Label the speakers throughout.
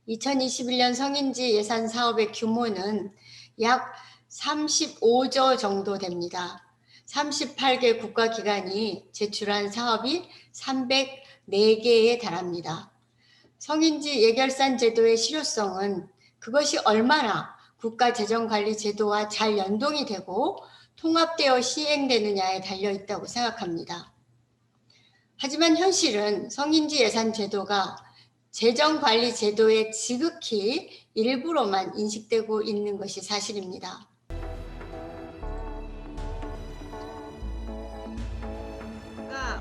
Speaker 1: 2021년 성인지 예산 사업의 규모는 약 35조 정도 됩니다. 38개 국가기관이 제출한 사업이 304개에 달합니다. 성인지 예결산 제도의 실효성은 그것이 얼마나 국가재정관리 제도와 잘 연동이 되고 통합되어 시행되느냐에 달려 있다고 생각합니다. 하지만 현실은 성인지 예산 제도가 재정관리 제도의 지극히 일부로만 인식되고 있는 것이 사실입니다.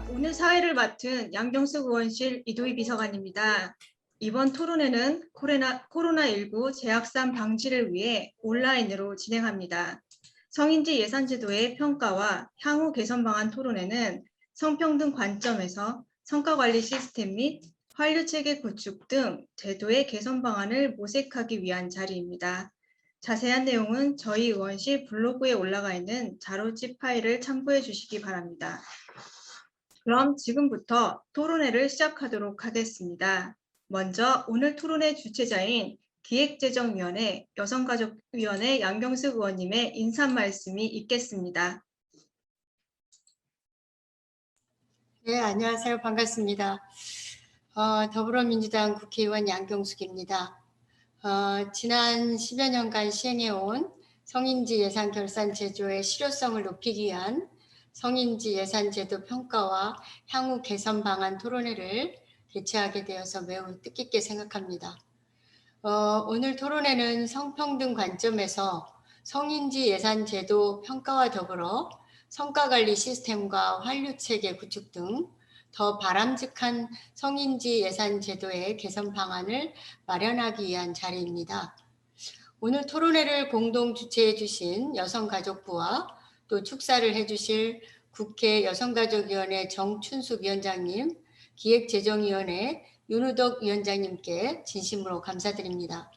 Speaker 2: 오늘 사회를 맡은 양경숙 의원실 이도희 비서관입니다. 이번 토론회는 코로나19 재확산 방지를 위해 온라인으로 진행합니다. 성인지 예산제도의 평가와 향후 개선 방안 토론회는 성평등 관점에서 성과관리 시스템 및 환류체계 구축 등 제도의 개선 방안을 모색하기 위한 자리입니다. 자세한 내용은 저희 의원실 블로그에 올라가 있는 자료집 파일을 참고해 주시기 바랍니다. 그럼 지금부터 토론회를 시작하도록 하겠습니다. 먼저 오늘 토론회 주최자인 기획재정위원회 여성가족위원회 양경숙 의원님의 인사 말씀이 있겠습니다.
Speaker 1: 네, 안녕하세요. 반갑습니다. 더불어민주당 국회의원 양경숙입니다. 지난 10여 년간 시행해온 성인지 예산 결산 제도의 실효성을 높이기 위한 성인지 예산 제도 평가와 향후 개선 방안 토론회를 개최하게 되어서 매우 뜻깊게 생각합니다. 오늘 토론회는 성평등 관점에서 성인지 예산 제도 평가와 더불어 성과관리 시스템과 환류체계 구축 등 더 바람직한 성인지 예산 제도의 개선 방안을 마련하기 위한 자리입니다. 오늘 토론회를 공동 주최해 주신 여성가족부와 또 축사를 해주실 국회 여성가족위원회 정춘숙 위원장님, 기획재정위원회 윤우덕 위원장님께 진심으로 감사드립니다.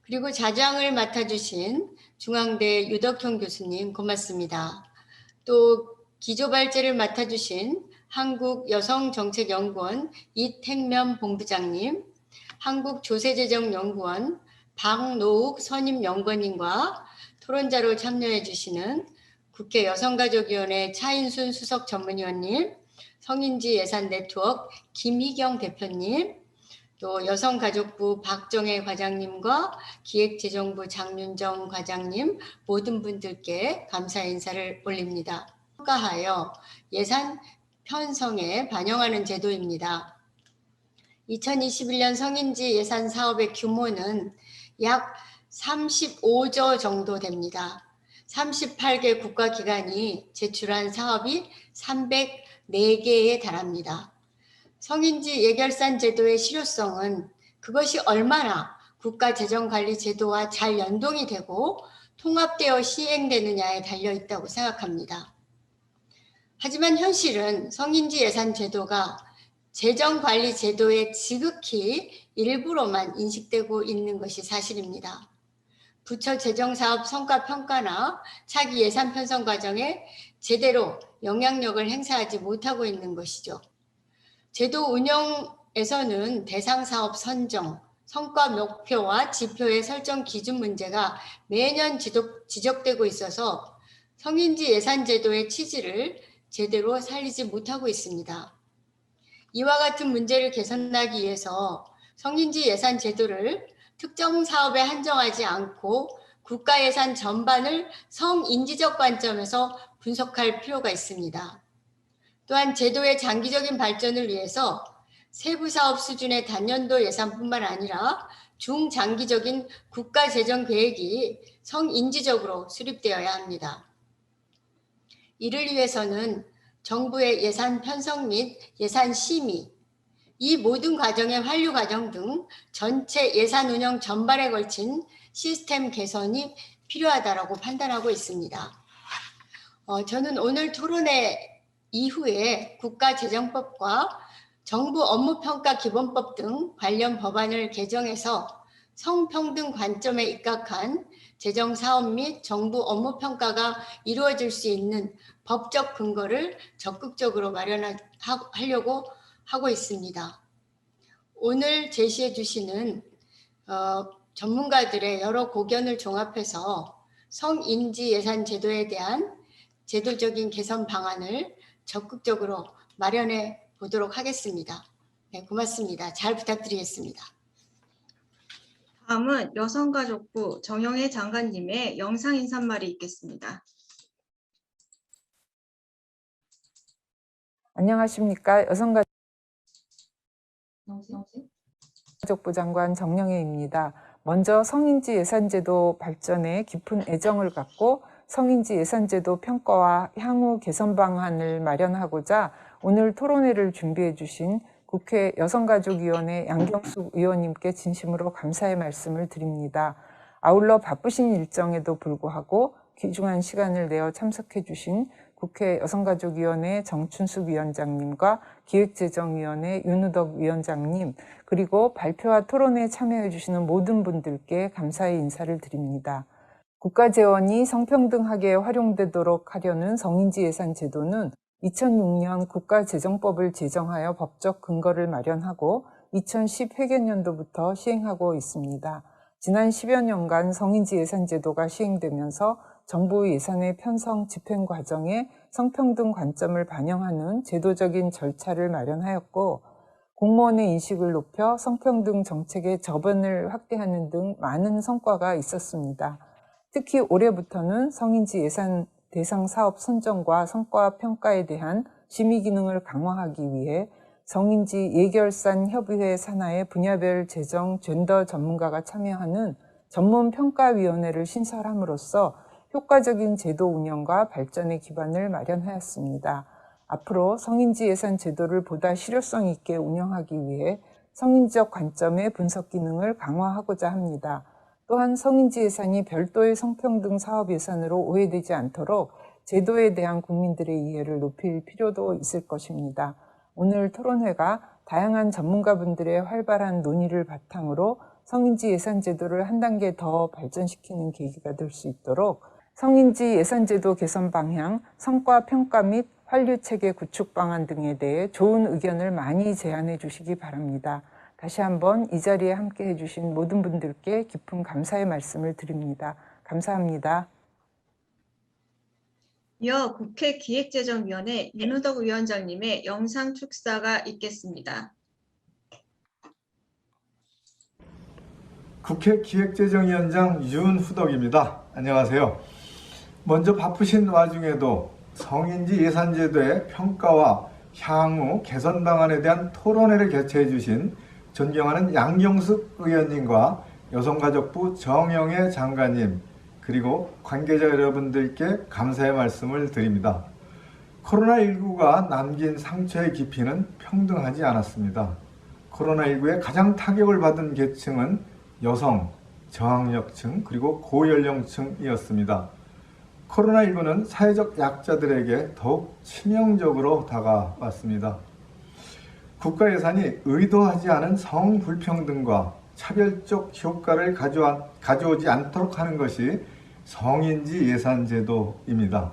Speaker 1: 그리고 자장을 맡아주신 중앙대 유덕형 교수님 고맙습니다. 또 기조발제를 맡아주신 한국여성정책연구원 이택면 본부장님, 한국조세재정연구원 박노욱 선임연구원님과 토론자로 참여해 주시는 국회 여성가족위원회 차인순 수석전문위원님, 성인지 예산 네트워크 김희경 대표님, 또 여성가족부 박정혜 과장님과 기획재정부 장윤정 과장님 모든 분들께 감사 인사를 올립니다. 평가하여 예산 편성에 반영하는 제도입니다. 2021년 성인지 예산 사업의 규모는 약 35조 정도 됩니다. 38개 국가기관이 제출한 사업이 304개에 달합니다. 성인지 예결산 제도의 실효성은 그것이 얼마나 국가재정관리 제도와 잘 연동이 되고 통합되어 시행되느냐에 달려 있다고 생각합니다. 하지만 현실은 성인지 예산 제도가 재정관리 제도의 지극히 일부로만 인식되고 있는 것이 사실입니다. 부처 재정사업 성과평가나 차기 예산 편성 과정에 제대로 영향력을 행사하지 못하고 있는 것이죠. 제도 운영에서는 대상 사업 선정, 성과 목표와 지표의 설정 기준 문제가 매년 지적되고 있어서 성인지 예산 제도의 취지를 제대로 살리지 못하고 있습니다. 이와 같은 문제를 개선하기 위해서 성인지 예산 제도를 특정 사업에 한정하지 않고 국가 예산 전반을 성인지적 관점에서 분석할 필요가 있습니다. 또한 제도의 장기적인 발전을 위해서 세부 사업 수준의 단년도 예산뿐만 아니라 중장기적인 국가 재정 계획이 성인지적으로 수립되어야 합니다. 이를 위해서는 정부의 예산 편성 및 예산 심의, 이 모든 과정의 환류 과정 등 전체 예산 운영 전반에 걸친 시스템 개선이 필요하다고 판단하고 있습니다. 저는 오늘 토론회 이후에 국가재정법과 정부 업무평가 기본법 등 관련 법안을 개정해서 성평등 관점에 입각한 재정사업 및 정부 업무평가가 이루어질 수 있는 법적 근거를 적극적으로 마련하려고 하고 있습니다. 오늘 제시해 주시는 전문가들의 여러 고견을 종합해서 성인지 예산 제도에 대한 제도적인 개선 방안을 적극적으로 마련해 보도록 하겠습니다. 네, 고맙습니다. 잘 부탁드리겠습니다.
Speaker 2: 다음은 여성가족부 정영애 장관님의 영상 인사말이 있겠습니다.
Speaker 3: 안녕하십니까. 여성가족부 장관 정영애입니다. 먼저 성인지 예산제도 발전에 깊은 애정을 갖고 성인지 예산제도 평가와 향후 개선 방안을 마련하고자 오늘 토론회를 준비해 주신 국회 여성가족위원회 양경숙 의원님께 진심으로 감사의 말씀을 드립니다. 아울러 바쁘신 일정에도 불구하고 귀중한 시간을 내어 참석해 주신 국회 여성가족위원회 정춘숙 위원장님과 기획재정위원회 윤우덕 위원장님, 그리고 발표와 토론에 참여해 주시는 모든 분들께 감사의 인사를 드립니다. 국가재원이 성평등하게 활용되도록 하려는 성인지 예산 제도는 2006년 국가재정법을 제정하여 법적 근거를 마련하고 2010 회계연도부터 시행하고 있습니다. 지난 10여 년간 성인지 예산 제도가 시행되면서 정부 예산의 편성 집행 과정에 성평등 관점을 반영하는 제도적인 절차를 마련하였고, 공무원의 인식을 높여 성평등 정책의 저변을 확대하는 등 많은 성과가 있었습니다. 특히 올해부터는 성인지 예산 대상 사업 선정과 성과 평가에 대한 심의 기능을 강화하기 위해 성인지 예결산 협의회 산하의 분야별 재정 젠더 전문가가 참여하는 전문평가위원회를 신설함으로써 효과적인 제도 운영과 발전의 기반을 마련하였습니다. 앞으로 성인지 예산 제도를 보다 실효성 있게 운영하기 위해 성인지적 관점의 분석 기능을 강화하고자 합니다. 또한 성인지 예산이 별도의 성평등 사업 예산으로 오해되지 않도록 제도에 대한 국민들의 이해를 높일 필요도 있을 것입니다. 오늘 토론회가 다양한 전문가분들의 활발한 논의를 바탕으로 성인지 예산 제도를 한 단계 더 발전시키는 계기가 될 수 있도록 성인지 예산 제도 개선 방향, 성과 평가 및 환류 체계 구축 방안 등에 대해 좋은 의견을 많이 제안해 주시기 바랍니다. 다시 한번 이 자리에 함께 해주신 모든 분들께 깊은 감사의 말씀을 드립니다. 감사합니다.
Speaker 2: 이어 국회 기획재정위원회 윤우덕 위원장님의 영상 축사가 있겠습니다.
Speaker 4: 국회 기획재정위원장 윤후덕입니다. 안녕하세요. 먼저 바쁘신 와중에도 성인지 예산제도의 평가와 향후 개선 방안에 대한 토론회를 개최해 주신 존경하는 양경숙 의원님과 여성가족부 정영애 장관님, 그리고 관계자 여러분들께 감사의 말씀을 드립니다. 코로나19가 남긴 상처의 깊이는 평등하지 않았습니다. 코로나19에 가장 타격을 받은 계층은 여성, 저학력층, 그리고 고연령층이었습니다. 코로나19는 사회적 약자들에게 더욱 치명적으로 다가왔습니다. 국가 예산이 의도하지 않은 성불평등과 차별적 효과를 가져오지 않도록 하는 것이 성인지 예산제도입니다.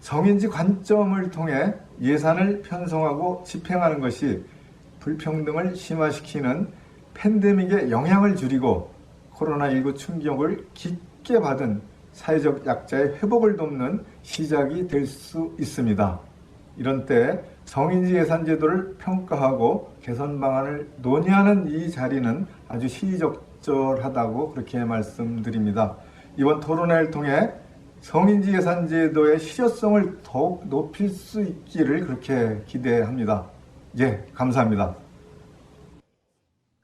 Speaker 4: 성인지 관점을 통해 예산을 편성하고 집행하는 것이 불평등을 심화시키는 팬데믹의 영향을 줄이고 코로나19 충격을 깊게 받은 사회적 약자의 회복을 돕는 시작이 될 수 있습니다. 이런 때 성인지 예산 제도를 평가하고 개선 방안을 논의하는 이 자리는 아주 시의적절하다고 그렇게 말씀드립니다. 이번 토론회를 통해 성인지 예산 제도의 실효성을 더욱 높일 수 있기를 그렇게 기대합니다. 예, 감사합니다.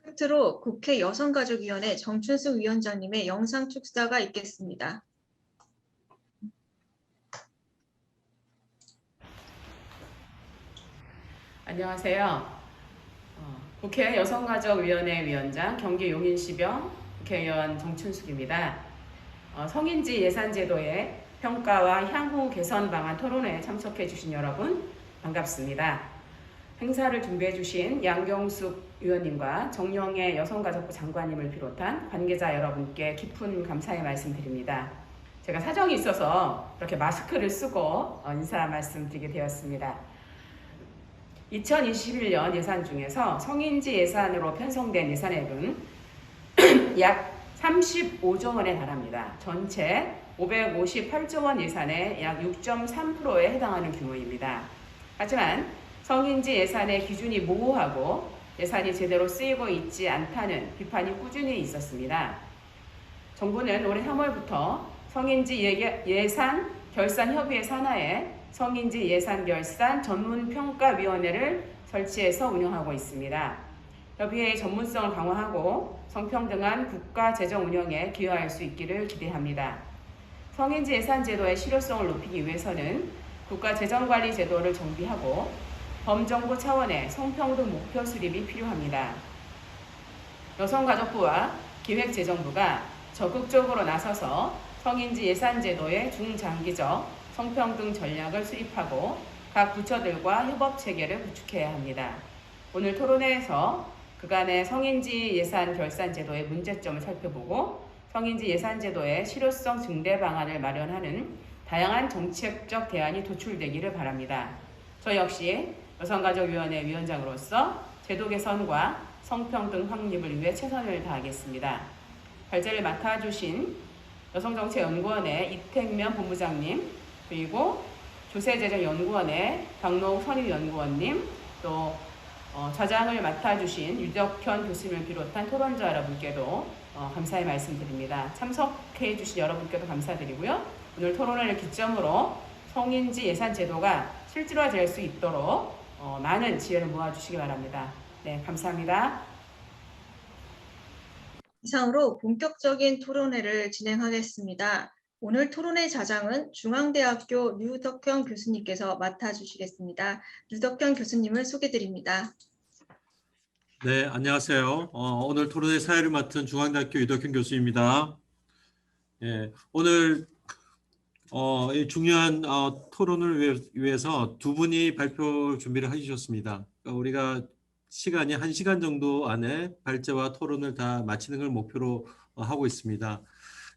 Speaker 2: 끝으로 국회 여성가족위원회 정춘숙 위원장님의 영상 축사가 있겠습니다.
Speaker 5: 안녕하세요. 국회 여성가족위원회 위원장 경기 용인시병 국회의원 정춘숙입니다. 성인지 예산제도의 평가와 향후 개선 방안 토론회에 참석해 주신 여러분 반갑습니다. 행사를 준비해 주신 양경숙 의원님과 정영애 여성가족부 장관님을 비롯한 관계자 여러분께 깊은 감사의 말씀드립니다. 제가 사정이 있어서 이렇게 마스크를 쓰고 인사 말씀드리게 되었습니다. 2021년 예산 중에서 성인지 예산으로 편성된 예산액은 약 35조 원에 달합니다. 전체 558조 원 예산의 약 6.3%에 해당하는 규모입니다. 하지만 성인지 예산의 기준이 모호하고 예산이 제대로 쓰이고 있지 않다는 비판이 꾸준히 있었습니다. 정부는 올해 3월부터 성인지 예산 결산 협의회 산하에 성인지 예산 결산 전문평가위원회를 설치해서 운영하고 있습니다. 협의회의 전문성을 강화하고 성평등한 국가 재정 운영에 기여할 수 있기를 기대합니다. 성인지 예산 제도의 실효성을 높이기 위해서는 국가 재정관리 제도를 정비하고 범정부 차원의 성평등 목표 수립이 필요합니다. 여성가족부와 기획재정부가 적극적으로 나서서 성인지 예산 제도의 중장기적 성평등 전략을 수립하고 각 부처들과 협업 체계를 구축해야 합니다. 오늘 토론회에서 그간의 성인지 예산 결산 제도의 문제점을 살펴보고 성인지 예산 제도의 실효성 증대 방안을 마련하는 다양한 정책적 대안이 도출되기를 바랍니다. 저 역시 여성가족위원회 위원장으로서 제도 개선과 성평등 확립을 위해 최선을 다하겠습니다. 발제를 맡아주신 여성정책연구원의 이택면 본부장님, 그리고 조세재정연구원의 박노욱 선임연구원님, 또 좌장을 맡아주신 유덕현 교수님을 비롯한 토론자 여러분께도 감사의 말씀드립니다. 참석해 주신 여러분께도 감사드리고요. 오늘 토론회를 기점으로 성인지 예산 제도가 실질화될 수 있도록 많은 지혜를 모아주시기 바랍니다. 네, 감사합니다.
Speaker 2: 이상으로 본격적인 토론회를 진행하겠습니다. 오늘 토론회 좌장은 중앙대학교 류덕현 교수님께서 맡아주시겠습니다. 류덕현 교수님을 소개드립니다.
Speaker 6: 네, 안녕하세요. 오늘 토론회 사회를 맡은 중앙대학교 유덕현 교수입니다. 예, 오늘 이 중요한 토론을 위해서 두 분이 발표 준비를 해주셨습니다. 그러니까 우리가 시간이 1시간 정도 안에 발제와 토론을 다 마치는 걸 목표로 하고 있습니다.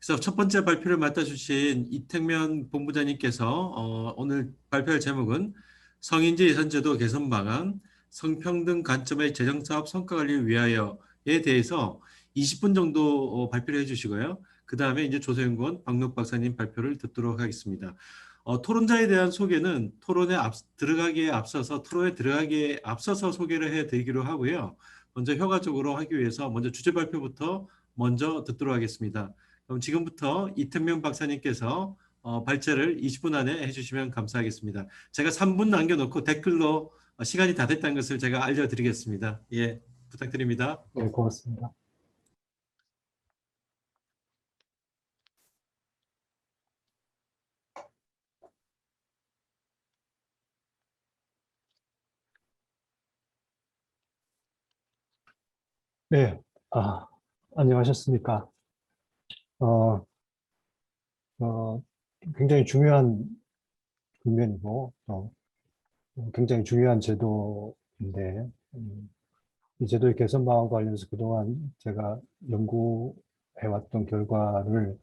Speaker 6: 그래서 첫 번째 발표를 맡아주신 이택면 본부장님께서 오늘 발표할 제목은 성인지 예산제도 개선 방안, 성평등 관점의 재정사업 성과관리를 위하여에 대해서 20분 정도 발표를 해주시고요. 그 다음에 이제 조세연구원 박노욱 박사님 발표를 듣도록 하겠습니다. 토론자에 대한 소개는 토론에 들어가기에 앞서서 소개를 해드리기로 하고요. 먼저 효과적으로 하기 위해서 먼저 주제 발표부터 먼저 듣도록 하겠습니다. 그럼 지금부터 이택면 박사님께서 발제를 20분 안에 해주시면 감사하겠습니다. 제가 3분 남겨놓고 댓글로 시간이 다 됐다는 것을 제가 알려드리겠습니다. 예, 부탁드립니다.
Speaker 7: 네, 고맙습니다. 네, 안녕하셨습니까? 어, 굉장히 중요한 국면이고, 굉장히 중요한 제도인데, 이 제도의 개선 방안과 관련해서 그동안 제가 연구해왔던 결과를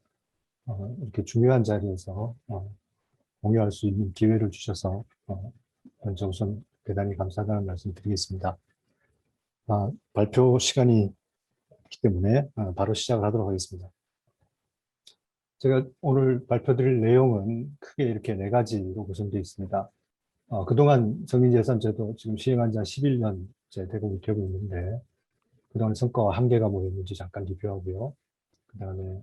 Speaker 7: 이렇게 중요한 자리에서 공유할 수 있는 기회를 주셔서 먼저 우선 대단히 감사하다는 말씀 드리겠습니다. 발표 시간이 있기 때문에 바로 시작을 하도록 하겠습니다. 제가 오늘 발표드릴 내용은 크게 이렇게 4가지로 구성되어 있습니다. 그동안 성인예산제도 지금 시행한 지 한 11년째 되고 있는데 그동안 성과와 한계가 뭐였는지 잠깐 리뷰하고요. 그 다음에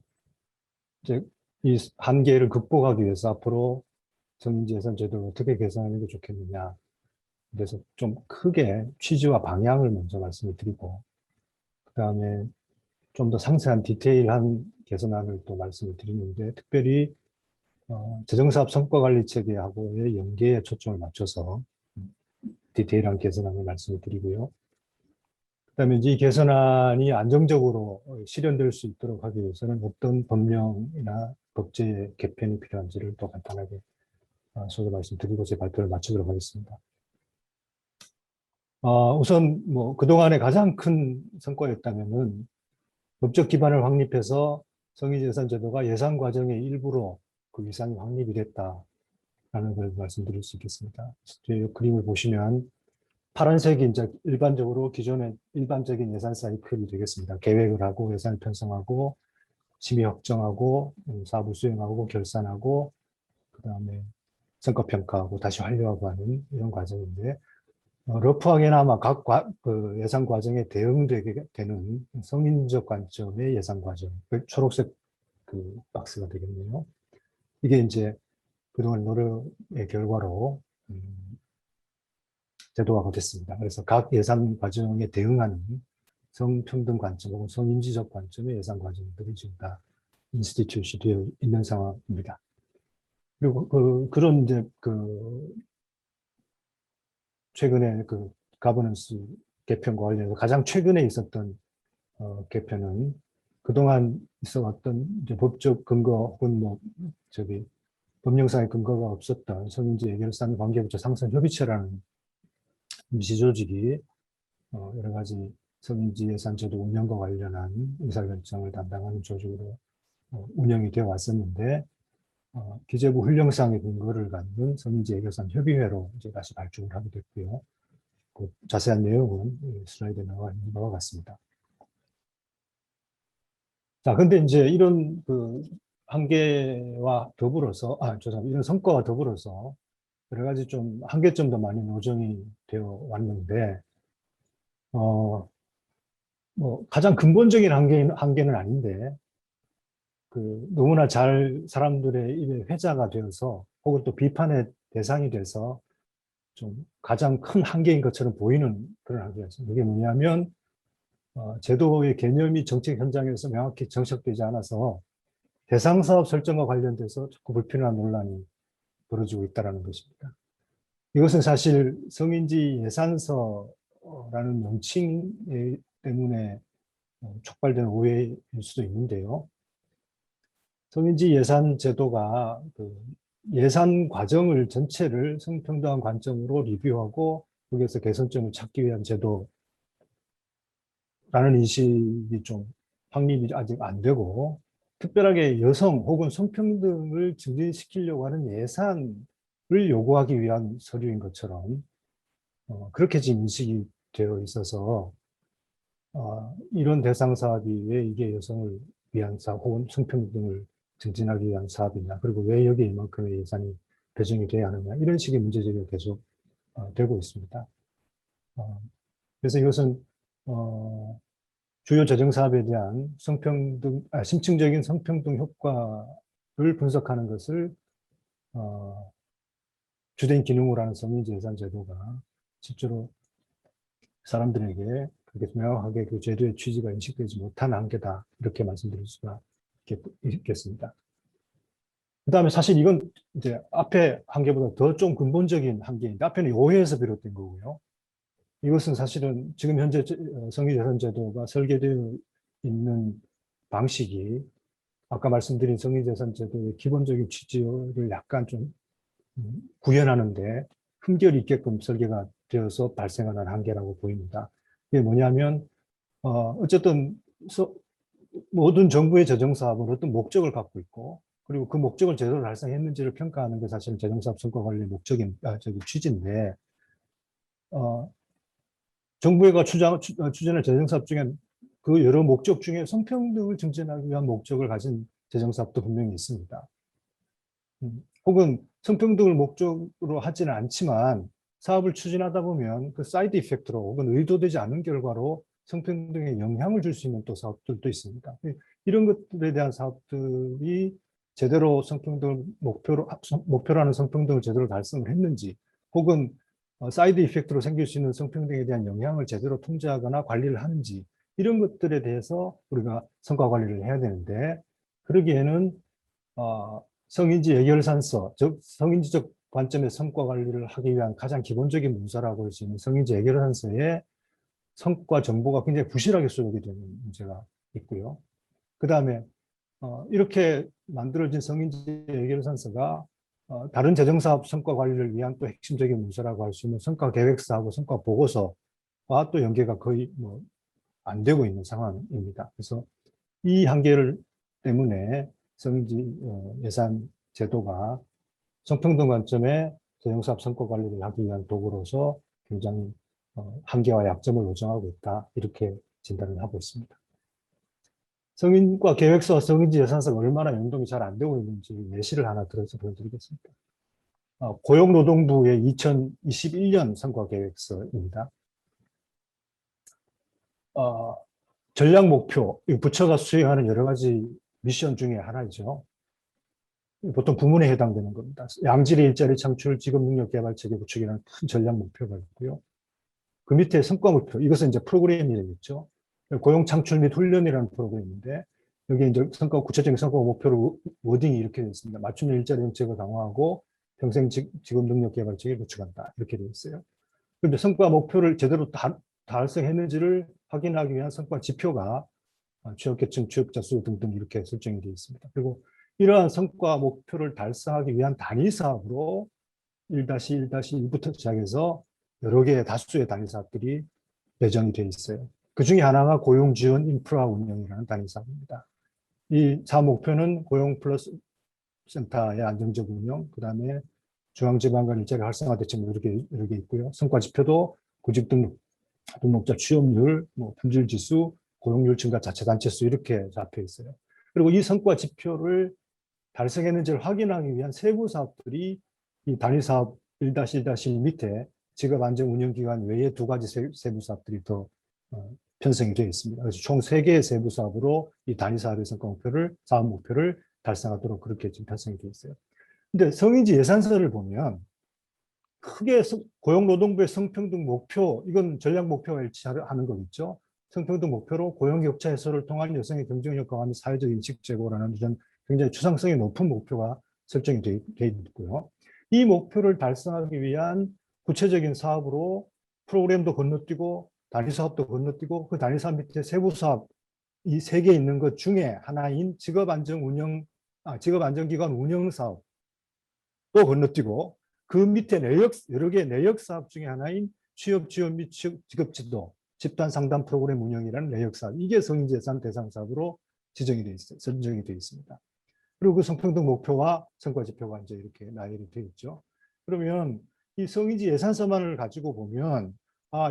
Speaker 7: 이제 이 한계를 극복하기 위해서 앞으로 성인예산제도를 어떻게 개선하는 게 좋겠느냐. 그래서 좀 크게 취지와 방향을 먼저 말씀을 드리고 그 다음에 좀 더 상세한 디테일한 개선안을 또 말씀을 드리는데 특별히 재정사업 성과관리체계하고의 연계에 초점을 맞춰서 디테일한 개선안을 말씀을 드리고요. 그 다음에 이 개선안이 안정적으로 실현될 수 있도록 하기 위해서는 어떤 법령이나 법제의 개편이 필요한지를 또 간단하게 소개 말씀드리고 제 발표를 마치도록 하겠습니다. 우선 그동안의 가장 큰 성과였다면은 법적 기반을 확립해서 성인예산제도가 예산 과정의 일부로 그 예산이 확립이 됐다라는 걸 말씀드릴 수 있겠습니다. 뒤에 그림을 보시면 파란색이 이제 일반적으로 기존의 일반적인 예산 사이클이 되겠습니다. 계획을 하고 예산을 편성하고 심의 확정하고 사업을 수행하고 결산하고 그다음에 성과평가하고 다시 완료하고 하는 이런 과정인데 러프하게나마 그 예산 과정에 대응되게 되는 성인적 관점의 예산 과정, 그 초록색 그 박스가 되겠네요. 이게 이제 그동안 노력의 결과로 제도화가 됐습니다. 그래서 각 예산 과정에 대응하는 성평등 관점 혹은 성인지적 관점의 예산 과정들이 지금 다 인스티튜션이 되어 있는 상황입니다. 그리고 그런 이제 최근에 그 가버넌스 개편과 관련해서 가장 최근에 있었던 개편은 그동안 있어왔던 이제 법적 근거 혹은 뭐 법령상의 근거가 없었던 성인지 예결산 관계부처 상선협의체라는 임시조직이 여러 가지 성인지 예산제도 운영과 관련한 의사결정을 담당하는 조직으로 운영이 되어 왔었는데 기재부 훈령상의 근거를 갖는 성인지 예결산 협의회로 이제 다시 발족을 하게 됐고요. 그 자세한 내용은 슬라이드에 나와 있는 바와 같습니다. 자, 근데 이제 이런 그 한계와 더불어서, 죄송합니다. 이런 성과와 더불어서 여러 가지 좀 한계점도 많이 노정이 되어 왔는데, 뭐 가장 근본적인 한계는 아닌데, 너무나 잘 사람들의 입에 회자가 되어서 혹은 또 비판의 대상이 돼서 좀 가장 큰 한계인 것처럼 보이는 그런 한계였습니다. 그게 뭐냐면 제도의 개념이 정책 현장에서 명확히 정착되지 않아서 대상 사업 설정과 관련돼서 자꾸 불필요한 논란이 벌어지고 있다는 것입니다. 이것은 사실 성인지 예산서라는 명칭 때문에 촉발된 오해일 수도 있는데요. 성인지 예산 제도가 예산 과정을 전체를 성평등한 관점으로 리뷰하고 거기에서 개선점을 찾기 위한 제도라는 인식이 좀 확립이 아직 안 되고 특별하게 여성 혹은 성평등을 증진시키려고 하는 예산을 요구하기 위한 서류인 것처럼 그렇게 지금 인식이 되어 있어서 이런 대상 사업이 왜 이게 여성을 위한 사업 혹은 성평등을 증진하기 위한 사업이냐, 그리고 왜 여기에 이만큼의 예산이 배정이 돼야 하느냐, 이런 식의 문제제기가 계속 되고 있습니다. 그래서 이것은 주요 재정 사업에 대한 심층적인 성평등 효과를 분석하는 것을 주된 기능으로 하는 성인지 예산 제도가 실제로 사람들에게 그렇게 명확하게 그 제도의 취지가 인식되지 못한 한계다, 이렇게 말씀드릴 수가 있겠습니다. 그 다음에 사실 이건 이제 앞에 한계보다 더 좀 근본적인 한계인데, 앞에는 오해에서 비롯된 거고요. 이것은 사실은 지금 현재 성인재산제도가 설계되어 있는 방식이 아까 말씀드린 성인재산제도의 기본적인 취지를 약간 좀 구현하는데 흠결이 있게끔 설계가 되어서 발생하는 한계라고 보입니다. 이게 뭐냐면 어쨌든 모든 정부의 재정사업은 어떤 목적을 갖고 있고, 그리고 그 목적을 제대로 달성했는지를 평가하는 게 사실 재정사업 성과 관리의 취지인데, 정부가 추진할 재정사업 중에 그 여러 목적 중에 성평등을 증진하기 위한 목적을 가진 재정사업도 분명히 있습니다. 혹은 성평등을 목적으로 하지는 않지만 사업을 추진하다 보면 그 사이드 이펙트로 혹은 의도되지 않은 결과로 성평등에 영향을 줄 수 있는 또 사업들도 있습니다. 이런 것들에 대한 사업들이 제대로 성평등을 목표로 하는 성평등을 제대로 달성을 했는지, 혹은 사이드 이펙트로 생길 수 있는 성평등에 대한 영향을 제대로 통제하거나 관리를 하는지, 이런 것들에 대해서 우리가 성과 관리를 해야 되는데, 그러기에는 성인지 예결산서, 즉 성인지적 관점의 성과 관리를 하기 위한 가장 기본적인 문서라고 할 수 있는 성인지 예결산서에 성과 정보가 굉장히 부실하게 수록이 되는 문제가 있고요. 그 다음에 이렇게 만들어진 성인지 예결산서가 다른 재정사업 성과 관리를 위한 또 핵심적인 문서라고 할 수 있는 성과계획서하고 성과보고서와 또 연계가 거의 안 되고 있는 상황입니다. 그래서 이 한계를 때문에 성인지 예산 제도가 성평등 관점의 재정사업 성과 관리를 하기 위한 도구로서 굉장히 한계와 약점을 노정하고 있다. 이렇게 진단을 하고 있습니다. 성인과 계획서와 성인지 예산서가 얼마나 연동이 잘 안 되고 있는지 예시를 하나 들어서 보여드리겠습니다. 고용노동부의 2021년 성과계획서입니다. 전략 목표, 부처가 수행하는 여러 가지 미션 중에 하나이죠. 보통 부문에 해당되는 겁니다. 양질의 일자리 창출, 직업 능력 개발 체계 구축이라는 큰 전략 목표가 있고요. 그 밑에 성과 목표, 이것은 이제 프로그램이 되겠죠. 고용 창출 및 훈련이라는 프로그램인데, 여기 이제 구체적인 성과 목표를 워딩이 이렇게 되어 있습니다. 맞춤 일자리 정책을 강화하고 평생 직업 능력 개발 체계를 구축한다. 이렇게 되어 있어요. 그런데 성과 목표를 제대로 달성했는지를 확인하기 위한 성과 지표가 취업계층, 취업자 수 등등 이렇게 설정이 되어 있습니다. 그리고 이러한 성과 목표를 달성하기 위한 단위 사업으로 1-1-1부터 시작해서 여러 개의 다수의 단위 사업들이 배정이 되어 있어요. 그 중에 하나가 고용 지원 인프라 운영이라는 단위 사업입니다. 이 사업 목표는 고용 플러스 센터의 안정적 운영, 그 다음에 중앙지방 간 일자리 활성화 대책 여러 개 있고요. 성과 지표도 구직 등록자 취업률, 품질 지수, 고용률 증가 자체 단체 수 이렇게 잡혀 있어요. 그리고 이 성과 지표를 달성했는지를 확인하기 위한 세부 사업들이 이 단위 사업 1-1-1 밑에 직업 안정 운영 기관 외에 2가지 세부 사업들이 더 편성이 되어 있습니다. 그래서 총 3개의 세부 사업으로 이 단위 사업의 성과 목표를, 사업 목표를 달성하도록 그렇게 지금 편성이 되어 있어요. 근데 성인지 예산서를 보면 크게 고용노동부의 성평등 목표, 이건 전략 목표와 일치하는 거겠죠. 성평등 목표로 고용격차 해소를 통한 여성의 경쟁력 강화 및 사회적 인식 제고라는 이런 굉장히 추상성이 높은 목표가 설정이 되어 있고요. 이 목표를 달성하기 위한 구체적인 사업으로 프로그램도 건너뛰고 단위 사업도 건너뛰고 그 단위 사업 밑에 세부 사업 이 3개 있는 것 중에 하나인 직업안정기관 운영 사업도 건너뛰고 그 밑에 여러 개의 내역 사업 중에 하나인 취업 지원 및 직업지도 집단 상담 프로그램 운영이라는 내역 사업, 이게 성인지 예산 대상 사업으로 지정이 되어 있어요. 선정이 되어 있습니다. 그리고 그 성평등 목표와 성과 지표가 이제 이렇게 나열이 되어 있죠. 그러면 이 성인지 예산서만을 가지고 보면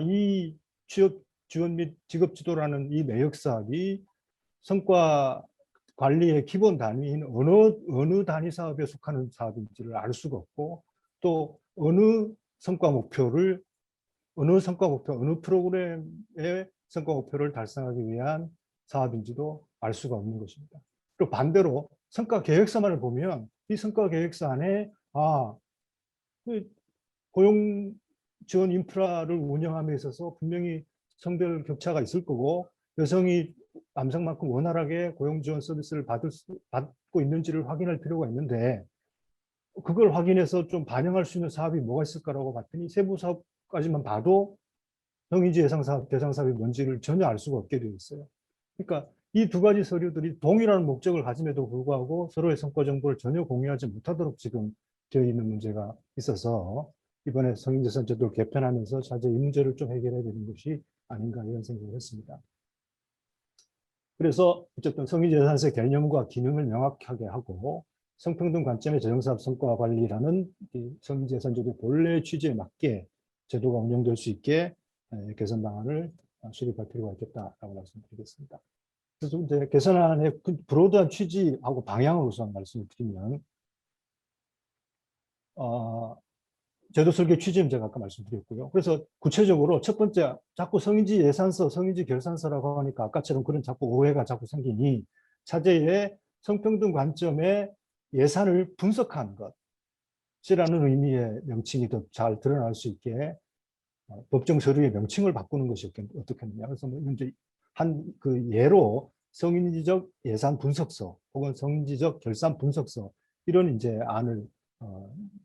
Speaker 7: 이 취업 지원 및 직업지도라는 이 내역 사업이 성과 관리의 기본 단위인 어느 단위 사업에 속하는 사업인지를 알 수가 없고 또 어느 프로그램의 성과 목표를 달성하기 위한 사업인지도 알 수가 없는 것입니다. 그리고 반대로 성과 계획서만을 보면 이 성과 계획서 안에 고용 지원 인프라를 운영함에 있어서 분명히 성별 격차가 있을 거고 여성이 남성만큼 원활하게 고용 지원 서비스를 받고 있는지를 확인할 필요가 있는데 그걸 확인해서 좀 반영할 수 있는 사업이 뭐가 있을까라고 봤더니 세부 사업까지만 봐도 성인지 예상 사업, 대상 사업이 뭔지를 전혀 알 수가 없게 되어 있어요. 그러니까 이 2가지 서류들이 동일한 목적을 가짐에도 불구하고 서로의 성과 정보를 전혀 공유하지 못하도록 지금 되어 있는 문제가 있어서 이번에 성인재산 제도를 개편하면서 자제 이 문제를 좀 해결해야 되는 것이 아닌가 이런 생각을 했습니다. 그래서 어쨌든 성인재산세 개념과 기능을 명확하게 하고 성평등 관점의 재정사업 성과 관리라는 성인재산제도 본래의 취지에 맞게 제도가 운영될 수 있게 개선 방안을 수립할 필요가 있겠다라고 말씀드리겠습니다. 그래서 이제 개선안의 브로드한 취지하고 방향을 우선 말씀을 드리면 제도 설계 취지는 제가 아까 말씀드렸고요. 그래서 구체적으로 첫 번째 자꾸 성인지 예산서, 성인지 결산서라고 하니까 아까처럼 그런 자꾸 오해가 자꾸 생기니 차제에 성평등 관점의 예산을 분석한 것이라는 의미의 명칭이 더 잘 드러날 수 있게 법정 서류의 명칭을 바꾸는 것이 어떻겠느냐. 그래서 현재 그 예로 성인지적 예산 분석서 혹은 성인지적 결산 분석서 이런 이제 안을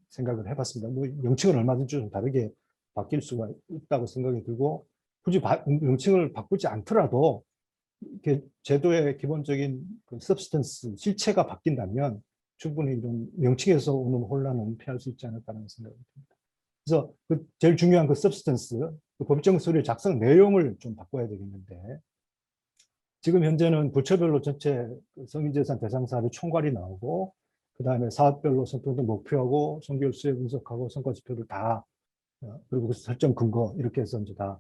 Speaker 7: 생각을 해봤습니다. 명칭은 얼마든지 좀 다르게 바뀔 수가 있다고 생각이 들고 굳이 명칭을 바꾸지 않더라도 이렇게 제도의 기본적인 그 서브스턴스, 실체가 바뀐다면 충분히 이런 명칭에서 오는 혼란은 피할 수 있지 않을까라는 생각이 듭니다. 그래서 제일 중요한 그 서브스턴스, 그 법정 서류 작성 내용을 좀 바꿔야 되겠는데 지금 현재는 부처별로 전체 성인재산 대상 사업의 총괄이 나오고 그 다음에 사업별로 성평등 목표하고 성별 수혜 분석하고 성과 지표를 다 그리고 그 설정 근거 이렇게 해서 이제 다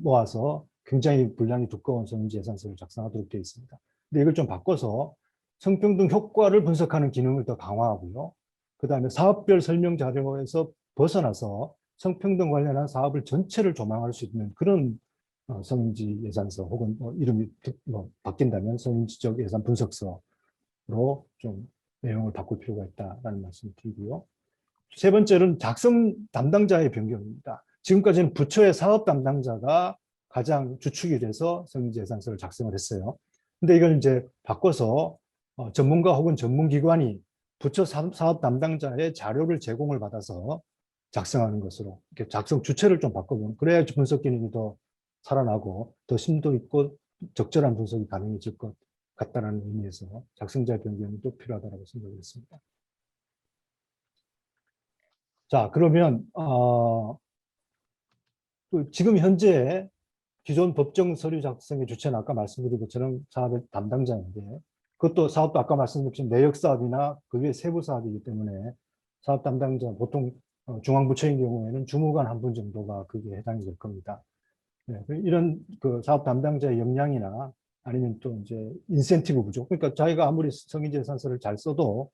Speaker 7: 모아서 굉장히 분량이 두꺼운 성인지 예산서를 작성하도록 되어 있습니다. 근데 이걸 좀 바꿔서 성평등 효과를 분석하는 기능을 더 강화하고요. 그 다음에 사업별 설명 자료에서 벗어나서 성평등 관련한 사업을 전체를 조망할 수 있는 그런 성인지 예산서 혹은 이름이 바뀐다면 성인지적 예산 분석서로 좀 내용을 바꿀 필요가 있다라는 말씀을 드리고요. 세 번째는 작성 담당자의 변경입니다. 지금까지는 부처의 사업 담당자가 가장 주축이 돼서 성인지 예산서를 작성을 했어요. 근데 이걸 이제 바꿔서 전문가 혹은 전문기관이 부처 사업 담당자의 자료를 제공을 받아서 작성하는 것으로 이렇게 작성 주체를 좀 바꿔보면 그래야 분석 기능이 더 살아나고 더 심도 있고 적절한 분석이 가능해질 것 같다는 의미에서 작성자 변경이 또 필요하다고 생각했습니다. 자, 그러면 지금 현재 기존 법정 서류 작성의 주체는 아까 말씀드린 것처럼 사업의 담당자인데 그것도 사업도 아까 말씀드린 것처럼 내역 사업이나 그 외 세부 사업이기 때문에 사업 담당자 보통 중앙부처인 경우에는 주무관 한 분 정도가 그게 해당이 될 겁니다. 네, 이런 그 사업 담당자의 역량이나 아니면 또 이제 인센티브 부족. 그러니까 자기가 아무리 성인지 예산서를 잘 써도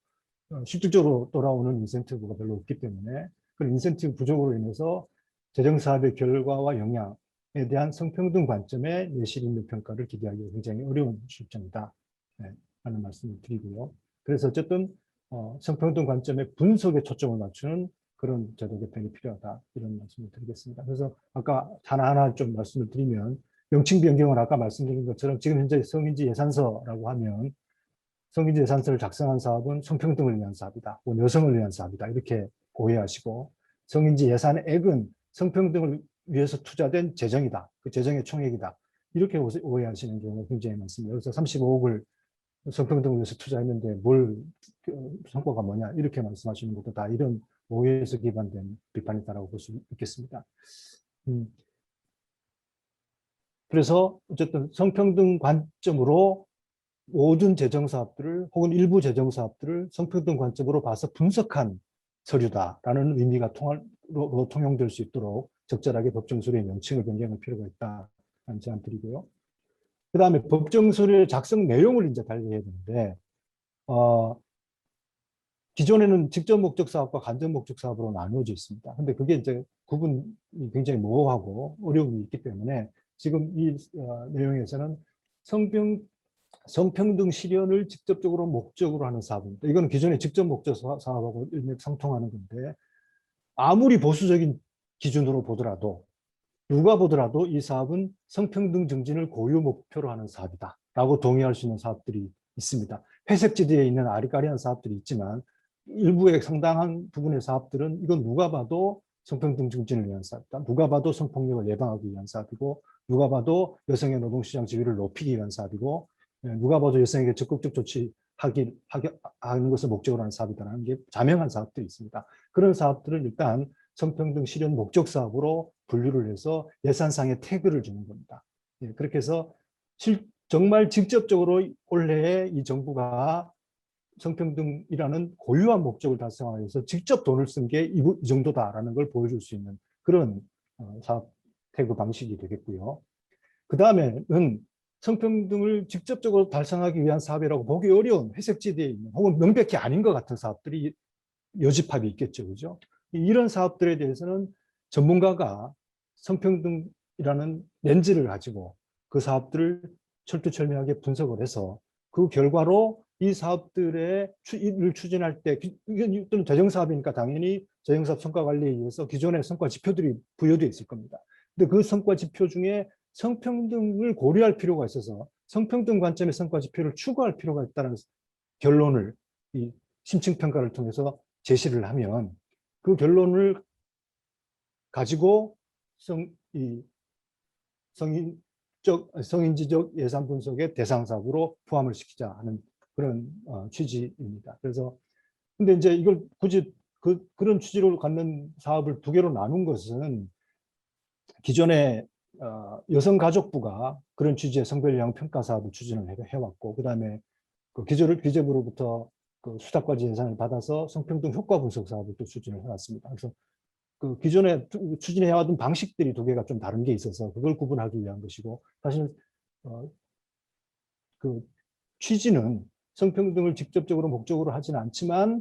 Speaker 7: 실질적으로 돌아오는 인센티브가 별로 없기 때문에 그 인센티브 부족으로 인해서 재정사업의 결과와 영향에 대한 성평등 관점의 내실인력 평가를 기대하기가 굉장히 어려운 실정이다. 네, 하는 말씀을 드리고요. 그래서 어쨌든 성평등 관점의 분석에 초점을 맞추는 그런 제도 개편이 필요하다. 이런 말씀을 드리겠습니다. 그래서 아까 하나하나 좀 말씀을 드리면 명칭 변경은 아까 말씀드린 것처럼 지금 현재 성인지 예산서라고 하면 성인지 예산서를 작성한 사업은 성평등을 위한 사업이다. 혹은 여성을 위한 사업이다. 이렇게 오해하시고 성인지 예산액은 성평등을 위해서 투자된 재정이다. 그 재정의 총액이다. 이렇게 오해하시는 경우가 굉장히 많습니다. 그래서 35억을 성평등을 위해서 투자했는데 뭘 성과가 뭐냐 이렇게 말씀하시는 것도 다 이런 오해에서 기반된 비판이다라고 볼 수 있겠습니다. 그래서 어쨌든 성평등 관점으로 모든 재정사업들을 혹은 일부 재정사업들을 성평등 관점으로 봐서 분석한 서류다라는 의미가 통용될 수 있도록 적절하게 법정서류의 명칭을 변경할 필요가 있다는 제안 드리고요. 그 다음에 법정서류의 작성 내용을 이제 달리해야 되는데 기존에는 직접 목적 사업과 간접 목적 사업으로 나누어져 있습니다. 근데 그게 이제 구분이 굉장히 모호하고 어려움이 있기 때문에 지금 이 내용에서는 성평등 실현을 직접적으로 목적으로 하는 사업입니다. 이거는 기존의 직접 목적 사업하고 일맥상통하는 건데 아무리 보수적인 기준으로 보더라도 누가 보더라도 이 사업은 성평등 증진을 고유 목표로 하는 사업이다 라고 동의할 수 있는 사업들이 있습니다. 회색지대에 있는 아리까리한 사업들이 있지만 일부의 상당한 부분의 사업들은 이건 누가 봐도 성평등 증진을 위한 사업이다. 누가 봐도 성폭력을 예방하기 위한 사업이고 누가 봐도 여성의 노동시장 지위를 높이기 위한 사업이고 누가 봐도 여성에게 적극적 조치하는 것을 목적으로 하는 사업이다라는 게 자명한 사업들이 있습니다. 그런 사업들은 일단 성평등 실현 목적 사업으로 분류를 해서 예산상의 태그를 주는 겁니다. 그렇게 해서 정말 직접적으로 올해에 이 정부가 성평등이라는 고유한 목적을 달성하기 위해서 직접 돈을 쓴 게 이 정도다라는 걸 보여줄 수 있는 그런 사업 태그 방식이 되겠고요. 그 다음에는 성평등을 직접적으로 달성하기 위한 사업이라고 보기 어려운 회색지대에 있는 혹은 명백히 아닌 것 같은 사업들이 여집합이 있겠죠. 그죠? 이런 사업들에 대해서는 전문가가 성평등이라는 렌즈를 가지고 그 사업들을 철두철미하게 분석을 해서 그 결과로 이 사업들을 추진할 때 이건 재정사업이니까 당연히 재정사업 성과관리에 의해서 기존의 성과 지표들이 부여되어 있을 겁니다. 근데 그 성과 지표 중에 성평등을 고려할 필요가 있어서 성평등 관점의 성과 지표를 추구할 필요가 있다는 결론을 이 심층평가를 통해서 제시를 하면 그 결론을 가지고 성인지적 예산 분석의 대상 사업으로 포함을 시키자 하는 그런 취지입니다. 그래서 근데 이제 이걸 굳이 그런 취지로 갖는 사업을 두 개로 나눈 것은 기존에 여성가족부가 그런 취지의 성별 평가 사업을 추진을 해왔고 그다음에 그 기재부로부터 그 수탁과제 예산을 받아서 성평등 효과 분석 사업을 또 추진을 해왔습니다. 그래서 그 기존에 추진해왔던 방식들이 두 개가 좀 다른 게 있어서 그걸 구분하기 위한 것이고, 사실 그 취지는 성평등을 직접적으로 목적으로 하지는 않지만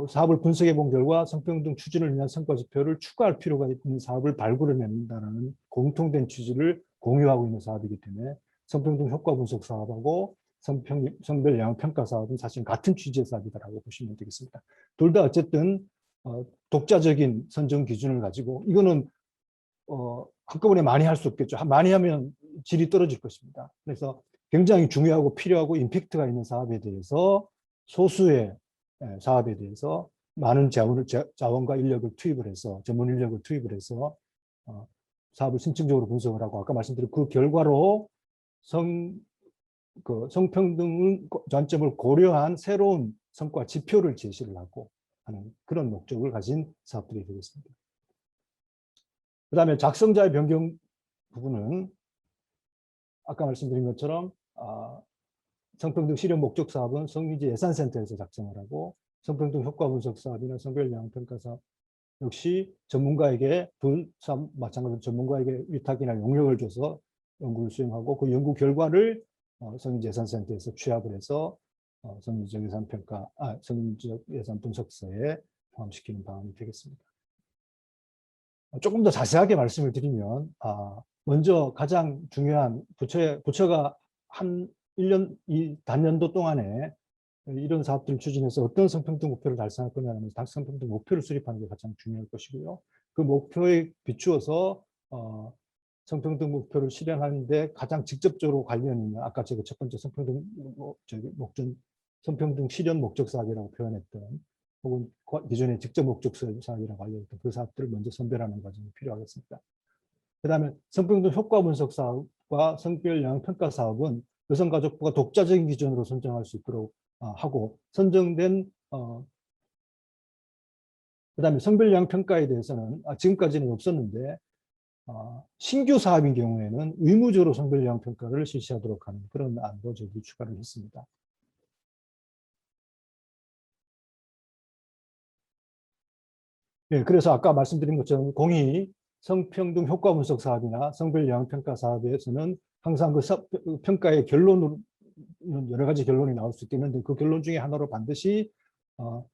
Speaker 7: 사업을 분석해 본 결과 성평등 추진을 위한 성과 지표를 추가할 필요가 있는 사업을 발굴해낸다는 공통된 취지를 공유하고 있는 사업이기 때문에 성평등 효과 분석 사업하고 성별 영향 평가 사업은 사실 같은 취지의 사업이다라고 보시면 되겠습니다. 둘 다 어쨌든 독자적인 선정 기준을 가지고, 이거는 한꺼번에 많이 할 수 없겠죠. 많이 하면 질이 떨어질 것입니다. 그래서 굉장히 중요하고 필요하고 임팩트가 있는 사업에 대해서, 소수의 사업에 대해서 많은 자원과 인력을 투입을 해서, 전문 인력을 투입을 해서 사업을 심층적으로 분석을 하고, 아까 말씀드린 그 결과로 성평등 관점을 고려한 새로운 성과 지표를 제시를 하고 하는 그런 목적을 가진 사업들이 되겠습니다. 그 다음에 작성자의 변경 부분은 아까 말씀드린 것처럼 성평등 실현 목적 사업은 성인지 예산센터에서 작성을 하고, 성평등 효과 분석 사업이나 성별 영향 평가 사업 역시 전문가에게, 두 사업 마찬가지로 전문가에게 위탁이나 용역을 줘서 연구를 수행하고, 그 연구 결과를 성인지 예산센터에서 취합을 해서 성인지적 예산 평가, 성인지적 예산 분석서에 포함시키는 방안이 되겠습니다. 조금 더 자세하게 말씀을 드리면, 먼저 가장 중요한 부처가 한 1년, 이 단년도 동안에 이런 사업들을 추진해서 어떤 성평등 목표를 달성할 거냐면 성평등 목표를 수립하는 게 가장 중요할 것이고요. 그 목표에 비추어서 성평등 목표를 실현하는데 가장 직접적으로 관련 있는, 아까 제가 첫 번째 성평등 실현 목적 사업이라고 표현했던, 혹은 기존의 직접 목적 사업이라고 알려졌던 그 사업들을 먼저 선별하는 과정이 필요하겠습니다. 그 다음에 성평등 효과 분석 사업과 성별 영향 평가 사업은 여성가족부가 독자적인 기준으로 선정할 수 있도록 하고, 선정된 그다음에 성별 영향 평가에 대해서는 지금까지는 없었는데 신규 사업인 경우에는 의무적으로 성별 영향 평가를 실시하도록 하는 그런 안도 저희 추가를 했습니다. 예, 그래서 아까 말씀드린 것처럼 공이 성평등 효과 분석 사업이나 성별 영향 평가 사업에서는 항상 그 평가의 결론으로 여러 가지 결론이 나올 수 있겠는데, 그 결론 중에 하나로 반드시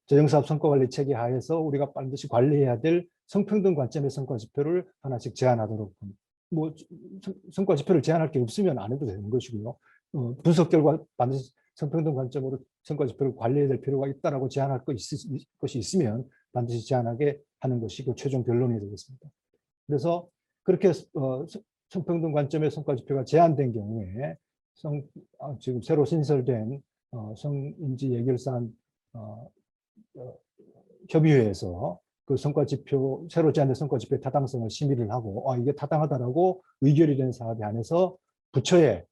Speaker 7: 재정사업 성과관리 체계 하에서 우리가 반드시 관리해야 될 성평등 관점의 성과 지표를 하나씩 제안하도록, 뭐 성과 지표를 제안할 게 없으면 안 해도 되는 것이고요. 분석 결과 반드시 성평등 관점으로 성과 지표를 관리해야 될 필요가 있다라고 제안할 것이 있으면 반드시 제안하게 하는 것이 그 최종 결론이 되겠습니다. 그래서 그렇게 성평등 관점의 성과 지표가 제한된 경우에 지금 새로 신설된 성인지 예결산 협의회에서 그 성과 지표, 새로 제안된 성과 지표의 타당성을 심의를 하고 이게 타당하다라고 의결이 된 사업에 한해서 부처의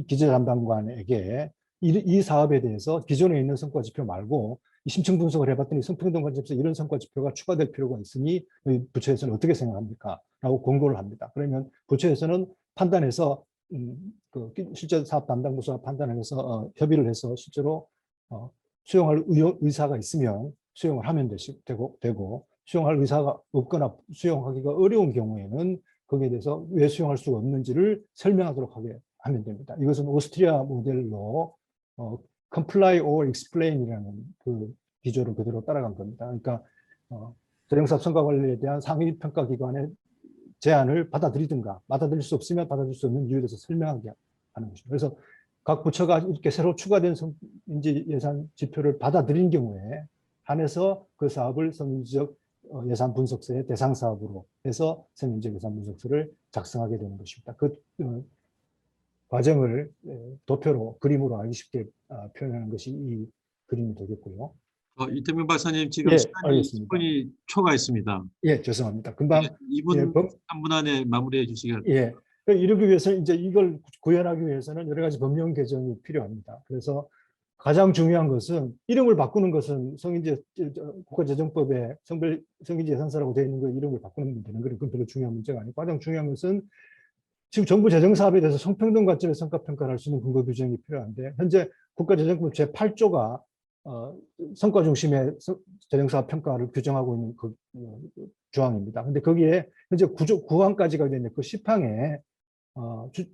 Speaker 7: 기재 담당관에게 이 사업에 대해서 기존에 있는 성과 지표 말고 심층 분석을 해봤더니 성평등 관점에서 이런 성과 지표가 추가될 필요가 있으니 부처에서는 어떻게 생각합니까? 라고 권고를 합니다. 그러면 부처에서는 판단해서 실제 사업 담당 부서와 판단을 해서 협의를 해서 실제로 수용할 의사가 있으면 수용을 하면 되고 수용할 의사가 없거나 수용하기가 어려운 경우에는 거기에 대해서 왜 수용할 수가 없는지를 설명하도록 하면 됩니다. 이것은 오스트리아 모델로 comply or explain이라는 그 기조를 그대로 따라간 겁니다. 그러니까 재정사업 성과 관리에 대한 상위 평가 기관의 제안을 받아들이든가, 받아들일 수 없으면 받아들일 수 없는 이유에 대해서 설명하게 하는 것입니다. 그래서 각 부처가 이렇게 새로 추가된 성인지 예산 지표를 받아들인 경우에 한해서 그 사업을 성인지적 예산 분석서의 대상 사업으로 해서 성인지적 예산 분석서를 작성하게 되는 것입니다. 그 과정을 도표로, 그림으로 알기 쉽게 표현하는 것이 이 그림이 되겠고요.
Speaker 6: 이태명 박사님, 지금
Speaker 7: 예,
Speaker 6: 시간이
Speaker 7: 알겠습니다.
Speaker 6: 10분이 초과했습니다.
Speaker 7: 예, 죄송합니다. 금방
Speaker 6: 2분, 3분 안에 마무리해 주시기 바랍니다.
Speaker 7: 예. 이러기 위해서 이제 이걸 구현하기 위해서는 여러 가지 법령 개정이 필요합니다. 그래서 가장 중요한 것은 이름을 바꾸는 것은 국가재정법에 성인지 예산서라고 되어 있는 거 이름을 바꾸는 문제는 그건 별로 중요한 문제가 아니고, 가장 중요한 것은 지금 정부 재정 사업에 대해서 성평등 관점의 성과 평가를 할 수 있는 근거 규정이 필요한데, 현재 국가재정법 제8조가 성과 중심의 재정사업 평가를 규정하고 있는 그 조항입니다. 근데 거기에 현재 9항까지가 되는 그 10항에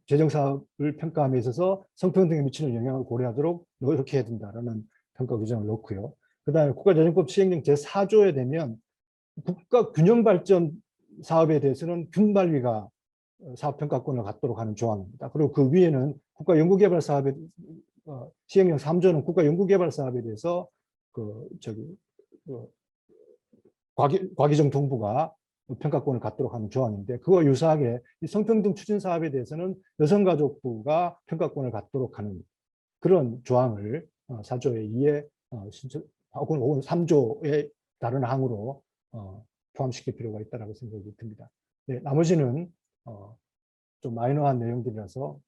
Speaker 7: 재정사업을 평가함에 있어서 성평등에 미치는 영향을 고려하도록 노력해야 된다라는 평가 규정을 넣고요. 그다음에 국가재정법 시행령 제4조에 되면 국가균형발전 사업에 대해서는 균발위가 사업평가권을 갖도록 하는 조항입니다. 그리고 그 위에는 국가연구개발 사업의 시행령 3조는 국가연구개발 사업에 대해서 과기정 동부가 평가권을 갖도록 하는 조항인데, 그와 유사하게 이 성평등 추진 사업에 대해서는 여성가족부가 평가권을 갖도록 하는 그런 조항을 4조의 2에 혹은 3조의 다른 항으로 포함시킬 필요가 있다고 생각이 듭니다. 네, 나머지는 좀 마이너한 내용들이라서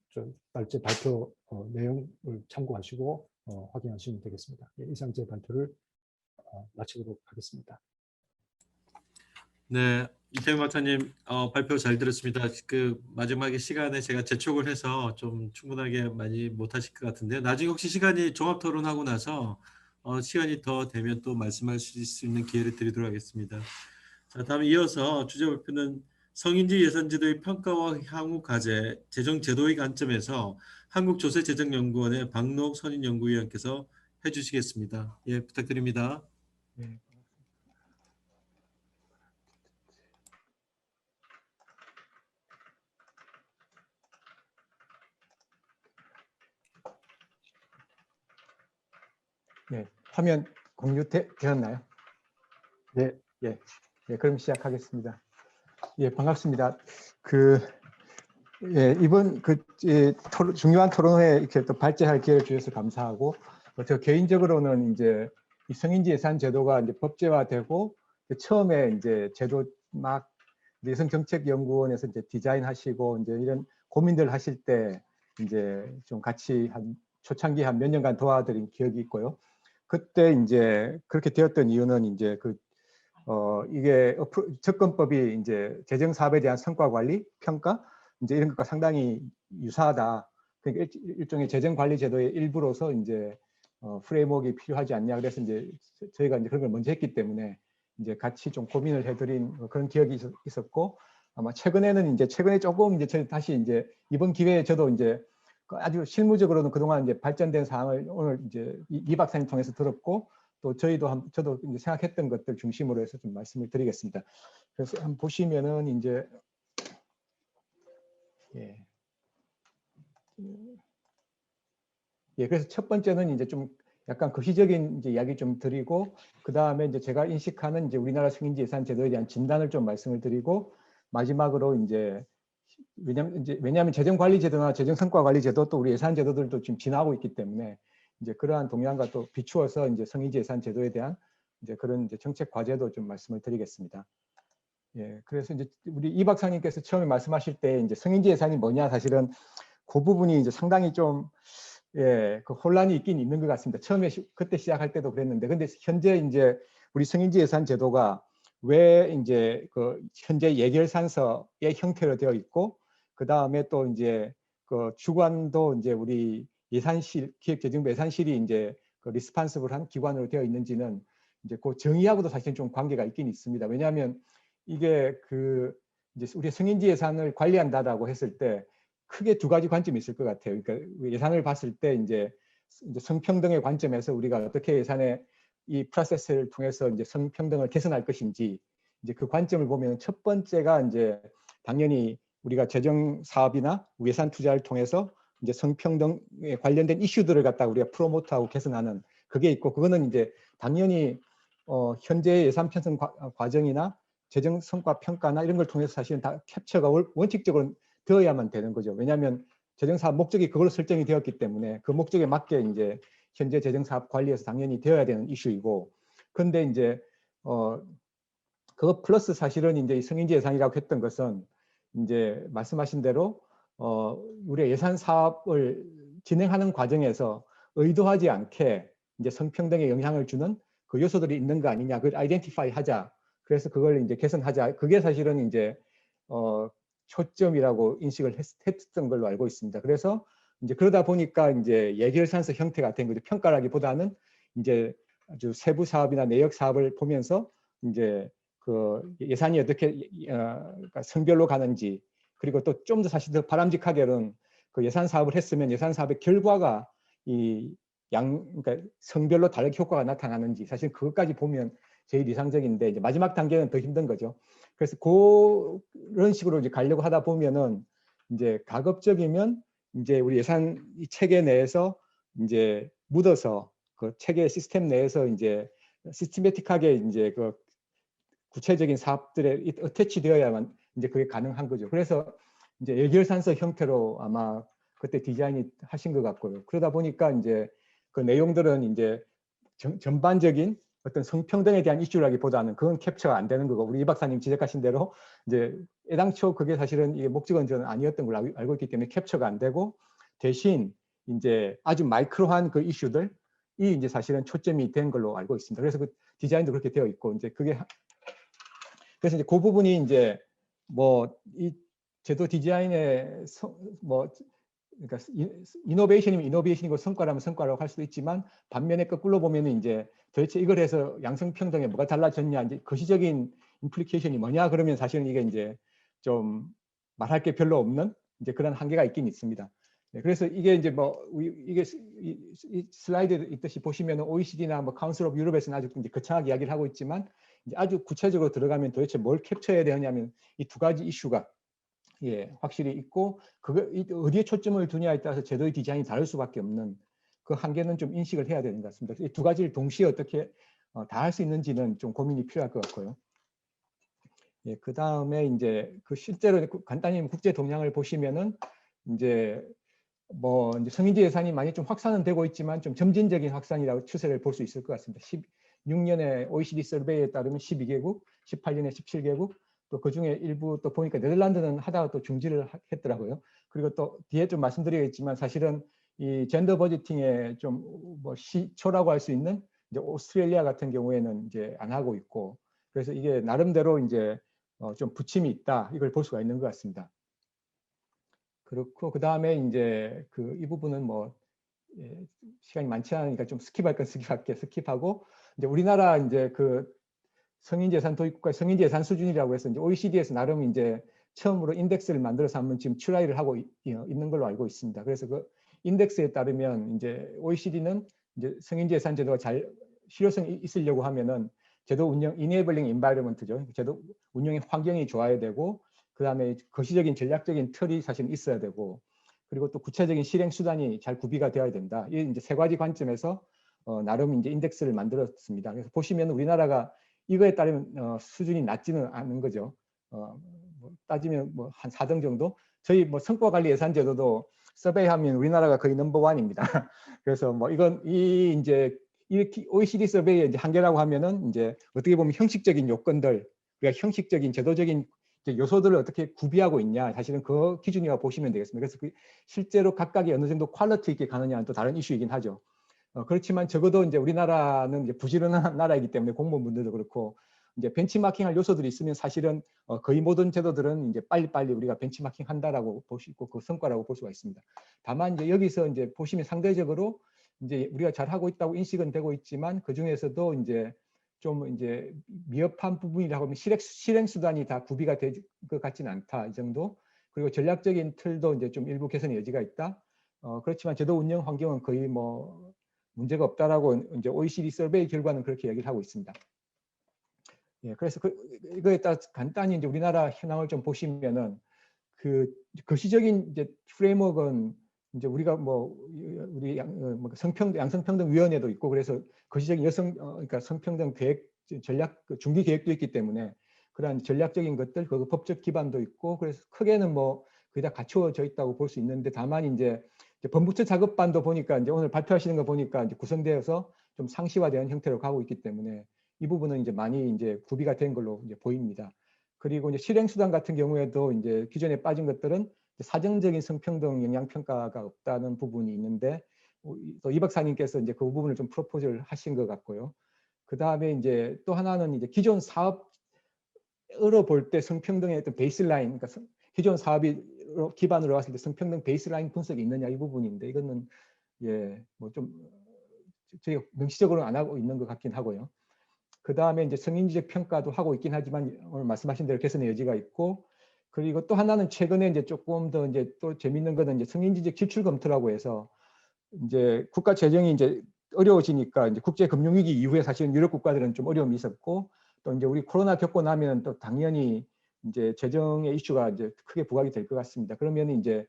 Speaker 7: 발제 발표 내용을 참고하시고 확인하시면 되겠습니다. 네, 이상 제 발표를 마치도록 하겠습니다.
Speaker 6: 네, 이태영 박사님 발표 잘 들었습니다. 그 마지막에 시간에 제가 재촉을 해서 좀 충분하게 많이 못하실 것 같은데, 나중에 혹시 시간이 종합 토론하고 나서 시간이 더 되면 또 말씀하실 수 있는 기회를 드리도록 하겠습니다. 자, 다음 이어서 주제 발표는 성인지 예산제도의 평가와 향후 과제, 재정 제도의 관점에서 한국조세재정연구원의 박노욱 선임연구위원께서 해주시겠습니다. 예, 부탁드립니다.
Speaker 7: 네.
Speaker 8: 네, 화면 공유되었나요?
Speaker 7: 네.
Speaker 8: 예, 예, 그럼 시작하겠습니다. 예, 반갑습니다. 이번 중요한 토론회에 이렇게 또 발제할 기회를 주셔서 감사하고, 저 개인적으로는 이제 이 성인지 예산 제도가 이제 법제화되고 처음에 이제 제도 막 여성정책연구원에서 이제 디자인하시고 이제 이런 고민들 하실 때 이제 좀 같이 초창기 한 몇 년간 도와드린 기억이 있고요. 그때 이제 그렇게 되었던 이유는 이제 이게 접근법이 이제 재정 사업에 대한 성과 관리, 평가 이제 이런 것과 상당히 유사하다. 그러니까 일종의 재정 관리 제도의 일부로서 이제 프레임워크가 필요하지 않냐. 그래서 이제 저희가 이제 그런 걸 먼저 했기 때문에 이제 같이 좀 고민을 해드린 그런 기억이 있었고, 아마 최근에 조금 이제 저희 다시 이제 이번 기회에 저도 이제 아주 실무적으로는 그동안 이제 발전된 사항을 오늘 이제 이 박사님 통해서 들었고, 또 저도 이제 생각했던 것들 중심으로 해서 좀 말씀을 드리겠습니다. 그래서 한번 보시면은 이제 그래서 첫 번째는 이제 좀 약간 거시적인 이제 이야기 좀 드리고, 그 다음에 이제 제가 인식하는 이제 우리나라 성인지 예산 제도에 대한 진단을 좀 말씀을 드리고, 마지막으로 이제 왜냐하면 재정관리제도나 재정성과관리제도 또 우리 예산제도들도 지금 지나고 있기 때문에 이제 그러한 동향과 또 비추어서 이제 성인지 예산제도에 대한 이제 그런 이제 정책 과제도 좀 말씀을 드리겠습니다. 예, 그래서 이제 우리 이 박사님께서 처음에 말씀하실 때 이제 성인지 예산이 뭐냐, 사실은 그 부분이 이제 상당히 좀 그 혼란이 있긴 있는 것 같습니다. 처음에 그때 시작할 때도 그랬는데, 근데 현재 이제 우리 성인지 예산 제도가 왜 이제 현재 예결산서의 형태로 되어 있고, 그 다음에 또 이제 주관도 이제 우리 예산실, 기획재정부 예산실이 이제 리스판스블한 기관으로 되어 있는지는 이제 그 정의하고도 사실 좀 관계가 있긴 있습니다. 왜냐하면 이게 이제 우리 성인지 예산을 관리한다라고 했을 때 크게 두 가지 관점이 있을 것 같아요. 그러니까 예산을 봤을 때 이제 성평등의 관점에서 우리가 어떻게 예산의 이 프로세스를 통해서 이제 성평등을 개선할 것인지, 이제 그 관점을 보면 첫 번째가 이제 당연히 우리가 재정 사업이나 예산 투자를 통해서 이제 성평등에 관련된 이슈들을 갖다가 우리가 프로모트하고 개선하는 그게 있고, 그거는 이제 당연히 현재 예산 편성 과정이나 재정 성과 평가나 이런 걸 통해서 사실은 다 캡처가 원칙적으로 되어야만 되는 거죠. 왜냐하면 재정 사업 목적이 그걸로 설정이 되었기 때문에 그 목적에 맞게 이제 현재 재정 사업 관리에서 당연히 되어야 되는 이슈이고, 그런데 이제 그거 플러스 사실은 이제 성인지 예산이라고 했던 것은 이제 말씀하신 대로 우리가 예산 사업을 진행하는 과정에서 의도하지 않게 이제 성평등에 영향을 주는 그 요소들이 있는 거 아니냐, 그걸 아이덴티파이 하자. 그래서 그걸 이제 개선하자. 그게 사실은 이제 초점이라고 인식을 했던 걸로 알고 있습니다. 그래서 이제 그러다 보니까 이제 예결산서 형태가 된 거죠. 평가라기보다는 이제 아주 세부 사업이나 내역 사업을 보면서 이제 그 예산이 어떻게 그러니까 성별로 가는지, 그리고 또 좀 더 사실 더 바람직하게는 그 예산 사업을 했으면 예산 사업의 결과가 그러니까 성별로 다르게 효과가 나타나는지, 사실 그것까지 보면 제일 이상적인데, 이제 마지막 단계는 더 힘든 거죠. 그래서 그런 식으로 이제 가려고 하다 보면은 이제 가급적이면 이제 우리 예산 이 체계 내에서 이제 묻어서 그 체계 시스템 내에서 이제 시스테매틱하게 이제 그 구체적인 사업들에 어태치되어야만 이제 그게 가능한 거죠. 그래서 이제 예결산서 형태로 아마 그때 디자인이 하신 것 같고요. 그러다 보니까 이제 그 내용들은 이제 전반적인 어떤 성평등에 대한 이슈라기보다는 그건 캡처가 안 되는 거고, 우리 이 박사님 지적하신 대로 이제 애당초 그게 사실은 이게 목적은 저는 아니었던 걸로 알고 있기 때문에 캡처가 안 되고, 대신 이제 아주 마이크로한 그 이슈들이 이제 사실은 초점이 된 걸로 알고 있습니다. 그래서 그 디자인도 그렇게 되어 있고, 이제 그게 그래서 이제 그 부분이 이제 뭐 이 제도 디자인의 뭐 그러니까 이노베이션이면 이노베이션이고 성과라면 성과라고 할 수도 있지만, 반면에 거꾸로 보면은 이제 도대체 이걸 해서 양성평등에 뭐가 달라졌냐, 이제 거시적인 임플리케이션이 뭐냐, 그러면 사실은 이게 이제 좀 말할 게 별로 없는 이제 그런 한계가 있긴 있습니다. 네, 그래서 이게 이제 뭐 이게 이 슬라이드에 있듯이 보시면 OECD나 뭐 카운슬 오브 유럽에서는 아주 이제 거창하게 이야기를 하고 있지만, 이제 아주 구체적으로 들어가면 도대체 뭘 캡처해야 되냐면 이 두 가지 이슈가 확실히 있고, 그거 어디에 초점을 두냐에 따라서 제도의 디자인이 다를 수밖에 없는 그 한계는 좀 인식을 해야 되는 것 같습니다. 이 두 가지를 동시에 어떻게 다 할 수 있는지는 좀 고민이 필요할 것 같고요. 그 다음에 이제 그 실제로 간단히 국제 동향을 보시면은 이제 뭐 이제 성인지 예산이 많이 좀 확산은 되고 있지만 좀 점진적인 확산이라고 추세를 볼 수 있을 것 같습니다. 16년에 OECD 서베이에 따르면 12개국, 18년에 17개국, 또 그중에 일부 또 보니까 네덜란드는 하다가 또 중지를 했더라고요. 그리고 또 뒤에 좀 말씀드리겠지만, 사실은 이 젠더 버제팅에 좀 뭐 시초라고 할 수 있는 이제 오스트레일리아 같은 경우에는 이제 안 하고 있고, 그래서 이게 나름대로 이제 좀 부침이 있다, 이걸 볼 수가 있는 것 같습니다. 그렇고 그 다음에 이제 이 부분은 뭐 시간이 많지 않으니까 좀 스킵할 건 스킵하고, 이제 우리나라 이제 그 성인지 예산 도입국가 성인지 예산 수준이라고 해서 이제 OECD에서 나름 이제 처음으로 인덱스를 만들어서 한번 지금 출하를 하고 있는 걸로 알고 있습니다. 그래서 그 인덱스에 따르면 이제 OECD는 이제 성인지 예산 제도가 잘 실효성이 있으려고 하면은 제도 운영 이네이블링 인바이러먼트죠. 제도 운영의 환경이 좋아야 되고, 그다음에 거시적인 전략적인 틀이 사실 있어야 되고, 그리고 또 구체적인 실행 수단이 잘 구비가 되어야 된다. 이 이제 세 가지 관점에서 나름 이제 인덱스를 만들었습니다. 그래서 보시면 우리나라가 이거에 따르면 수준이 낮지는 않은 거죠. 뭐 따지면 뭐 한 4등 정도. 저희 뭐 성과관리 예산제도도 서베이하면 우리나라가 거의 넘버1입니다. 그래서 뭐 이건 이제 OECD 서베이의 이제 한계라고 하면은 이제 어떻게 보면 형식적인 요건들, 우리가 형식적인 제도적인 요소들을 어떻게 구비하고 있냐, 사실은 그 기준이라고 보시면 되겠습니다. 그래서 실제로 각각이 어느 정도 퀄리티 있게 가느냐는 또 다른 이슈이긴 하죠. 그렇지만 적어도 이제 우리나라는 이제 부지런한 나라이기 때문에 공무원분들도 그렇고 이제 벤치마킹할 요소들이 있으면 사실은 거의 모든 제도들은 이제 빨리빨리 우리가 벤치마킹 한다라고 볼 수 있고 그 성과라고 볼 수가 있습니다. 다만 이제 여기서 이제 보시면 상대적으로 이제 우리가 잘 하고 있다고 인식은 되고 있지만, 그 중에서도 이제 좀 이제 미흡한 부분이라고 하면 실행 수단이 다 구비가 될 것 같지는 않다, 이 정도. 그리고 전략적인 틀도 이제 좀 일부 개선의 여지가 있다. 그렇지만 제도 운영 환경은 거의 뭐 문제가 없다라고 이제 OECD 서베이 결과는 그렇게 얘기를 하고 있습니다. 그래서 이거에 따라 간단히 이제 우리나라 현황을 좀 보시면은 거시적인 이제 프레임워크는 이제 우리가 뭐 우리 양성평등 위원회도 있고, 그래서 거시적인 그러니까 성평등 계획 전략 중기 계획도 있기 때문에 그러한 전략적인 것들, 그 법적 기반도 있고, 그래서 크게는 뭐 거의 다 갖추어져 있다고 볼 수 있는데, 다만 이제 본부처 작업반도 보니까 이제 오늘 발표하시는 거 보니까 이제 구성되어서 좀 상시화된 형태로 가고 있기 때문에 이 부분은 이제 많이 이제 구비가 된 걸로 이제 보입니다. 그리고 이제 실행 수단 같은 경우에도 이제 기존에 빠진 것들은 사정적인 성평등 영향 평가가 없다는 부분이 있는데, 또 이 박사님께서 이제 그 부분을 좀 프로포즈를 하신 것 같고요. 그 다음에 이제 또 하나는 이제 기존 사업으로 볼 때 성평등의 어떤 베이스라인, 그러니까 기존 사업이 기반으로 왔을 때 성평등 베이스라인 분석이 있느냐, 이 부분인데, 이거는 뭐 좀 저희가 명시적으로는 안 하고 있는 것 같긴 하고요. 그 다음에 이제 성인지적 평가도 하고 있긴 하지만 오늘 말씀하신 대로 개선의 여지가 있고, 그리고 또 하나는 최근에 이제 조금 더 이제 또 재밌는 거는 이제 성인지적 지출 검토라고 해서 이제 국가 재정이 이제 어려워지니까 이제 국제 금융위기 이후에 사실은 유럽 국가들은 좀 어려움이 있었고, 또 이제 우리 코로나 겪고 나면 또 당연히 이제 재정의 이슈가 이제 크게 부각이 될 것 같습니다. 그러면 이제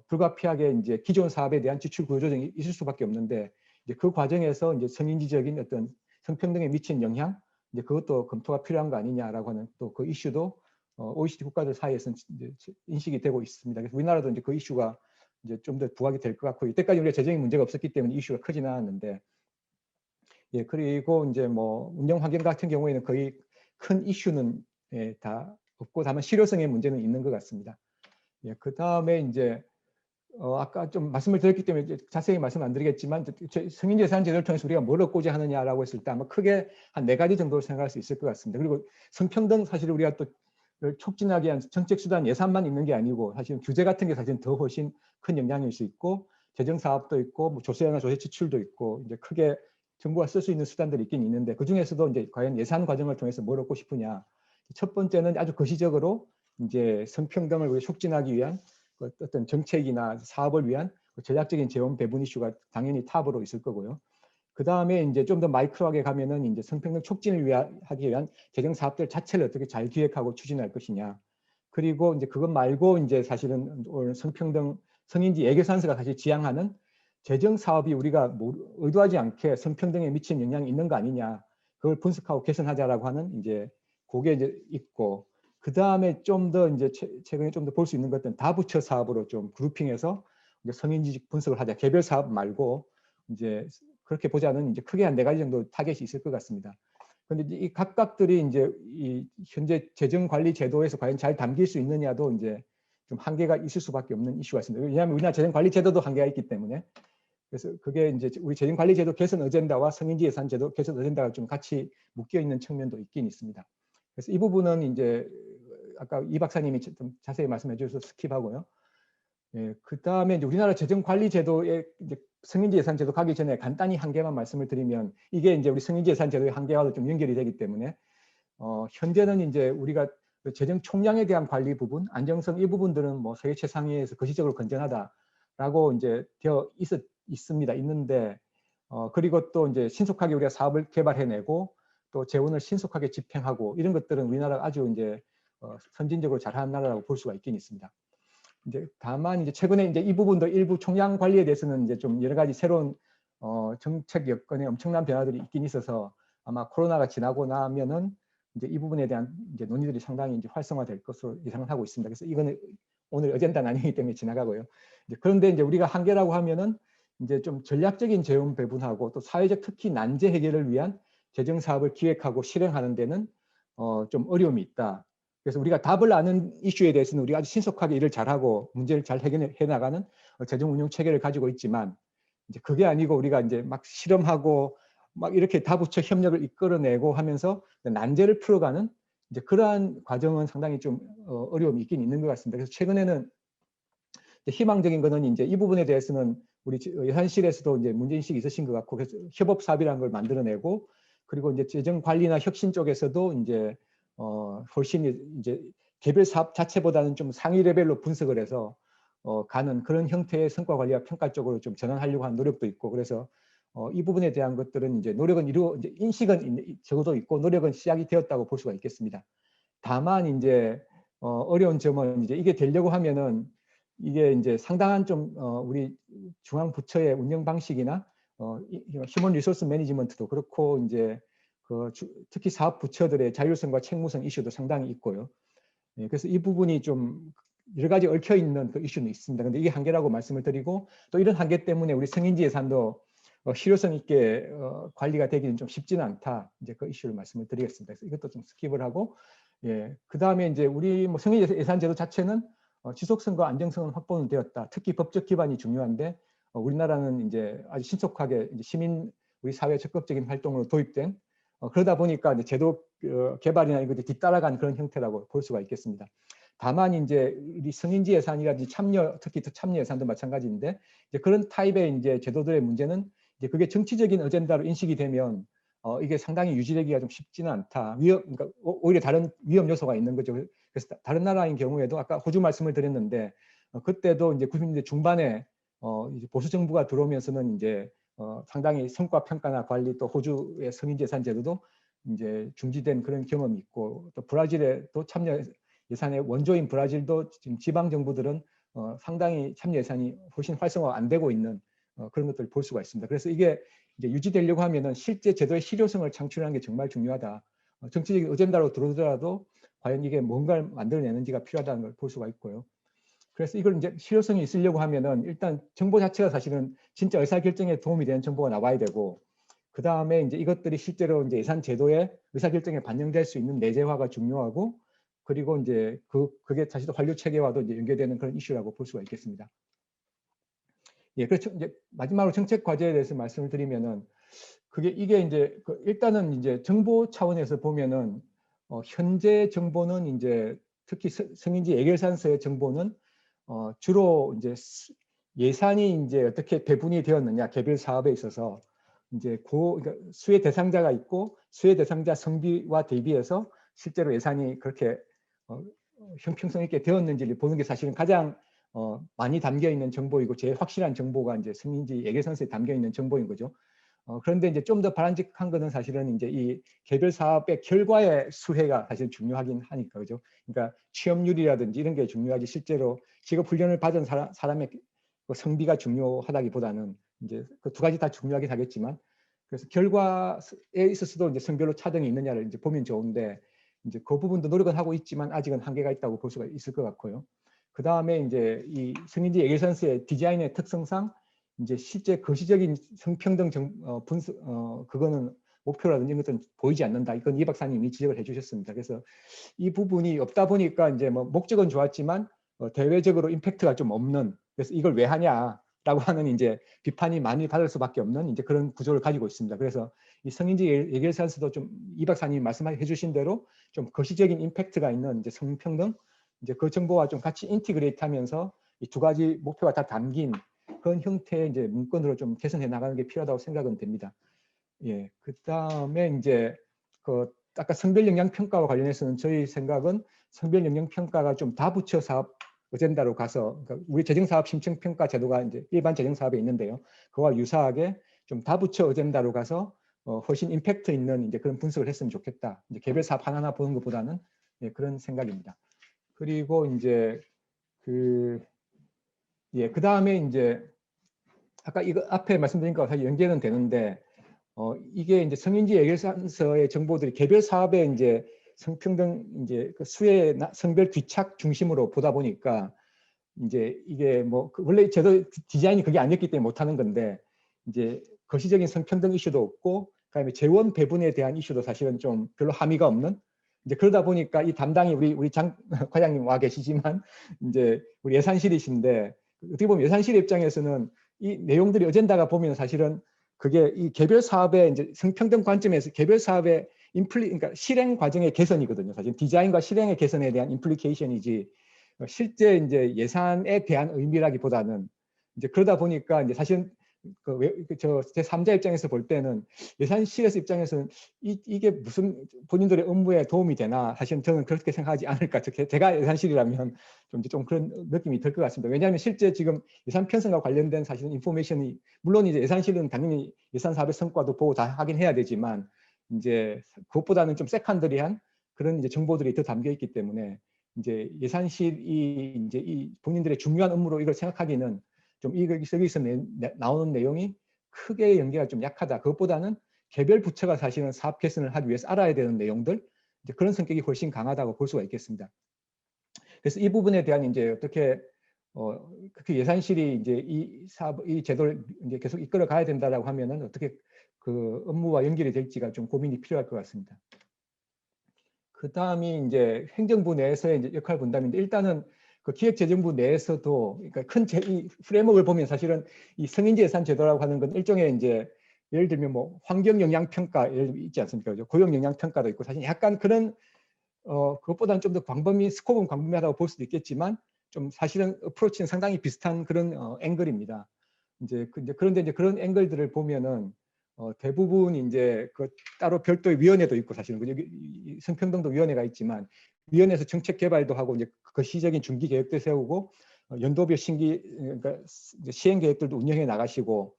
Speaker 8: 불가피하게 이제 기존 사업에 대한 지출 구조 조정이 있을 수밖에 없는데, 이제 그 과정에서 이제 성인지적인 어떤 성평등에 미친 영향, 이제 그것도 검토가 필요한 거 아니냐라고 하는 또 그 이슈도 OECD 국가들 사이에서는 이제 인식이 되고 있습니다. 그래서 우리나라도 이제 그 이슈가 이제 좀 더 부각이 될 것 같고, 이때까지 우리가 재정이 문제가 없었기 때문에 이슈가 크지는 않았는데, 예, 그리고 이제 뭐 운영 환경 같은 경우에는 거의 큰 이슈는 다 없고, 다만 실효성의 문제는 있는 것 같습니다. 예, 그 다음에 이제 아까 좀 말씀을 드렸기 때문에 이제 자세히 말씀 안 드리겠지만, 성인재산 제도를 통해서 우리가 뭘 얻고자 하느냐라고 했을 때 아마 크게 한 4가지 정도로 생각할 수 있을 것 같습니다. 그리고 성평등, 사실 우리가 또 촉진하기 위한 정책 수단 예산만 있는 게 아니고, 사실은 규제 같은 게 사실은 더 훨씬 큰 영향일 수 있고, 재정 사업도 있고, 뭐 조세나 조세 지출도 있고, 이제 크게 정부가 쓸 수 있는 수단들이 있긴 있는데, 그 중에서도 이제 과연 예산 과정을 통해서 뭘 얻고 싶으냐. 첫 번째는 아주 거시적으로 이제 성평등을 우리 촉진하기 위한 어떤 정책이나 사업을 위한 전략적인 재원 배분 이슈가 당연히 탑으로 있을 거고요. 그 다음에 이제 좀 더 마이크로하게 가면은 이제 성평등 촉진을 하기 위한 재정 사업들 자체를 어떻게 잘 기획하고 추진할 것이냐. 그리고 이제 그것 말고 이제 사실은 오늘 성평등 성인지 예결산서가 사실 지향하는 재정 사업이 우리가 의도하지 않게 성평등에 미친 영향이 있는 거 아니냐. 그걸 분석하고 개선하자라고 하는 이제 그게 이제 있고, 그 다음에 좀 더 이제 최근에 좀 더 볼 수 있는 것들은 다부처 사업으로 좀 그룹핑해서 이제 성인지식 분석을 하자. 개별 사업 말고 이제 그렇게 보자는 이제 크게 한 4가지 정도 타겟이 있을 것 같습니다. 그런데 이 각각들이 이제 이 현재 재정 관리 제도에서 과연 잘 담길 수 있느냐도 이제 좀 한계가 있을 수밖에 없는 이슈가 있습니다. 왜냐하면 우리나라 재정 관리 제도도 한계가 있기 때문에. 그래서 그게 이제 우리 재정 관리 제도 개선 어젠다와 성인지 예산 제도 개선 어젠다가 좀 같이 묶여 있는 측면도 있긴 있습니다. 그래서 이 부분은 이제 아까 이 박사님이 좀 자세히 말씀해 주셔서 스킵하고요. 예, 그 다음에 이제 우리나라 재정관리제도의 이제 성인지예산제도 가기 전에 간단히 한 개만 말씀을 드리면, 이게 이제 우리 성인지예산제도의 한계와도 좀 연결이 되기 때문에 현재는 이제 우리가 재정 총량에 대한 관리 부분, 안정성 이 부분들은 뭐 세계 최상위에서 거시적으로 건전하다라고 이제 되어 있는데, 그리고 또 이제 신속하게 우리가 사업을 개발해내고 또 재원을 신속하게 집행하고 이런 것들은 우리나라가 아주 이제 선진적으로 잘하는 나라라고 볼 수가 있긴 있습니다. 이제 다만 이제 최근에 이제 이 부분도 일부 총량 관리에 대해서는 이제 좀 여러 가지 새로운 정책 여건에 엄청난 변화들이 있긴 있어서 아마 코로나가 지나고 나면은 이제 이 부분에 대한 이제 논의들이 상당히 이제 활성화될 것으로 예상을 하고 있습니다. 그래서 이거는 오늘 어젠다는 아니기 때문에 지나가고요. 이제 그런데 이제 우리가 한계라고 하면은 이제 좀 전략적인 재원 배분하고 또 사회적 특히 난제 해결을 위한 재정 사업을 기획하고 실행하는 데는 좀 어려움이 있다. 그래서 우리가 답을 아는 이슈에 대해서는 우리가 아주 신속하게 일을 잘하고 문제를 잘 해결해 나가는 재정 운용 체계를 가지고 있지만, 이제 그게 아니고 우리가 이제 막 실험하고 막 이렇게 다부처 협력을 이끌어내고 하면서 난제를 풀어가는 이제 그러한 과정은 상당히 좀 어려움이 있긴 있는 것 같습니다. 그래서 최근에는 희망적인 거는 이제 이 부분에 대해서는 우리 예산실에서도 이제 문제인식이 있으신 것 같고, 그래서 협업 사업이라는 걸 만들어내고, 그리고 이제 재정 관리나 혁신 쪽에서도 이제 훨씬 이제 개별 사업 자체보다는 좀 상위 레벨로 분석을 해서 가는 그런 형태의 성과 관리와 평가 쪽으로 좀 전환하려고 하는 노력도 있고, 그래서 이 부분에 대한 것들은 이제 노력은 이제 인식은 적어도 있고 노력은 시작이 되었다고 볼 수가 있겠습니다. 다만 이제 어려운 점은 이제 이게 되려고 하면은 이게 이제 상당한 좀 우리 중앙 부처의 운영 방식이나 휴먼 리소스 매니지먼트도 그렇고 이제 특히 사업 부처들의 자율성과 책무성 이슈도 상당히 있고요. 예, 그래서 이 부분이 좀 여러 가지 얽혀 있는 그 이슈는 있습니다. 근데 이게 한계라고 말씀을 드리고, 또 이런 한계 때문에 우리 성인지 예산도 실효성 있게 관리가 되기는 좀 쉽지는 않다. 이제 그 이슈를 말씀을 드리겠습니다. 그래서 이것도 좀 스킵을 하고, 예, 그 다음에 이제 우리 뭐 성인지 예산제도 자체는 지속성과 안정성은 확보는 되었다. 특히 법적 기반이 중요한데 우리나라는 이제 아주 신속하게 이제 시민 우리 사회 적극적인 활동으로 도입된 그러다 보니까 이제 제도 개발이나 이것이 뒤따라간 그런 형태라고 볼 수가 있겠습니다. 다만 이제 우리 성인지 예산이라든지 참여, 특히 참여 예산도 마찬가지인데 이제 그런 타입의 이제 제도들의 문제는 이제 그게 정치적인 어젠다로 인식이 되면 이게 상당히 유지되기가 좀 쉽지는 않다. 그러니까 오히려 다른 위험 요소가 있는 거죠. 그래서 다른 나라인 경우에도 아까 호주 말씀을 드렸는데 그때도 이제 90년대 중반에 이제 보수 정부가 들어오면서는 이제 상당히 성과 평가나 관리 또 호주의 성인 예산 제도도 이제 중지된 그런 경험이 있고 또 브라질에도 참여 예산의 원조인 브라질도 지금 지방 정부들은 상당히 참여 예산이 훨씬 활성화가 안 되고 있는 그런 것들을 볼 수가 있습니다. 그래서 이게 이제 유지되려고 하면은 실제 제도의 실효성을 창출하는 게 정말 중요하다. 정치적인 어젠다로 들어오더라도 과연 이게 뭔가를 만들어내는지가 필요하다는 걸 볼 수가 있고요. 그래서 이걸 이제 실효성이 있으려고 하면은 일단 정보 자체가 사실은 진짜 의사결정에 도움이 되는 정보가 나와야 되고 그 다음에 이제 이것들이 실제로 이제 예산 제도의 의사결정에 반영될 수 있는 내재화가 중요하고 그리고 이제 그게 사실 관료 체계와도 이제 연계되는 그런 이슈라고 볼 수가 있겠습니다. 예, 그렇죠. 이제 마지막으로 정책 과제에 대해서 말씀을 드리면은 이게 이제 일단은 이제 정보 차원에서 보면은 현재 정보는 이제 특히 성인지 예결산서의 정보는 주로 이제 예산이 이제 어떻게 배분이 되었느냐 개별 사업에 있어서 이제 그러니까 수혜 대상자가 있고 수혜 대상자 성비와 대비해서 실제로 예산이 그렇게 형평성 있게 되었는지를 보는 게 사실은 가장 많이 담겨 있는 정보이고 제일 확실한 정보가 이제 성인지 예결산서에 담겨 있는 정보인 거죠. 그런데 이제 좀 더 바람직한 거는 사실은 이제 이 개별 사업의 결과의 수혜가 사실 중요하긴 하니까 그죠. 그러니까 취업률이라든지 이런 게 중요하지 실제로 직업 훈련을 받은 사람의 성비가 중요하다기보다는 이제 그 두 가지 다 중요하긴 하겠지만 그래서 결과에 있어서도 이제 성별로 차등이 있느냐를 이제 보면 좋은데 이제 그 부분도 노력은 하고 있지만 아직은 한계가 있다고 볼 수가 있을 것 같고요. 그 다음에 이제 이 성인지 예결산서의 디자인의 특성상 이제 실제 거시적인 성평등 그거는 목표라든지 이런 것들은 보이지 않는다. 이건 이 박사님이 지적을 해주셨습니다. 그래서 이 부분이 없다 보니까 이제 뭐 목적은 좋았지만 대외적으로 임팩트가 좀 없는. 그래서 이걸 왜 하냐라고 하는 이제 비판이 많이 받을 수밖에 없는 이제 그런 구조를 가지고 있습니다. 그래서 이 성인지 예결산서도 좀 이 박사님이 말씀해 주신 대로 좀 거시적인 임팩트가 있는 이제 성평등 이제 그 정보와 좀 같이 인티그레이트하면서 이 두 가지 목표가 다 담긴 그런 형태의 이제 문건으로 좀 개선해 나가는 게 필요하다고 생각은 됩니다. 예, 그 다음에 이제 아까 성별 영향 평가와 관련해서는 저희 생각은 성별 영향 평가가 좀 다부처 사업 어젠다로 가서 그러니까 우리 재정사업 심층평가 제도가 이제 일반 재정사업에 있는데요. 그와 유사하게 좀 다부처 어젠다로 가서 훨씬 임팩트 있는 이제 그런 분석을 했으면 좋겠다. 이제 개별 사업 하나하나 보는 것보다는 예, 그런 생각입니다. 그리고 이제 그 다음에 이제 아까 이거 앞에 말씀드린 거와 사실 연계는 되는데 이게 이제 성인지 예결산서의 정보들이 개별 사업에 이제 성평등 이제 그 수혜 성별 귀착 중심으로 보다 보니까 이제 이게 뭐 원래 제도 디자인이 그게 아니었기 때문에 못하는 건데 이제 거시적인 성평등 이슈도 없고 그다음에 재원 배분에 대한 이슈도 사실은 좀 별로 함의가 없는 이제 그러다 보니까 이 담당이 우리 장 과장님 와 계시지만 이제 우리 예산실이신데 어떻게 보면 예산실 입장에서는 이 내용들이 어젠다가 보면 사실은 그게 이 개별 사업의 이제 성평등 관점에서 개별 사업의 그러니까 실행 과정의 개선이거든요. 사실 디자인과 실행의 개선에 대한 임플리케이션이지 실제 이제 예산에 대한 의미라기보다는 이제 그러다 보니까 이제 사실은 저 제3자 입장에서 볼 때는 예산실에서 입장에서는 이게 무슨 본인들의 업무에 도움이 되나 사실은 저는 그렇게 생각하지 않을까. 제가 예산실이라면 좀 그런 느낌이 들 것 같습니다. 왜냐하면 실제 지금 예산 편성과 관련된 사실은 인포메이션이 물론 이제 예산실은 당연히 예산 사업의 성과도 보고 다 하긴 해야 되지만 이제 그것보다는 좀 세컨더리한 그런 이제 정보들이 더 담겨 있기 때문에 이제 예산실이 이제 이 본인들의 중요한 업무로 이걸 생각하기는 좀 여기서 나오는 내용이 크게 연계가 좀 약하다. 그것보다는 개별 부처가 사실은 사업 개선을 하기 위해서 알아야 되는 내용들 이제 그런 성격이 훨씬 강하다고 볼 수가 있겠습니다. 그래서 이 부분에 대한 이제 어떻게 그 예산실이 이제 이 제도를 이제 계속 이끌어 가야 된다라고 하면은 어떻게 그 업무와 연결이 될지가 좀 고민이 필요할 것 같습니다. 그 다음이 이제 행정부 내에서의 이제 역할 분담인데 일단은 그 기획재정부 내에서도 그러니까 이 프레임워크를 보면 사실은 이 성인지 예산 제도라고 하는 건 일종의 이제 예를 들면 뭐 환경 영향 평가 예를 들면 있지 않습니까? 고용 영향 평가도 있고 사실 약간 그런 그것보다는 좀 더 스코프는 광범위하다고 볼 수도 있겠지만 좀 사실은 어프로치는 상당히 비슷한 그런 앵글입니다. 그런데 이제 그런 앵글들을 보면은 대부분 이제 그 따로 별도의 위원회도 있고 사실은 이 성평등도 위원회가 있지만 위원회에서 정책 개발도 하고 이제 그 시적인 중기 계획도 세우고 연도별 그러니까 시행 계획들도 운영해 나가시고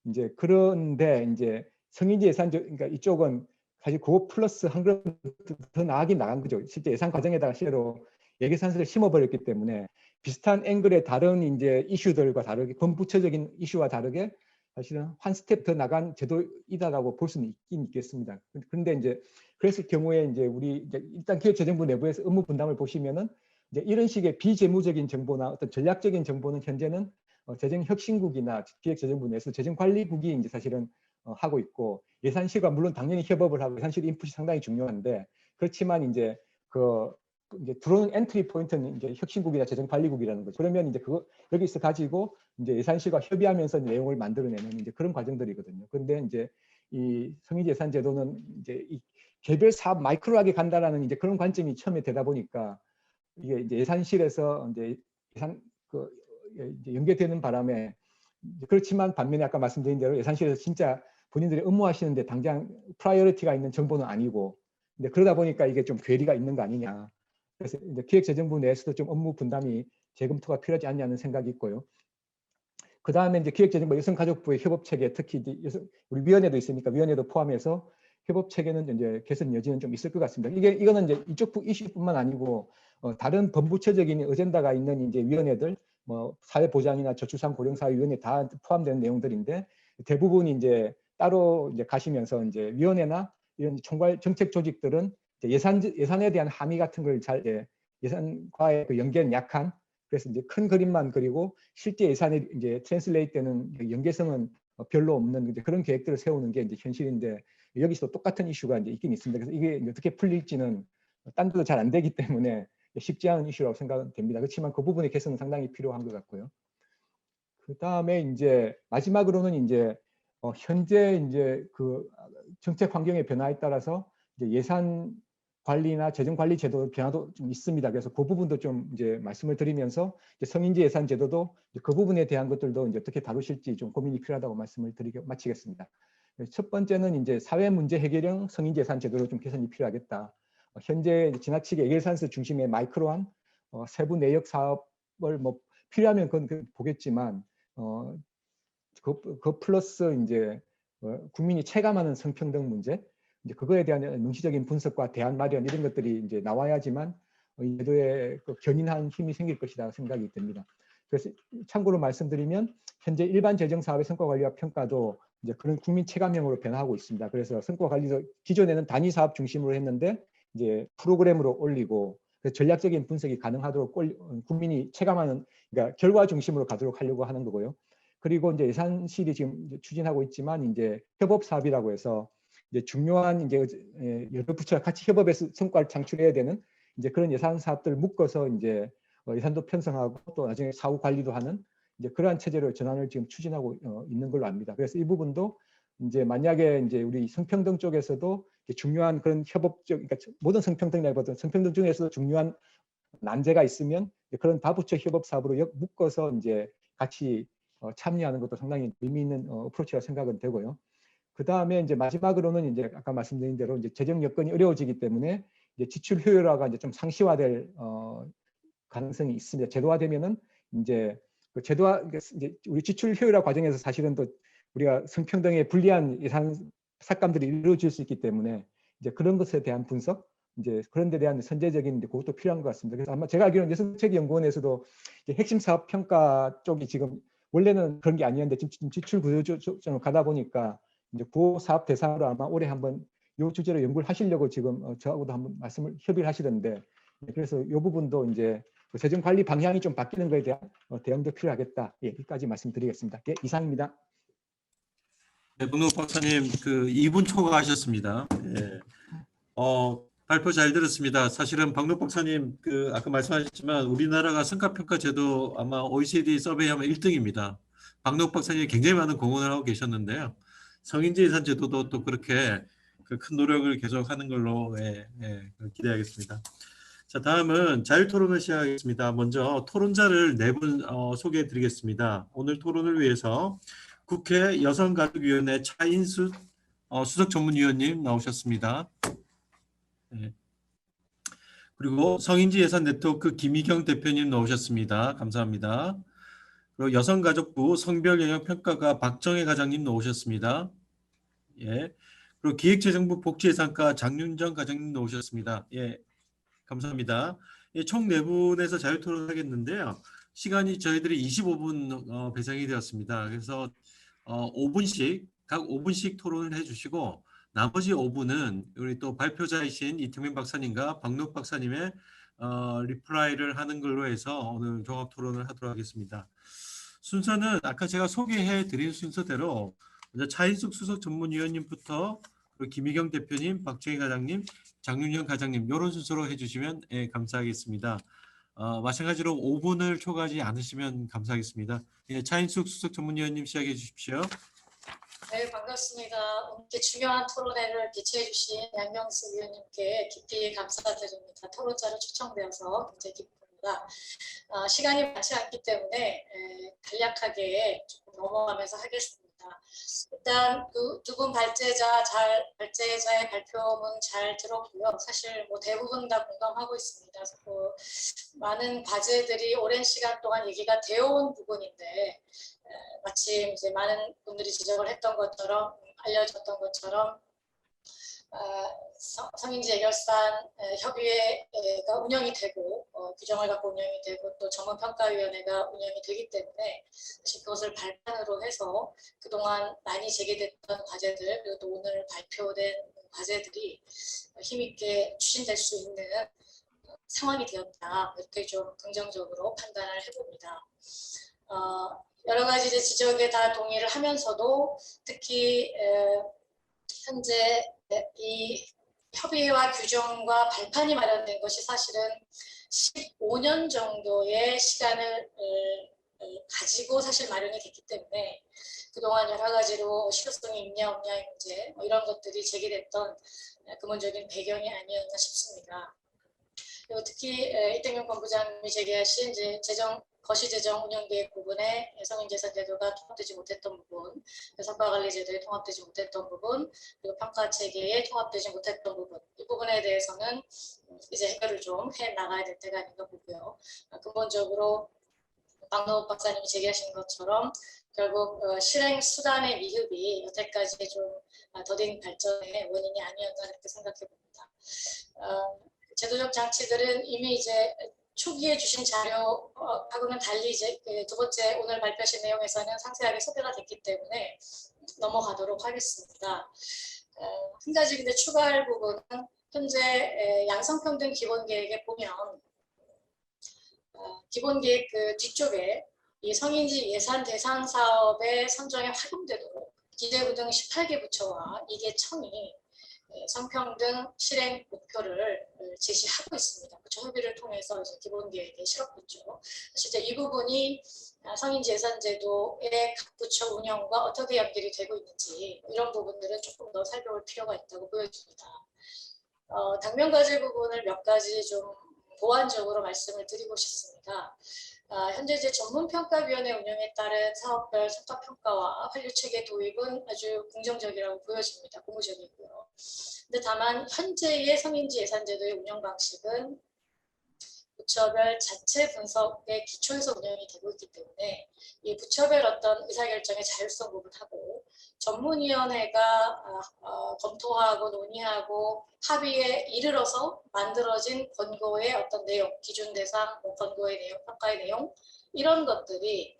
Speaker 8: 이제 그런데 이제 성인지 예산 그러니까 이쪽은 사실 그거 플러스 한 걸음 더 나가긴 나간 거죠. 실제 예산 과정에다가 실제로 예산서를 심어버렸기 때문에 비슷한 앵글의 다른 이제 이슈들과 다르게 범부처적인 이슈와 다르게 사실은 한 스텝 더 나간 제도이다라고 볼 수는 있긴 있겠습니다. 그런데 이제 그랬을 경우에 이제 우리 이제 일단 기획재정부 내부에서 업무 분담을 보시면은 이제 이런 식의 비재무적인 정보나 어떤 전략적인 정보는 현재는 재정혁신국이나 기획재정부 내에서 재정관리국이 이제 사실은 하고 있고 예산실과 물론 당연히 협업을 하고 예산실 인풋이 상당히 중요한데 그렇지만 이제 이제 들어오는 엔트리 포인트는 이제 혁신국이나 재정관리국이라는 거죠. 그러면 이제 여기서 가지고 이제 예산실과 협의하면서 내용을 만들어내는 이제 그런 과정들이거든요. 그런데 이제 이 성인지 예산 제도는 이제 이 개별 사업 마이크로하게 간다라는 이제 그런 관점이 처음에 되다 보니까 이게 이제 예산실에서 이제 이제 연계되는 바람에 그렇지만 반면에 아까 말씀드린 대로 예산실에서 진짜 본인들이 업무하시는데 당장 프라이어리티가 있는 정보는 아니고 근데 그러다 보니까 이게 좀 괴리가 있는 거 아니냐. 그래서 이제 기획재정부 내에서도 좀 업무 분담이 재검토가 필요하지 않냐는 생각이 있고요. 그 다음에 이제 기획재정부 여성가족부의 협업체계 특히 우리 위원회도 있으니까 위원회도 포함해서 협업체계는 이제 개선 여지는 좀 있을 것 같습니다. 이거는 이제 이쪽 이슈뿐만 아니고 다른 범부처적인 어젠다가 있는 이제 위원회들 뭐 사회보장이나 저출산 고령사회위원회 다 포함되는 내용들인데 대부분이 이제 따로 이제 가시면서 이제 위원회나 이런 총괄 정책 조직들은 예산에 대한 함의 같은 걸 잘 예산과의 그 연계는 약한 그래서 이제 큰 그림만 그리고 실제 예산에 이제 트랜슬레이트 되는 연계성은 별로 없는 이제 그런 계획들을 세우는 게 이제 현실인데 여기서 똑같은 이슈가 이제 있긴 있습니다. 그래서 이게 어떻게 풀릴지는 딴 데도 잘 안 되기 때문에 쉽지 않은 이슈라고 생각됩니다. 그렇지만 그 부분의 개선은 상당히 필요한 것 같고요. 그 다음에 이제 마지막으로는 이제 현재 이제 그 정책 환경의 변화에 따라서 이제 예산 관리나 재정 관리 제도 변화도 좀 있습니다. 그래서 그 부분도 좀 이제 말씀을 드리면서 이제 성인지 예산 제도도 그 부분에 대한 것들도 이제 어떻게 다루실지 좀 고민이 필요하다고 말씀을 드리고 마치겠습니다. 첫 번째는 이제 사회 문제 해결형 성인지 예산 제도로 좀 개선이 필요하겠다. 현재 지나치게 예산서 중심의 마이크로한 세부 내역 사업을 뭐 필요하면 그건 보겠지만 그 플러스 이제 국민이 체감하는 성평등 문제 이제 그거에 대한 명시적인 분석과 대안 마련 이런 것들이 이제 나와야지만 이 제도에 그 견인한 힘이 생길 것이다 생각이 듭니다. 그래서 참고로 말씀드리면 현재 일반 재정 사업의 성과 관리와 평가도 이제 그런 국민 체감형으로 변화하고 있습니다. 그래서 성과 관리도 기존에는 단위 사업 중심으로 했는데 이제 프로그램으로 올리고 전략적인 분석이 가능하도록 국민이 체감하는 그러니까 결과 중심으로 가도록 하려고 하는 거고요. 그리고 이제 예산실이 지금 이제 추진하고 있지만 이제 협업 사업이라고 해서 이제 중요한 이제 여러 부처가 같이 협업해서 성과를 창출해야 되는 이제 그런 예산 사업들을 묶어서 이제 예산도 편성하고 또 나중에 사후 관리도 하는 이제 그러한 체제로 전환을 지금 추진하고 있는 걸로 압니다. 그래서 이 부분도 이제 만약에 이제 우리 성평등 쪽에서도 중요한 그런 협업적 그러니까 모든 성평등이라기보다는 성평등 중에서도 중요한 난제가 있으면 그런 다부처 협업 사업으로 묶어서 이제 같이 참여하는 것도 상당히 의미 있는 어프로치라 생각은 되고요. 그 다음에 이제 마지막으로는 이제 아까 말씀드린 대로 이제 재정 여건이 어려워지기 때문에 이제 지출 효율화가 이제 좀 상시화될 가능성이 있습니다. 제도화되면은 이제 그 제도화 이제 우리 지출 효율화 과정에서 사실은 또 우리가 성평등에 불리한 예산 삭감들이 이루어질 수 있기 때문에 이제 그런 것에 대한 분석 이제 그런 데 대한 선제적인 이제 그것도 필요한 것 같습니다. 그래서 아마 제가 알기로는 여성체계연구원에서도 핵심 사업 평가 쪽이 지금 원래는 그런 게 아니었는데 지금 지출 구조조정을 가다 보니까 이제 그 사업 대상으로 아마 올해 한번 이 주제로 연구를 하시려고 지금 저하고도 한번 협의를 하시던데 그래서 이 부분도 이제 재정 관리 방향이 좀 바뀌는 것에 대한 대응도 필요하겠다. 예, 여기까지 말씀드리겠습니다. 예, 이상입니다.
Speaker 6: 네, 박노국 박사님 그 2분 초과하셨습니다. 예. 발표 잘 들었습니다. 사실은 박노국 박사님 그 아까 말씀하셨지만 우리나라가 성과평가 제도 아마 OECD 서베이하면 1등입니다. 박노국 박사님이 굉장히 많은 공헌을 하고 계셨는데요. 성인지 예산 제도도 또 그렇게 그 큰 노력을 계속하는 걸로 기대하겠습니다. 자, 다음은 자유토론을 시작하겠습니다. 먼저 토론자를 4분 소개해 드리겠습니다. 오늘 토론을 위해서 국회 여성가족위원회 차인수 수석 전문위원님 나오셨습니다. 네. 그리고 성인지 예산 네트워크 김희경 대표님 나오셨습니다. 감사합니다. 그리고 여성가족부 성별영역평가가 박정혜 과장님 나오셨습니다. 예. 그리고 기획재정부 복지예산과 장윤정 과장님 나오셨습니다. 예. 감사합니다. 예, 총 4분에서 자유토론을 하겠는데요. 시간이 저희들이 25분 배정이 되었습니다. 그래서 5분씩 각 5분씩 토론을 해주시고 나머지 5분은 우리 또 발표자이신 이태민 박사님과 박노 박사님의 리플라이를 하는 걸로 해서 오늘 종합 토론을 하도록 하겠습니다. 순서는 아까 제가 소개해 드린 순서대로 먼저 차인숙 수석 전문위원님부터 그리고 김희경 대표님, 박정희 과장님, 장윤영 과장님 이런 순서로 해주시면 감사하겠습니다. 마찬가지로 5분을 초과하지 않으시면 감사하겠습니다. 예, 차인숙 수석 전문위원님 시작해 주십시오.
Speaker 9: 네, 반갑습니다. 이렇게 중요한 토론회를 개최해 주신 양명수 위원님께 깊이 감사드립니다. 토론자로 초청되어서 굉장히 기쁩니다. 시간이 많지 않기 때문에 간략하게 조금 넘어가면서 하겠습니다. 일단 두 분 발제자의 발표문 잘 들었고요. 사실 뭐 대부분 다 공감하고 있습니다. 많은 과제들이 오랜 시간 동안 얘기가 되어온 부분인데 마침 이제 많은 분들이 지적을 했던 것처럼 알려졌던 것처럼 성인지 예결산 협의회가 운영이 되고 규정을 갖고 운영이 되고 또 전문평가위원회가 운영이 되기 때문에 사실 그것을 발판으로 해서 그동안 많이 제기됐던 과제들 그리고 또 오늘 발표된 과제들이 힘있게 추진될 수 있는 상황이 되었다. 이렇게 좀 긍정적으로 판단을 해봅니다. 여러 가지 이제 지적에 다 동의를 하면서도 특히 현재 이 협의회와 규정과 발판이 마련된 것이 사실은 15년 정도의 시간을 가지고 사실 마련이 됐기 때문에 그동안 여러 가지로 실효성이 있냐 없냐의 문제 이런 것들이 제기됐던 근본적인 배경이 아니었나 싶습니다. 그리고 특히 이태경 본부장님이 제기하신 이제 거시재정 운영계획 부분에 성인재산제도가 통합되지 못했던 부분, 성과관리제도에 통합되지 못했던 부분, 그리고 평가체계에 통합되지 못했던 부분, 이 부분에 대해서는 이제 해결을 좀 해나가야 될 때가 아닌가 보고요. 근본적으로 박노 박사님이 제기하신 것처럼 결국 실행 수단의 미흡이 여태까지 좀 더딘 발전의 원인이 아니었나 이렇게 생각해 봅니다. 제도적 장치들은 이미 이제 초기에 주신 자료하고는 달리 이제 두 번째 오늘 발표하신 내용에서는 상세하게 소개가 됐기 때문에 넘어가도록 하겠습니다. 한 가지 근데 추가할 부분은 현재 양성평등 기본계획에 보면 기본계획 그 뒤쪽에 이 성인지 예산 대상 사업의 선정에 활용되도록 기재부 등 18개 부처와 2개 청이 성평등 실행 목표를 제시하고 있습니다. 부처 협의를 통해서 이제 기본계획에 실었고 있죠. 실제 이 부분이 성인지 예산제도의 각 부처 운영과 어떻게 연결이 되고 있는지 이런 부분들은 조금 더 살펴볼 필요가 있다고 보여집니다. 당면과제 부분을 몇 가지 좀 보완적으로 말씀을 드리고 싶습니다. 현재 이제 전문평가위원회 운영에 따른 사업별 성과평가와 환류체계 도입은 아주 긍정적이라고 보여집니다. 고무적이고요. 근데 다만 현재의 성인지 예산제도의 운영 방식은 부처별 자체 분석의 기초에서 운영이 되고 있기 때문에 이 부처별 어떤 의사결정의 자율성 부분하고 전문위원회가 검토하고 논의하고 합의에 이르러서 만들어진 권고의 어떤 내용, 기준 대상, 권고의 내용, 평가의 내용 이런 것들이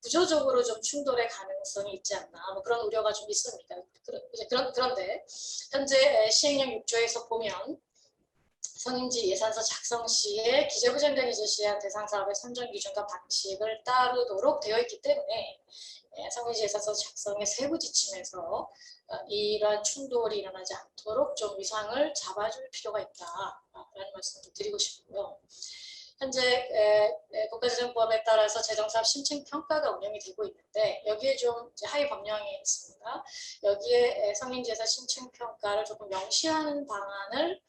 Speaker 9: 구조적으로 좀 충돌의 가능성이 있지 않나 뭐 그런 우려가 좀 있습니다. 그런데 현재 시행령 6조에서 보면 성인지 예산서 작성 시에 기재부 장관이 제시한 대상 사업의 선정 기준과 방식을 따르도록 되어 있기 때문에 성인지 예산서 작성의 세부 지침에서 이러한 충돌이 일어나지 않도록 좀 위상을 잡아줄 필요가 있다라는 말씀을 드리고 싶고요. 현재 국가재정법에 따라서 재정사업 심층 평가가 운영이 되고 있는데 여기에 좀 이제 하위 법령이 있습니다. 여기에 성인지 예산 심층 평가를 조금 명시하는 방안을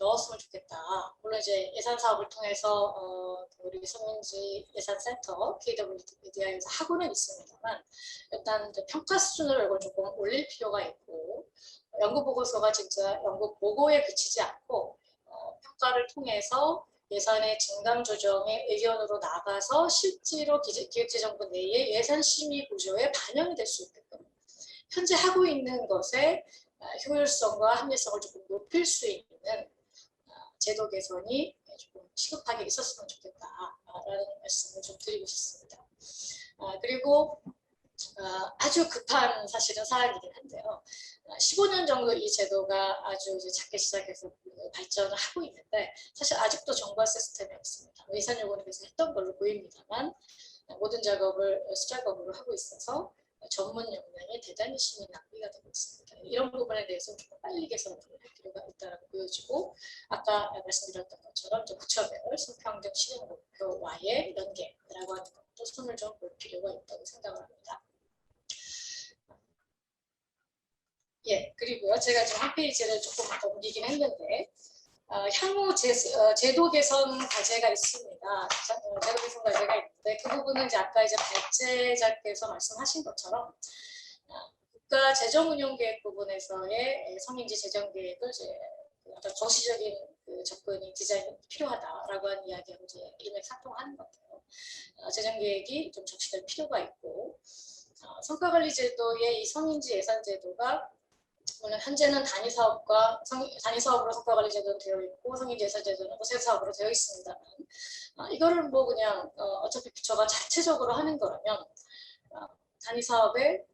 Speaker 9: 넣었으면 좋겠다. 물론 이제 예산 사업을 통해서 우리 성인지 예산센터 KWDI에서 하고는 있습니다만 일단 이제 평가 수준을 이걸 조금 올릴 필요가 있고 연구 보고서가 진짜 연구 보고에 그치지 않고 평가를 통해서 예산의 증감 조정의 의견으로 나가서 실제로 기획재정부 내의 예산 심의 구조에 반영이 될 수 있게끔 현재 하고 있는 것의 효율성과 합리성을 조금 높일 수 있는 제도 개선이 조금 시급하게 있었으면 좋겠다라는 말씀을 좀 드리고 싶습니다. 그리고 아주 급한 사실은 사안이긴 한데요. 15년 정도 이 제도가 아주 이제 작게 시작해서 발전을 하고 있는데 사실 아직도 정관 시스템이 없습니다. 예산 요구는 계속 했던 걸로 보입니다만 모든 작업을 수작업으로 하고 있어서 전문 역량이 대단히 심히 낭비가 되고 있습니다. 이런 부분에 대해서 조금 빨리 개선을 할 필요가 있다고 보여지고 아까 말씀드렸던 것처럼 부처별 성평등 실행 목표와의 연계라고 하는 것도 손을 좀 볼 필요가 있다고 생각을 합니다. 예, 그리고요. 제가 지금 한 페이지를 조금 옮기긴 했는데 향후 제도 개선 과제가 있습니다. 제도 개선 과제가 있는데 그 부분은 이제 아까 이제 발제자께서 말씀하신 것처럼 국가 재정운용계획 부분에서의 성인지 재정계획을 이제 어떤 거시적인 접근이 디자인이 필요하다라고 하는 이야기하고 이제 일맥상통하는 것 같아요. 재정계획이 좀 적시될 필요가 있고 성과관리제도의 이 성인지 예산제도가 물론 현재는 단위사업으로 성과관리제도는 되어 있고 성인지 예산제도는 세사업으로 되어 있습니다만 이거를 뭐 그냥 어차피 부처가 자체적으로 하는 거라면 단위사업에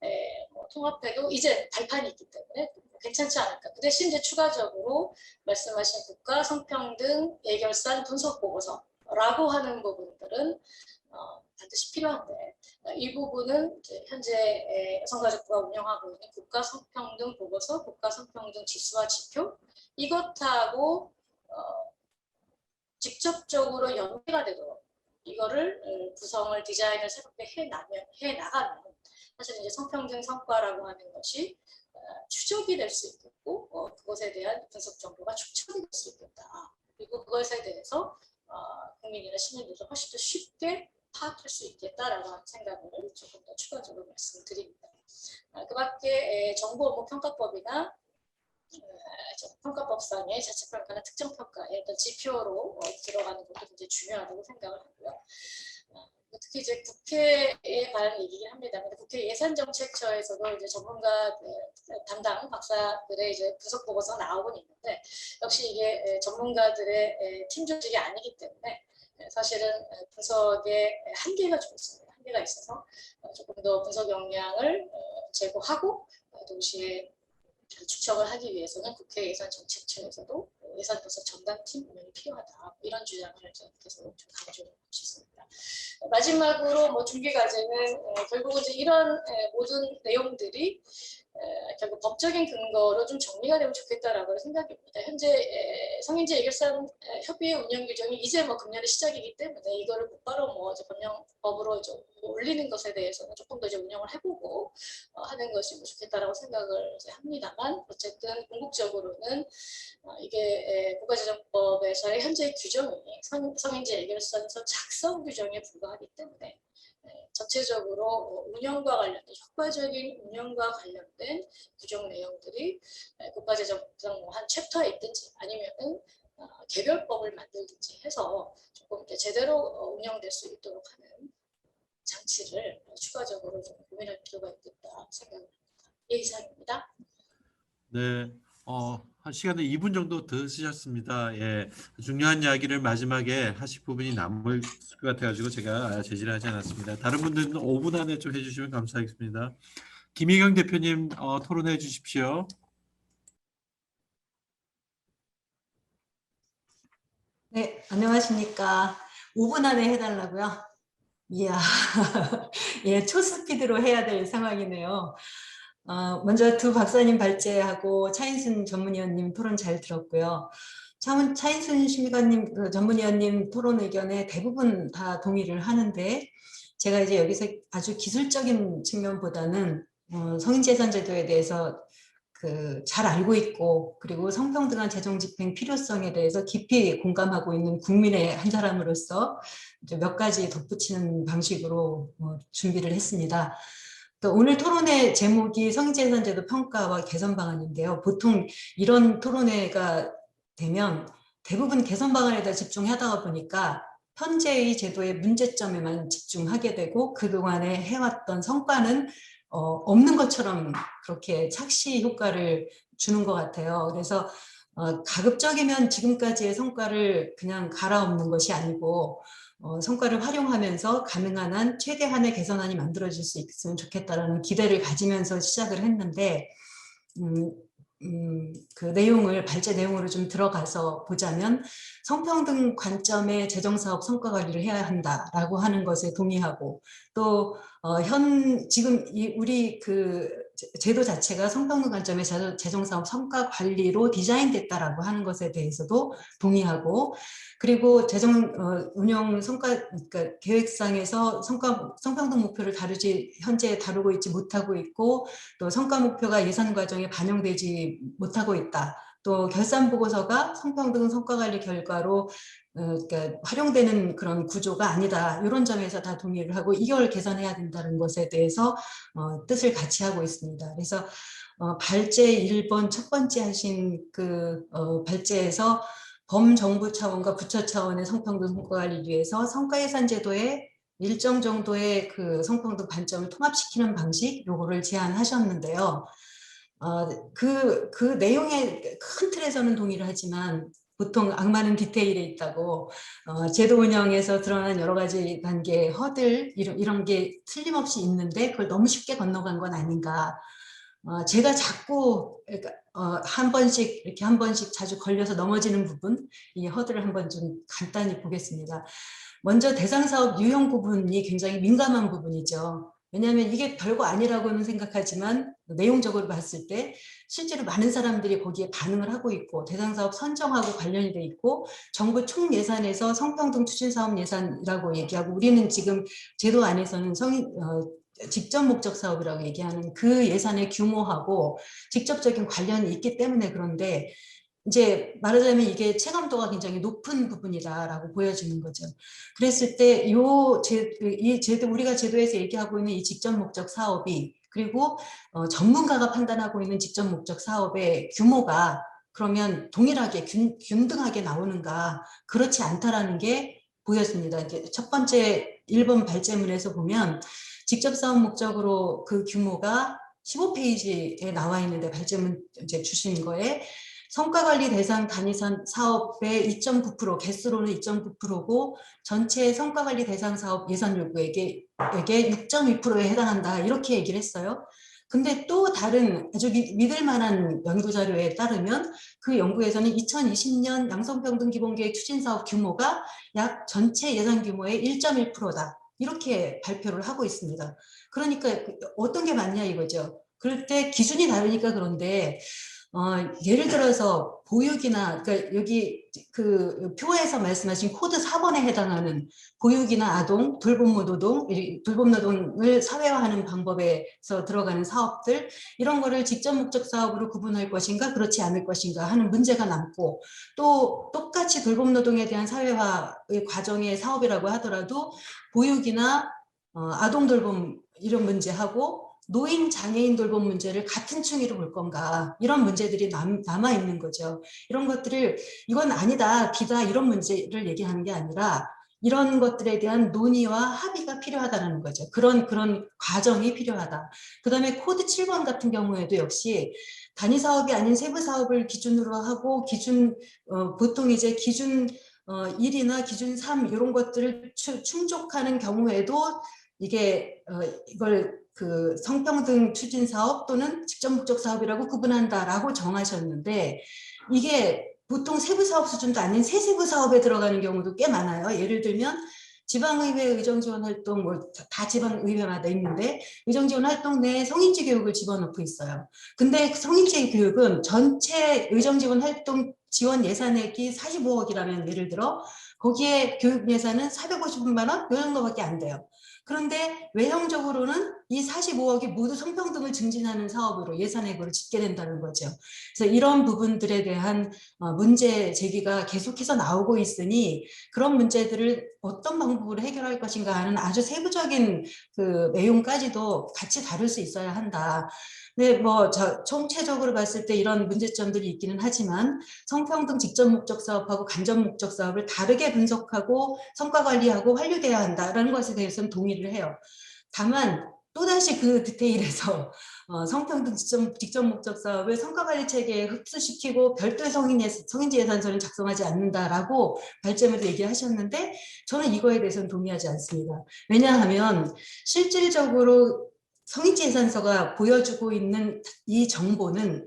Speaker 9: 통합해도 이제 발판이 있기 때문에 괜찮지 않을까. 그 대신 이제 추가적으로 말씀하신 국가 성평등 예결산 분석 보고서라고 하는 부분들은 반드시 필요한데 이 부분은 이제 현재 여성가족부가 운영하고 있는 국가 성평등 보고서, 국가 성평등 지수와 지표 이것하고 직접적으로 연계가 되도록 이거를 구성을 디자인을 새롭게 해 나가면 사실 이제 성평등 성과라고 하는 것이 추적이 될 수 있겠고 그것에 대한 분석 정보가 축적이 될 수 있겠다. 그리고 그것에 대해서 국민이나 시민들도 훨씬 더 쉽게 파악할 수 있겠다라고 하는 생각을 조금 더 추가적으로 말씀드립니다. 그 밖에 정보업무평가법이나 평가법상의 자체평가나 특정평가의 어떤 지표로 들어가는 것도 굉장히 중요하다고 생각을 하고요. 특히 이제 국회에 관한 얘기긴 합니다. 국회 예산정책처에서도 이제 전문가 담당 박사들의 이제 분석 보고서가 나오곤 있는데 역시 이게 전문가들의 팀 조직이 아니기 때문에 사실은 분석에 한계가 좀 있습니다. 한계가 있어서 조금 더 분석 역량을 제고하고 동시에 추적을 하기 위해서는 국회 예산정책처에서도 예산 분석 전담팀 운영이 필요하다. 이런 주장을 계속 좀 강조를 하고 싶습니다. 마지막으로 중기 과제는 결국은 이제 이런 모든 내용들이 결국 법적인 근거로 좀 정리가 되면 좋겠다라고 생각입니다. 현재 성인지 예결산 협의회 운영 규정이 이제 금년에 시작이기 때문에 이거를 곧바로 이제 법령법으로 이제 올리는 것에 대해서는 조금 더 이제 운영을 해보고 하는 것이 좋겠다라고 생각을 이제 합니다만 어쨌든 궁극적으로는 이게 국가재정법에서의 현재 규정이 성인지 예결산서 작성 규정에 불과하기 때문에 전체적으로 운영과 관련된 효과적인 운영과 관련된 규정 내용들이 국가재정법 한 챕터에 있든지 아니면은 개별법을 만들든지 해서 조금 제대로 운영될 수 있도록 하는 장치를 추가적으로 좀 고민할 필요가 있겠다 생각합니다. 예, 이상입니다.
Speaker 6: 네, 한 시간에 2분 정도 더 쓰셨습니다. 예, 중요한 이야기를 마지막에 하실 부분이 남을 것 같아가지고 제가 제지를 하지 않았습니다. 다른 분들은 5분 안에 좀 해주시면 감사하겠습니다. 김희경 대표님 토론해 주십시오.
Speaker 10: 네, 안녕하십니까. 5분 안에 해달라고요? 이야, 예, 초스피드로 해야 될 상황이네요. 먼저 두 박사님 발제하고 차인순 전문위원님 토론 잘 들었고요. 차인순 심의관님, 전문위원님 토론 의견에 대부분 다 동의를 하는데 제가 이제 여기서 아주 기술적인 측면보다는 성인재산제도에 대해서 잘 알고 있고 그리고 성평등한 재정 집행 필요성에 대해서 깊이 공감하고 있는 국민의 한 사람으로서 이제 몇 가지 덧붙이는 방식으로 준비를 했습니다. 또 오늘 토론회 제목이 성인지예산제도 평가와 개선 방안인데요. 보통 이런 토론회가 되면 대부분 개선 방안에 대해 집중하다가 보니까 현재의 제도의 문제점에만 집중하게 되고 그동안에 해왔던 성과는 없는 것처럼 그렇게 착시 효과를 주는 것 같아요. 그래서 가급적이면 지금까지의 성과를 그냥 갈아엎는 것이 아니고 성과를 활용하면서 가능한 한 최대한의 개선안이 만들어질 수 있으면 좋겠다라는 기대를 가지면서 시작을 했는데 그 내용을 발제 내용으로 좀 들어가서 보자면 성평등 관점의 재정사업 성과 관리를 해야 한다라고 하는 것에 동의하고 또 지금 우리 그 제도 자체가 성평등 관점의 재정사업 성과 관리로 디자인됐다라고 하는 것에 대해서도 동의하고 그리고 재정 운영 성과 그러니까 계획상에서 성평등 목표를 현재 다루고 있지 못하고 있고 또 성과 목표가 예산 과정에 반영되지 못하고 있다. 또 결산 보고서가 성평등 성과 관리 결과로 그러니까 활용되는 그런 구조가 아니다. 이런 점에서 다 동의를 하고 이걸 개선해야 된다는 것에 대해서 뜻을 같이 하고 있습니다. 그래서 발제 1번 첫 번째 하신 그 발제에서 범정부 차원과 부처 차원의 성평등 성과 관리를 위해서 성과예산제도에 일정 정도의 그 성평등 관점을 통합시키는 방식 요거를 제안하셨는데요. 그 내용의 큰 틀에서는 동의를 하지만 보통 악마는 디테일에 있다고 제도 운영에서 드러난 여러 가지 단계의 허들 이런 게 틀림없이 있는데 그걸 너무 쉽게 건너간 건 아닌가. 제가 자꾸 한 번씩 자주 걸려서 넘어지는 부분 이 허들을 한번 좀 간단히 보겠습니다. 먼저 대상사업 유형 부분이 굉장히 민감한 부분이죠. 왜냐하면 이게 별거 아니라고는 생각하지만 내용적으로 봤을 때 실제로 많은 사람들이 거기에 반응을 하고 있고 대상사업 선정하고 관련이 돼 있고 정부 총 예산에서 성평등 추진사업 예산이라고 얘기하고 우리는 지금 제도 안에서는 직접 목적 사업이라고 얘기하는 그 예산의 규모하고 직접적인 관련이 있기 때문에 그런데 이제 말하자면 이게 체감도가 굉장히 높은 부분이다라고 보여지는 거죠. 그랬을 때 우리가 제도에서 얘기하고 있는 이 직접 목적 사업이 그리고 전문가가 판단하고 있는 직접 목적 사업의 규모가 그러면 동일하게 균등하게 나오는가 그렇지 않다라는 게 보였습니다. 이제 첫 번째 1번 발제문에서 보면 직접 사업 목적으로 그 규모가 15페이지에 나와 있는데 발제문 이제 주신 거에 성과관리 대상 단위선 사업의 2.9% 개수로는 2.9%고 전체 성과관리 대상 사업 예산 요구액에 6.2%에 해당한다 이렇게 얘기를 했어요. 근데 또 다른 아주 믿을 만한 연구 자료에 따르면 그 연구에서는 2020년 양성평등 기본계획 추진사업 규모가 약 전체 예산 규모의 1.1%다. 이렇게 발표를 하고 있습니다. 그러니까 어떤 게 맞냐 이거죠. 그럴 때 기준이 다르니까 그런데 예를 들어서 보육이나 그러니까 여기 그 표에서 말씀하신 코드 4번에 해당하는 보육이나 아동, 돌봄 노동을 사회화하는 방법에서 들어가는 사업들 이런 거를 직접 목적 사업으로 구분할 것인가 그렇지 않을 것인가 하는 문제가 남고 또 똑같이 돌봄 노동에 대한 사회화의 과정의 사업이라고 하더라도 보육이나 아동 돌봄 이런 문제하고 노인 장애인 돌봄 문제를 같은 층위로 볼 건가 이런 문제들이 남아 있는 거죠. 이런 것들을 이건 아니다 비다 이런 문제를 얘기하는 게 아니라 이런 것들에 대한 논의와 합의가 필요하다는 거죠. 그런 과정이 필요하다. 그다음에 코드 7번 같은 경우에도 역시 단위 사업이 아닌 세부 사업을 기준으로 하고 보통 이제 기준 1이나 기준 3 이런 것들을 충족하는 경우에도 이걸 그 성평등 추진 사업 또는 직접 목적 사업이라고 구분한다라고 정하셨는데 이게 보통 세부 사업 수준도 아닌 세세부 사업에 들어가는 경우도 꽤 많아요. 예를 들면 지방의회 의정지원 활동 다 지방의회마다 있는데 의정지원 활동 내에 성인지 교육을 집어넣고 있어요. 근데 성인지 교육은 전체 의정지원 활동 지원 예산액이 45억이라면 예를 들어 거기에 교육 예산은 450만 원 이 정도밖에 안 돼요. 그런데 외형적으로는 이 45억이 모두 성평등을 증진하는 사업으로 예산액으로 집계 된다는 거죠. 그래서 이런 부분들에 대한 문제 제기가 계속해서 나오고 있으니 그런 문제들을 어떤 방법으로 해결할 것인가 하는 아주 세부적인 그 내용까지도 같이 다룰 수 있어야 한다. 네, 총체적으로 봤을 때 이런 문제점들이 있기는 하지만 성평등 직접 목적 사업하고 간접 목적 사업을 다르게 분석하고 성과 관리하고 환류돼야 한다라는 것에 대해서는 동의를 해요. 다만 또다시 그 디테일에서 성평등 직접 목적 사업을 성과 관리 체계에 흡수시키고 별도의 성인지 예산서는 작성하지 않는다라고 발제문에 얘기하셨는데 저는 이거에 대해서는 동의하지 않습니다. 왜냐하면 실질적으로 성인지 예산서가 보여주고 있는 이 정보는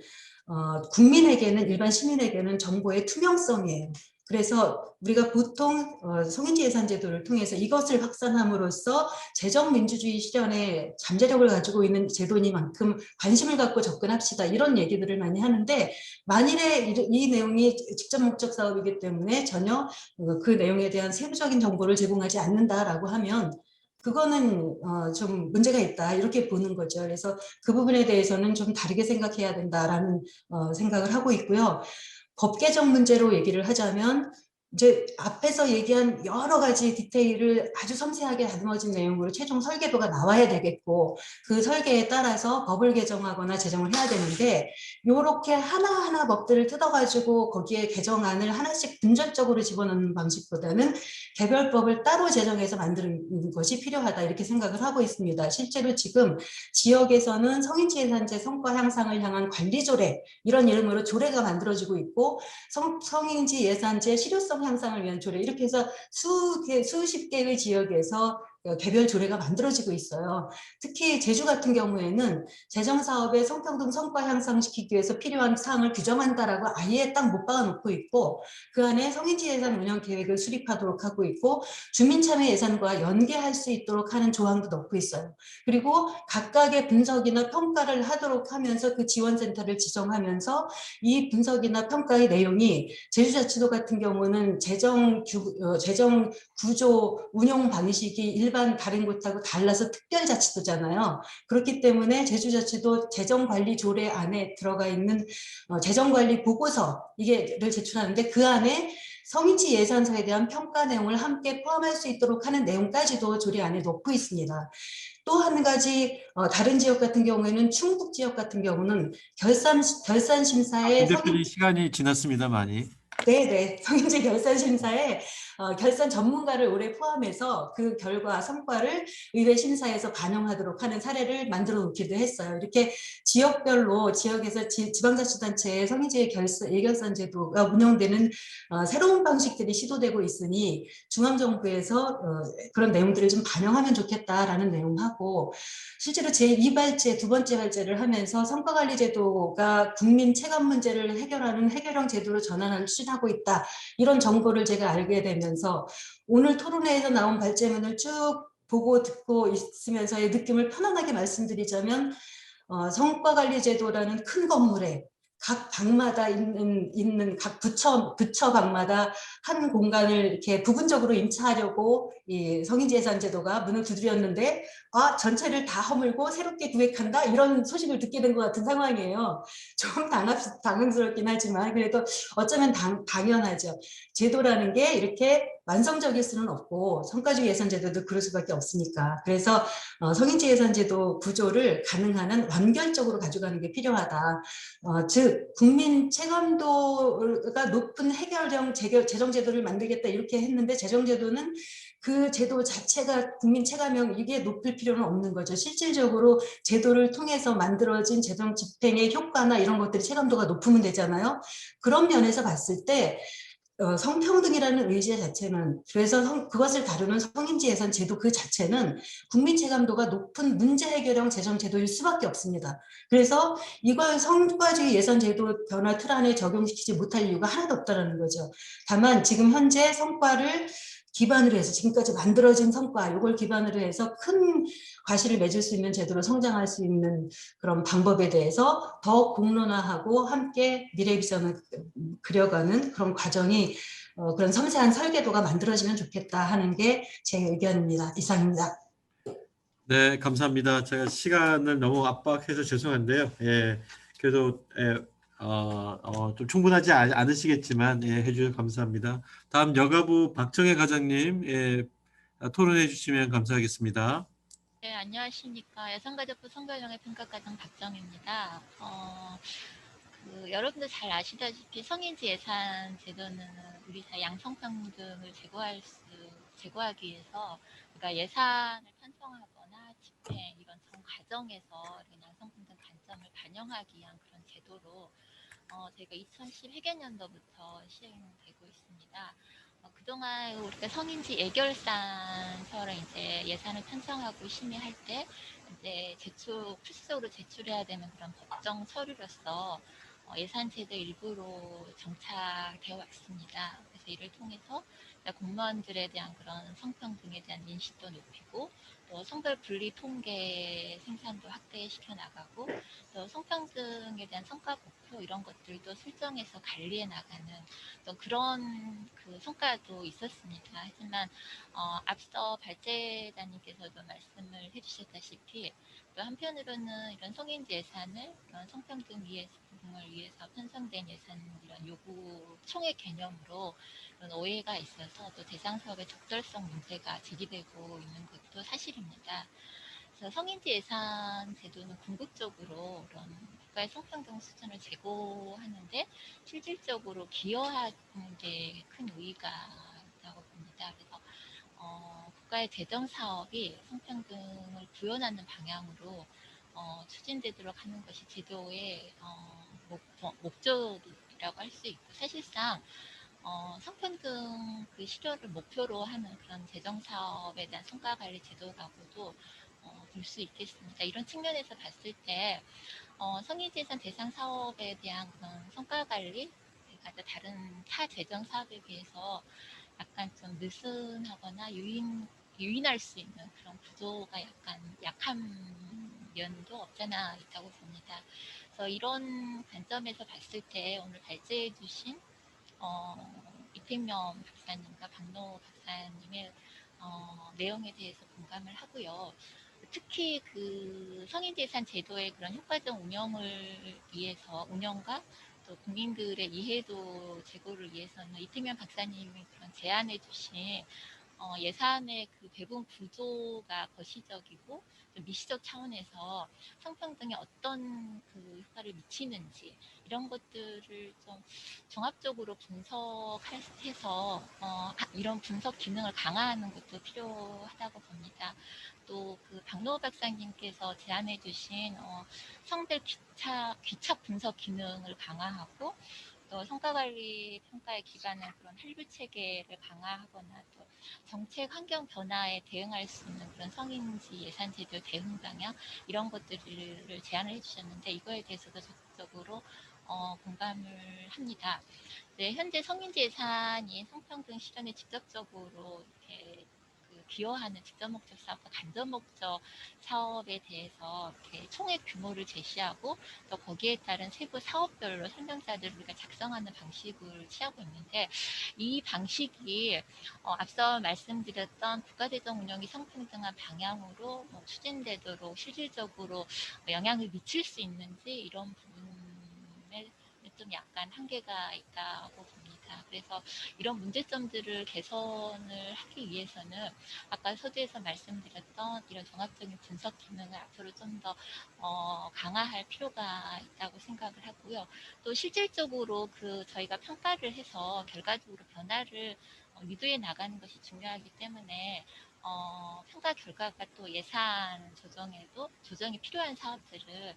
Speaker 10: 국민에게는 일반 시민에게는 정보의 투명성이에요. 그래서 우리가 보통 성인지 예산 제도를 통해서 이것을 확산함으로써 재정 민주주의 실현에 잠재력을 가지고 있는 제도니만큼 관심을 갖고 접근합시다. 이런 얘기들을 많이 하는데 만일에 이 내용이 직접 목적 사업이기 때문에 전혀 그 내용에 대한 세부적인 정보를 제공하지 않는다라고 하면 그거는 좀 문제가 있다 이렇게 보는 거죠. 그래서 그 부분에 대해서는 좀 다르게 생각해야 된다라는 생각을 하고 있고요. 법 개정 문제로 얘기를 하자면 이제 앞에서 얘기한 여러 가지 디테일을 아주 섬세하게 다듬어진 내용으로 최종 설계도가 나와야 되겠고 그 설계에 따라서 법을 개정하거나 제정을 해야 되는데 이렇게 하나하나 법들을 뜯어가지고 거기에 개정안을 하나씩 분절적으로 집어넣는 방식보다는 개별법을 따로 제정해서 만드는 것이 필요하다 이렇게 생각을 하고 있습니다. 실제로 지금 지역에서는 성인지 예산제 성과 향상을 향한 관리조례 이런 이름으로 조례가 만들어지고 있고 성인지 예산제 실효성 향상을 위한 조례 이렇게 해서 수십 개의 지역에서 개별 조례가 만들어지고 있어요. 특히 제주 같은 경우에는 재정사업의 성평등 성과 향상시키기 위해서 필요한 사항을 규정한다라고 아예 딱 못 박아놓고 있고 그 안에 성인지 예산 운영 계획을 수립하도록 하고 있고 주민참여 예산과 연계할 수 있도록 하는 조항도 넣고 있어요. 그리고 각각의 분석이나 평가를 하도록 하면서 그 지원센터를 지정하면서 이 분석이나 평가의 내용이 제주자치도 같은 경우는 재정 구조 운영 방식이 일반 다른 곳하고 달라서 특별자치도잖아요. 그렇기 때문에 제주자치도 재정관리 조례 안에 들어가 있는 재정관리 보고서 이게를 제출하는데 그 안에 성인지 예산서에 대한 평가 내용을 함께 포함할 수 있도록 하는 내용까지도 조례 안에 넣고 있습니다. 또 한 가지 다른 지역 같은 경우에는 충북 지역 같은 경우는 결산 심사에
Speaker 6: 대표님 시간이 지났습니다. 많이.
Speaker 10: 네네. 성인지 결산 심사에 결산 전문가를 올해 포함해서 그 결과 성과를 의회 심사에서 반영하도록 하는 사례를 만들어 놓기도 했어요. 이렇게 지역별로 지역에서 지방자치단체의 성인지 예결산 제도가 운영되는 새로운 방식들이 시도되고 있으니 중앙정부에서 그런 내용들을 좀 반영하면 좋겠다라는 내용하고 실제로 제2발제 두 번째 발제를 하면서 성과관리제도가 국민 체감 문제를 해결하는 해결형 제도로 전환을 추진하고 있다. 이런 정보를 제가 알게 되면서 오늘 토론회에서 나온 발제문을 쭉 보고 듣고 있으면서의 느낌을 편안하게 말씀드리자면 성과관리제도라는 큰 건물에 각 방마다 있는 각 부처 방마다 한 공간을 이렇게 부분적으로 임차하려고 이 성인지 예산 제도가 문을 두드렸는데 전체를 다 허물고 새롭게 구획한다 이런 소식을 듣게 된 것 같은 상황이에요. 좀 당황스럽긴 하지만 그래도 어쩌면 당연하죠. 제도라는 게 이렇게 완성적일 수는 없고 성과주의 예산 제도도 그럴 수밖에 없으니까. 그래서 성인지 예산 제도 구조를 가능한 한 완결적으로 가져가는 게 필요하다. 즉 국민 체감도가 높은 해결형 재정 제도를 만들겠다 이렇게 했는데 재정 제도는 그 제도 자체가 국민 체감형 이게 높을 필요는 없는 거죠. 실질적으로 제도를 통해서 만들어진 재정 집행의 효과나 이런 것들이 체감도가 높으면 되잖아요. 그런 면에서 봤을 때 성평등이라는 의지 자체는 그래서 그것을 다루는 성인지 예산 제도 그 자체는 국민 체감도가 높은 문제 해결형 재정 제도일 수밖에 없습니다. 그래서 이걸 성과주의 예산 제도 변화 틀 안에 적용시키지 못할 이유가 하나도 없다는 거죠. 다만 지금 현재 성과를 기반으로 해서 지금까지 만들어진 성과 이걸 기반으로 해서 큰 과실을 맺을 수 있는 제도로 성장할 수 있는 그런 방법에 대해서 더 공론화하고 함께 미래 비전을 그려가는 그런 과정이 그런 섬세한 설계도가 만들어지면 좋겠다 하는 게 제 의견입니다. 이상입니다.
Speaker 6: 네, 감사합니다. 제가 시간을 너무 압박해서 죄송한데요. 예, 그래도 좀 충분하지 않으시겠지만 예, 해주셔서 감사합니다. 다음 여가부 박정혜 과장님 예, 토론해 주시면 감사하겠습니다.
Speaker 11: 네, 안녕하십니까. 여성가족부 성별영의 평가과정 박정입니다. 여러분들 잘 아시다시피 성인지 예산 제도는 우리 사회 양성평등을 제고하기 위해서 그러니까 예산을 편성하거나 집행 이런 전 과정에서 이런 양성평등 관점을 반영하기 위한 그런 제도로 저희가 2010 회계년도부터 시행되고 있습니다. 그동안 우리가 성인지 예결산서를 이제 예산을 편성하고 심의할 때 이제 필수적으로 제출해야 되는 그런 법정 서류로서 예산 제도 일부로 정착되어 왔습니다. 그래서 이를 통해서 공무원들에 대한 그런 성평등에 대한 인식도 높이고 또 성별 분리 통계 생산도 확대시켜 나가고 또 성평등에 대한 성과 목표 이런 것들도 설정해서 관리해 나가는 또 그런 그 성과도 있었습니다. 하지만 앞서 발제단님께서도 말씀을 해주셨다시피 또 한편으로는 이런 성인지 예산을 이런 성평등을 위해서 편성된 예산 이런 요구 총액 개념으로 이런 오해가 있어서 또 대상 사업의 적절성 문제가 제기되고 있는 것도 사실입니다. 그래서 성인지 예산 제도는 궁극적으로 이런 국가의 성평등 수준을 제고하는데 실질적으로 기여하는 게 큰 의의가 있다고 봅니다. 그래서 국가의 재정 사업이 성평등을 구현하는 방향으로 추진되도록 하는 것이 제도의 목적이라고 할 수 있고 사실상 성평등 그 실현을 목표로 하는 그런 재정 사업에 대한 성과 관리 제도라고도 볼 수 있겠습니다. 이런 측면에서 봤을 때 성인재산 대상 사업에 대한 그런 성과 관리, 그러니까 다른 타 재정 사업에 비해서 약간 좀 느슨하거나 유인할 수 있는 그런 구조가 약간 약한 면도 없잖아 있다고 봅니다. 그래서 이런 관점에서 봤을 때 오늘 발제해 주신 이택명 박사님과 박노 박사님의 내용에 대해서 공감을 하고요. 특히 그 성인재산 제도의 그런 효과적 운영과 또 국민들의 이해도 제고를 위해서는 이택명 박사님이 그런 제안해 주신 예산의 그 배분 구조가 거시적이고 미시적 차원에서 성평등에 어떤 그 효과를 미치는지 이런 것들을 좀 종합적으로 분석해서 이런 분석 기능을 강화하는 것도 필요하다고 봅니다. 또 그 박노 박사님께서 제안해 주신 성별 귀착 분석 기능을 강화하고 또 성과관리 평가에 기반한 그런 한류 체계를 강화하거나 또 정책 환경 변화에 대응할 수 있는 그런 성인지 예산 제도 대응 방향 이런 것들을 제안을 해주셨는데 이거에 대해서도 적극적으로 공감을 합니다. 네, 현재 성인지 예산이 성평등 실현에 직접적으로 이렇게 기여하는 직접 목적 사업과 간접 목적 사업에 대해서 이렇게 총액 규모를 제시하고 또 거기에 따른 세부 사업별로 설명자들을 우리가 작성하는 방식을 취하고 있는데 이 방식이 앞서 말씀드렸던 국가재정 운영이 성평등한 방향으로 추진되도록 실질적으로 영향을 미칠 수 있는지 이런 부분에 좀 약간 한계가 있다고 봅니다. 그래서 이런 문제점들을 개선을 하기 위해서는 아까 서두에서 말씀드렸던 이런 종합적인 분석 기능을 앞으로 좀 더 강화할 필요가 있다고 생각을 하고요. 또 실질적으로 저희가 평가를 해서 결과적으로 변화를 유도해 나가는 것이 중요하기 때문에 평가 결과가 또 예산 조정이 필요한 사업들을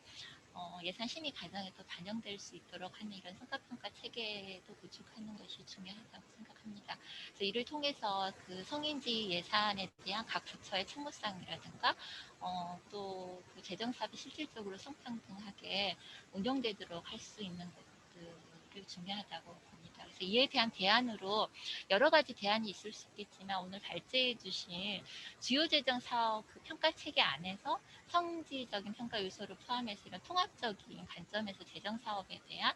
Speaker 11: 예산 심의 과정에도 반영될 수 있도록 하는 이런 성과평가 체계도 구축하는 것이 중요하다고 생각합니다. 그래서 이를 통해서 그 성인지 예산에 대한 각 부처의 책무상이라든가 또 그 재정사업이 실질적으로 성평등하게 운영되도록 할 수 있는 것들이 중요하다고 봅니다. 그래서 이에 대한 대안으로 여러 가지 대안이 있을 수 있겠지만 오늘 발제해 주신 주요 재정 사업 그 평가 체계 안에서 성지적인 평가 요소를 포함해서 이런 통합적인 관점에서 재정 사업에 대한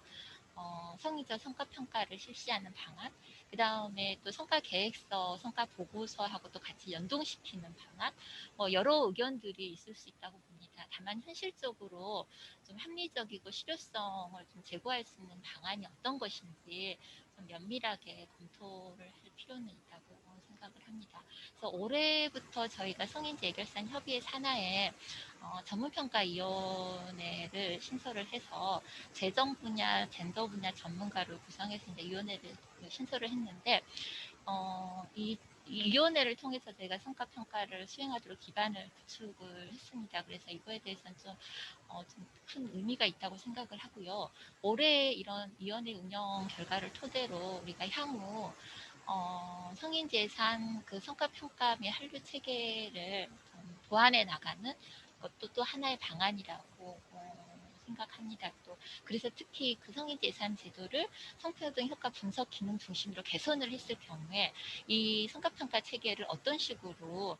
Speaker 11: 성의적 성과평가를 실시하는 방안, 그 다음에 또 성과계획서, 성과보고서하고 또 같이 연동시키는 방안, 여러 의견들이 있을 수 있다고 봅니다. 다만 현실적으로 좀 합리적이고 실효성을 좀 제고할 수 있는 방안이 어떤 것인지 좀 면밀하게 검토를 할 필요는 있다고 생각을 합니다. 그래서 올해부터 저희가 성인지 애결산 협의회 산하에 전문평가위원회를 신설을 해서 재정 분야, 젠더 분야 전문가를 구성해서 이제 위원회를 신설을 했는데 이 위원회를 통해서 저희가 성과평가를 수행하도록 기반을 구축을 했습니다. 그래서 이거에 대해서는 좀 큰 의미가 있다고 생각을 하고요. 올해 이런 위원회 운영 결과를 토대로 우리가 향후 성인지 예산 그 성과평가 및 한류 체계를 보완해 나가는 것도 또 하나의 방안이라고 생각합니다. 또 그래서 특히 그 성인지 예산 제도를 성평등 효과 분석 기능 중심으로 개선을 했을 경우에 이 성과평가 체계를 어떤 식으로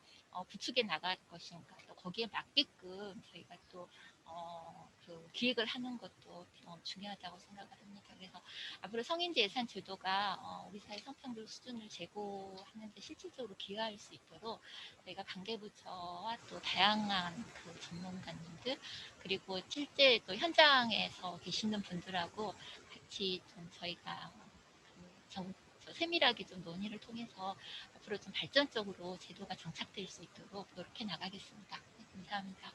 Speaker 11: 구축해 나갈 것인가, 또 거기에 맞게끔 저희가 또 그 기획을 하는 것도 중요하다고 생각을 합니다. 그래서 앞으로 성인지 예산 제도가 우리 사회 성평등 수준을 제고하는 데 실질적으로 기여할 수 있도록 저희가 관계부처와 또 다양한 그 전문가님들, 그리고 실제 또 현장에서 계시는 분들하고 같이 좀 저희가 세밀하게 좀 논의를 통해서 앞으로 좀 발전적으로 제도가 정착될 수 있도록 노력해 나가겠습니다. 네, 감사합니다.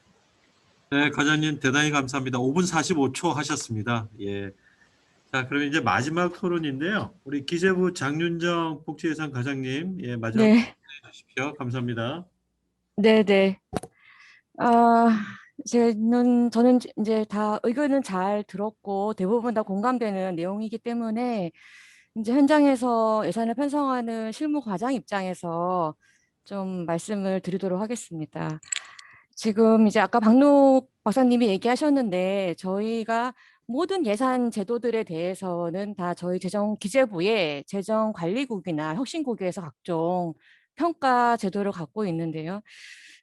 Speaker 6: 네, 과장님 대단히 감사합니다. 5분 45초 하셨습니다. 예. 자, 그럼 이제 마지막 토론인데요. 우리 기재부 장윤정 복지예산 과장님, 예, 마지막 토론
Speaker 12: 네,
Speaker 6: 해주십시오. 감사합니다.
Speaker 12: 네. 저는 이제 다 의견은 잘 들었고 대부분 다 공감되는 내용이기 때문에 이제 현장에서 예산을 편성하는 실무 과장 입장에서 좀 말씀을 드리도록 하겠습니다. 지금 이제 아까 박록 박사님이 얘기하셨는데 저희가 모든 예산 제도들에 대해서는 다 저희 기재부의 재정관리국이나 혁신국에서 각종 평가 제도를 갖고 있는데요.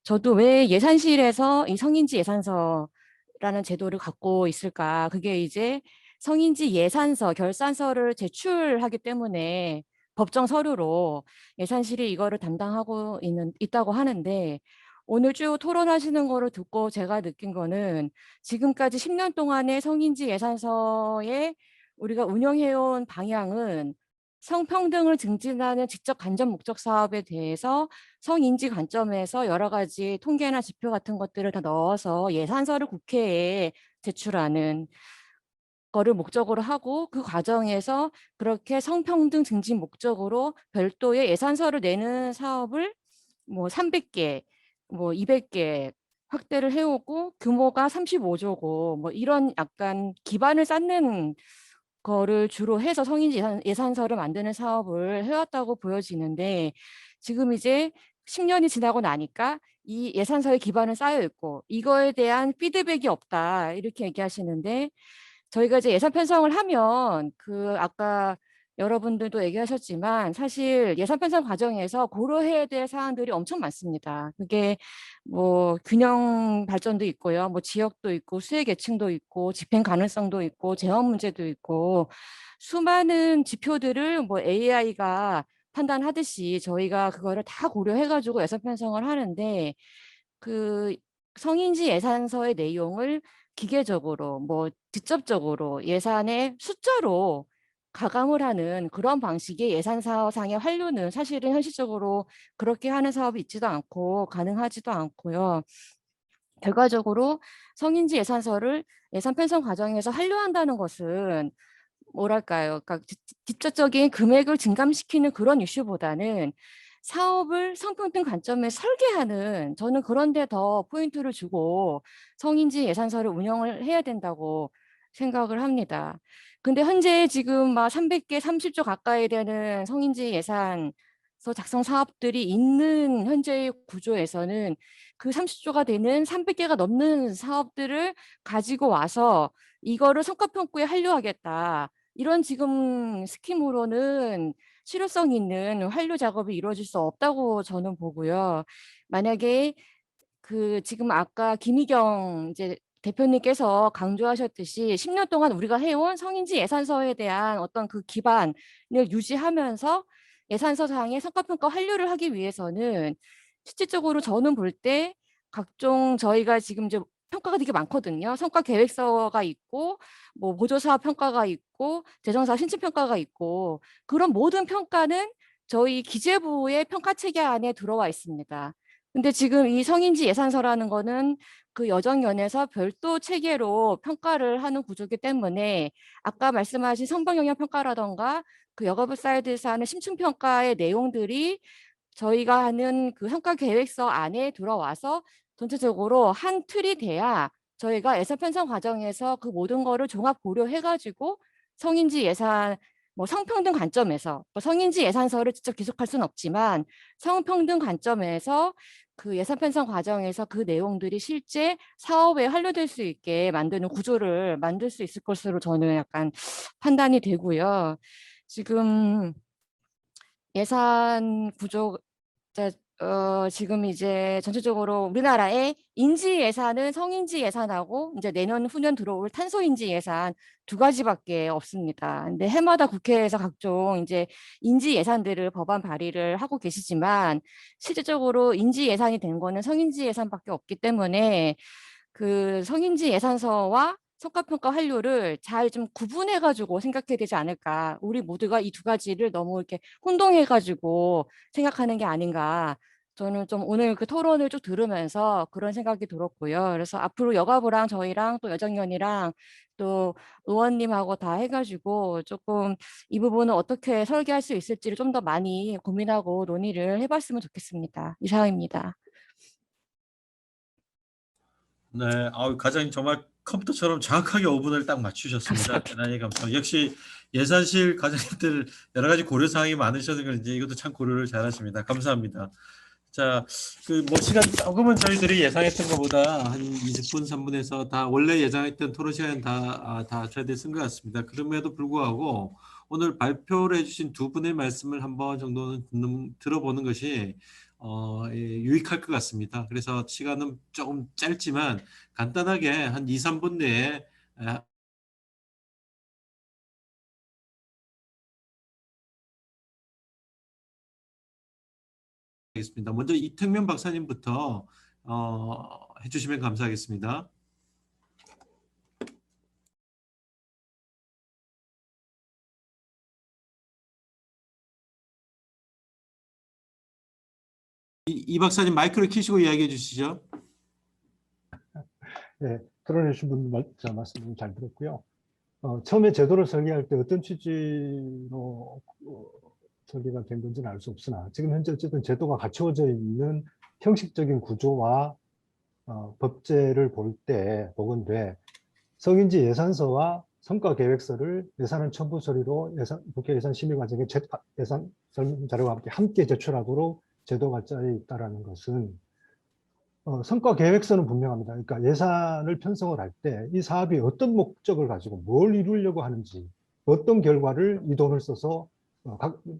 Speaker 12: 저도 왜 예산실에서 이 성인지 예산서라는 제도를 갖고 있을까? 그게 이제 성인지 예산서, 결산서를 제출하기 때문에 법정 서류로 예산실이 이거를 담당하고 있다고 하는데 오늘 쭉 토론하시는 거를 듣고 제가 느낀 거는 지금까지 10년 동안의 성인지 예산서에 우리가 운영해온 방향은 성평등을 증진하는 직접 간접 목적 사업에 대해서 성인지 관점에서 여러 가지 통계나 지표 같은 것들을 다 넣어서 예산서를 국회에 제출하는 거를 목적으로 하고 그 과정에서 그렇게 성평등 증진 목적으로 별도의 예산서를 내는 사업을 뭐 300개, 뭐 200개 확대를 해오고 규모가 35조고 뭐 이런 약간 기반을 쌓는 거를 주로 해서 성인지 예산서를 만드는 사업을 해왔다고 보여지는데 지금 이제 10년이 지나고 나니까 이 예산서의 기반은 쌓여 있고 이거에 대한 피드백이 없다 이렇게 얘기하시는데 저희가 이제 예산 편성을 하면 그 아까 여러분들도 얘기하셨지만 사실 예산 편성 과정에서 고려해야 될 사안들이 엄청 많습니다. 그게 뭐 균형 발전도 있고요. 뭐 지역도 있고 수혜 계층도 있고 집행 가능성도 있고 재원 문제도 있고 수많은 지표들을 뭐 AI가 판단하듯이 저희가 그거를 다 고려해가지고 예산 편성을 하는데 그 성인지 예산서의 내용을 기계적으로 뭐 직접적으로 예산의 숫자로 가감을 하는 그런 방식의 예산사상의 환류는 사실은 현실적으로 그렇게 하는 사업이 있지도 않고 가능하지도 않고요. 결과적으로 성인지 예산서를 예산 편성 과정에서 환류한다는 것은 뭐랄까요? 그러니까 직접적인 금액을 증감시키는 그런 이슈보다는 사업을 성평등 관점에 설계하는 저는 그런 데 더 포인트를 주고 성인지 예산서를 운영을 해야 된다고 생각을 합니다. 근데 현재 지금 막 300개, 30조 가까이 되는 성인지 예산서 작성 사업들이 있는 현재의 구조에서는 그 30조가 되는 300개가 넘는 사업들을 가지고 와서 이거를 성과평가에 한류하겠다. 이런 지금 스킴으로는 실효성 있는 환류 작업이 이루어질 수 없다고 저는 보고요. 만약에 그 지금 아까 김희경 이제 대표님께서 강조하셨듯이 10년 동안 우리가 해온 성인지 예산서에 대한 어떤 그 기반을 유지하면서 예산서상의 성과평가 완료를 하기 위해서는 실질적으로 저는 볼 때 각종 저희가 지금 이제 평가가 되게 많거든요. 성과 계획서가 있고 뭐 보조사업 평가가 있고 재정사업 신청 평가가 있고 그런 모든 평가는 저희 기재부의 평가 체계 안에 들어와 있습니다. 근데 지금 이 성인지 예산서라는 거는 그 여정연에서 별도 체계로 평가를 하는 구조이기 때문에 아까 말씀하신 성병 영향 평가라던가 그 여가부 사이드에서 하는 심층 평가의 내용들이 저희가 하는 그 성과 계획서 안에 들어와서 전체적으로 한 틀이 돼야 저희가 예산 편성 과정에서 그 모든 거를 종합 고려해가지고 성인지 예산 뭐 성평등 관점에서 뭐 성인지 예산서를 직접 기속할 수는 없지만 성평등 관점에서 그 예산 편성 과정에서 그 내용들이 실제 사업에 활용될 수 있게 만드는 구조를 만들 수 있을 것으로 저는 약간 판단이 되고요. 지금 예산 구조 지금 이제 전체적으로 우리나라의 인지 예산은 성인지 예산하고 이제 내년 후년 들어올 탄소 인지 예산 두 가지밖에 없습니다. 근데 해마다 국회에서 각종 이제 인지 예산들을 법안 발의를 하고 계시지만 실질적으로 인지 예산이 된 거는 성인지 예산밖에 없기 때문에 그 성인지 예산서와 성과평가 완료를 잘 좀 구분해가지고 생각해야 되지 않을까. 우리 모두가 이 두 가지를 너무 이렇게 혼동해가지고 생각하는 게 아닌가. 저는 좀 오늘 그 토론을 쭉 들으면서 그런 생각이 들었고요. 그래서 앞으로 여가부랑 저희랑 또 여정연이랑 또 의원님하고 다 해가지고 조금 이 부분을 어떻게 설계할 수 있을지를 좀 더 많이 고민하고 논의를 해봤으면 좋겠습니다. 이상입니다.
Speaker 6: 네, 과장님 정말 컴퓨터처럼 정확하게 5분을 딱 맞추셨습니다. 대단히 감사합니다. 역시 예산실 과장님들 여러 가지 고려 사항이 많으셔서 그런지 이것도 참 고려를 잘하십니다. 감사합니다. 자, 그 뭐 시간 조금은 저희들이 예상했던 것보다 한 20분, 3분에서 다 원래 예상했던 토론 시간 다 최대 쓴 것 같습니다. 그럼에도 불구하고 오늘 발표를 해주신 두 분의 말씀을 한번 정도는 들어보는 것이 유익할 것 같습니다. 그래서 시간은 조금 짧지만 간단하게 한 2, 3분 내에 하겠습니다. 먼저 이택면 박사님부터 해주시면 감사하겠습니다. 이 박사님 마이크를 켜시고 이야기해 주시죠.
Speaker 7: 네, 토론해 주신 분 말씀 잘 들었고요. 처음에 제도를 설계할 때 어떤 취지로 설계가 된 건지는 알 수 없으나 지금 현재 어쨌든 제도가 갖추어져 있는 형식적인 구조와 법제를 볼 때 보건대 성인지 예산서와 성과계획서를 예산안 첨부 처리로 국회 예산 심의 과정에 예산 설문 자료와 함께 제출하도록 제도가 짜여 있다는 것은 성과계획서는 분명합니다. 그러니까 예산을 편성을 할 때 이 사업이 어떤 목적을 가지고 뭘 이루려고 하는지, 어떤 결과를 이 돈을 써서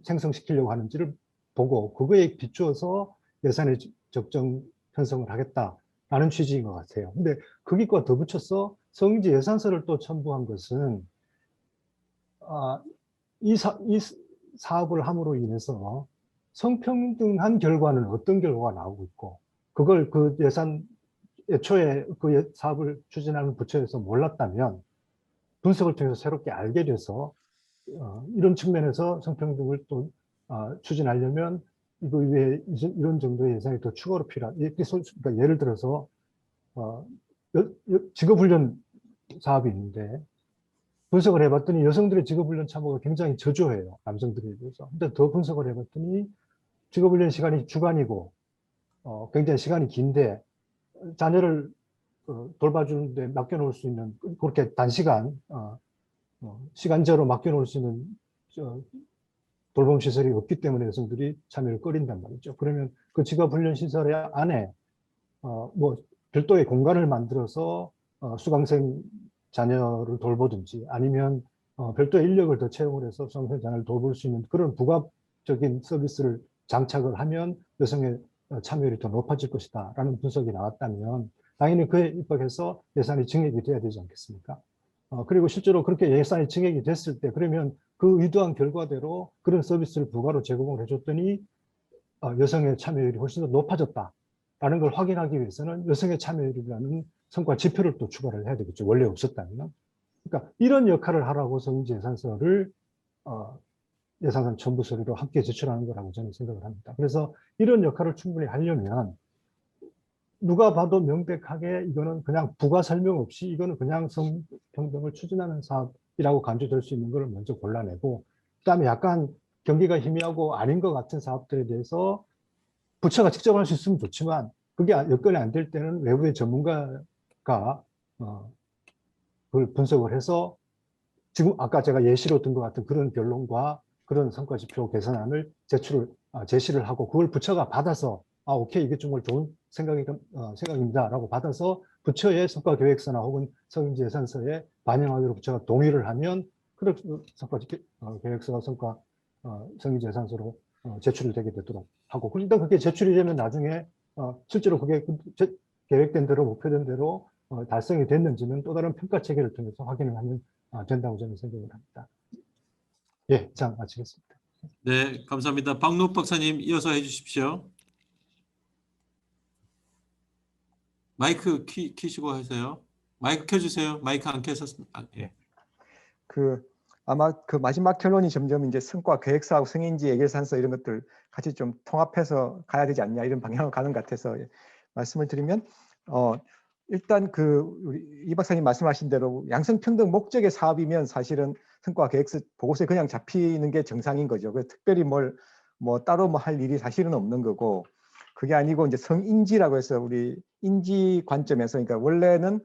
Speaker 7: 생성시키려고 하는지를 보고 그거에 비추어서 예산의 적정 편성을 하겠다라는 취지인 것 같아요. 근데 거기과 덧붙여서 성인지 예산서를 또 첨부한 것은 이 사업을 함으로 인해서 성평등한 결과는 어떤 결과가 나오고 있고 그걸 그 예산 애초에 그 사업을 추진하는 부처에서 몰랐다면 분석을 통해서 새롭게 알게 돼서 이런 측면에서 성평등을 또 추진하려면 이거 외에 이런 정도의 예산이 더 추가로 필요한. 그러니까 예를 들어서 직업훈련 사업이 있는데 분석을 해봤더니 여성들의 직업훈련 참여가 굉장히 저조해요. 남성들에 비해서. 근데 더 분석을 해봤더니 직업훈련 시간이 주간이고 굉장히 시간이 긴데 자녀를 돌봐주는데 맡겨놓을 수 있는 그렇게 단시간 시간제로 맡겨놓을 수 있는 돌봄 시설이 없기 때문에 여성들이 참여를 꺼린단 말이죠. 그러면 그 직업훈련 시설 안에 뭐 별도의 공간을 만들어서 수강생 자녀를 돌보든지 아니면 별도의 인력을 더 채용을 해서 수강생 자녀를 돌볼 수 있는 그런 부가적인 서비스를 장착을 하면 여성의 참여율이 더 높아질 것이다 라는 분석이 나왔다면 당연히 그에 입각해서 예산이 증액이 돼야 되지 않겠습니까? 그리고 실제로 그렇게 예산이 증액이 됐을 때 그러면 그 의도한 결과대로 그런 서비스를 부가로 제공을 해줬더니 여성의 참여율이 훨씬 더 높아졌다라는 걸 확인하기 위해서는 여성의 참여율이라는 성과 지표를 또 추가를 해야 되겠죠. 원래 없었다면. 그러니까 이런 역할을 하라고 성인지 예산서를 예산안 첨부 서류로 함께 제출하는 거라고 저는 생각을 합니다. 그래서 이런 역할을 충분히 하려면 누가 봐도 명백하게 이거는 그냥 부가 설명 없이 이거는 그냥 성평등을 추진하는 사업이라고 간주될 수 있는 걸 먼저 골라내고, 그다음에 약간 경기가 희미하고 아닌 것 같은 사업들에 대해서 부처가 직접 할 수 있으면 좋지만 그게 여건이 안 될 때는 외부의 전문가가 그걸 분석을 해서 지금 아까 제가 예시로 든 것 같은 그런 변론과 그런 성과지표 개선안을 제시를 하고 그걸 부처가 받아서 오케이 이게 정말 좋은 생각입니다라고 받아서 부처의 성과계획서나 혹은 성인지 예산서에 반영하기로 부처가 동의를 하면 그런 성과계획서가 성인지 예산서로 제출이 되게 되도록 하고, 일단 그게 제출이 되면 나중에 실제로 그게 계획된 대로 목표된 대로 달성이 됐는지는 또 다른 평가 체계를 통해서 확인을 하면 된다고 저는 생각을 합니다. 예, 이상 마치겠습니다.
Speaker 6: 네, 감사합니다. 박노 박사님 이어서 해주십시오. 마이크 키시고 하세요. 마이크 켜주세요. 마이크 안 켜서 예.
Speaker 8: 아마 그 마지막 결론이 점점 이제 성과 계획서하고 성인지 예산서 이런 것들 같이 좀 통합해서 가야 되지 않냐 이런 방향으로 가는 것 같아서 말씀을 드리면 일단 우리 이 박사님 말씀하신 대로 양성평등 목적의 사업이면 사실은 성과 계획서 보고서에 그냥 잡히는 게 정상인 거죠. 그래서 특별히 따로 할 일이 사실은 없는 거고, 그게 아니고 이제 성인지라고 해서 우리 인지 관점에서, 그러니까 원래는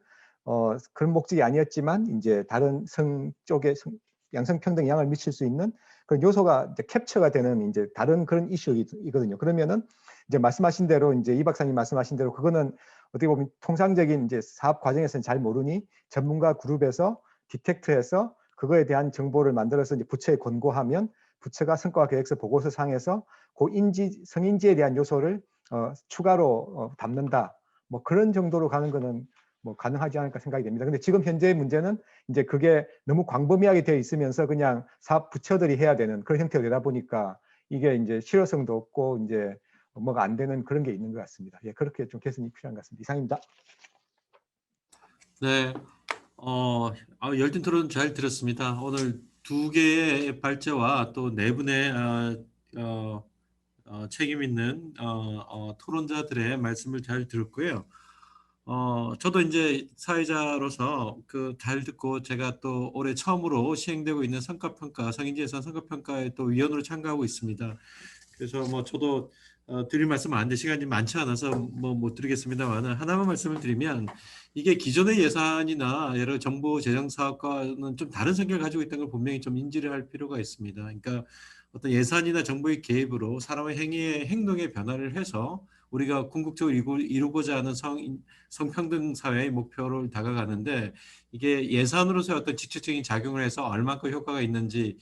Speaker 8: 그런 목적이 아니었지만 이제 다른 성 쪽에 양성평등 영향을 미칠 수 있는 그런 요소가 이제 캡처가 되는 이제 다른 그런 이슈이거든요. 그러면은 이제 말씀하신 대로 이제 이 박사님 말씀하신 대로 그거는 어떻게 보면 통상적인 이제 사업 과정에서는 잘 모르니 전문가 그룹에서 디텍트해서 그거에 대한 정보를 만들어서 이제 부처에 권고하면 부처가 성과 계획서 보고서 상에서 그 성인지에 대한 요소를 추가로 담는다. 그런 정도로 가는 거는 가능하지 않을까 생각이 됩니다. 근데 지금 현재의 문제는 이제 그게 너무 광범위하게 되어 있으면서 그냥 사업 부처들이 해야 되는 그런 형태가 되다 보니까 이게 이제 실효성도 없고 이제 뭐가 안 되는 그런 게 있는 것 같습니다. 예, 그렇게 좀 개선이 필요한 것 같습니다. 이상입니다. 네,
Speaker 6: 열띤 토론 잘 들었습니다. 오늘 두 개의 발제와 또 네 분의 책임 있는 토론자들의 말씀을 잘 들었고요. 저도 이제 사회자로서 잘 듣고 제가 또 올해 처음으로 시행되고 있는 성과평가, 성인지 예산 성과평가에 또 위원으로 참가하고 있습니다. 그래서 저도 드릴 말씀 많은데 시간이 많지 않아서 못 드리겠습니다만 하나만 말씀을 드리면, 이게 기존의 예산이나 여러 정부 재정 사업과는 좀 다른 성격을 가지고 있다는 걸 분명히 좀 인지를 할 필요가 있습니다. 그러니까 어떤 예산이나 정부의 개입으로 사람의 행동의 변화를 해서 우리가 궁극적으로 이루고자 하는 성평등 사회의 목표를 다가가는데, 이게 예산으로서의 어떤 직접적인 작용을 해서 얼마큼 효과가 있는지를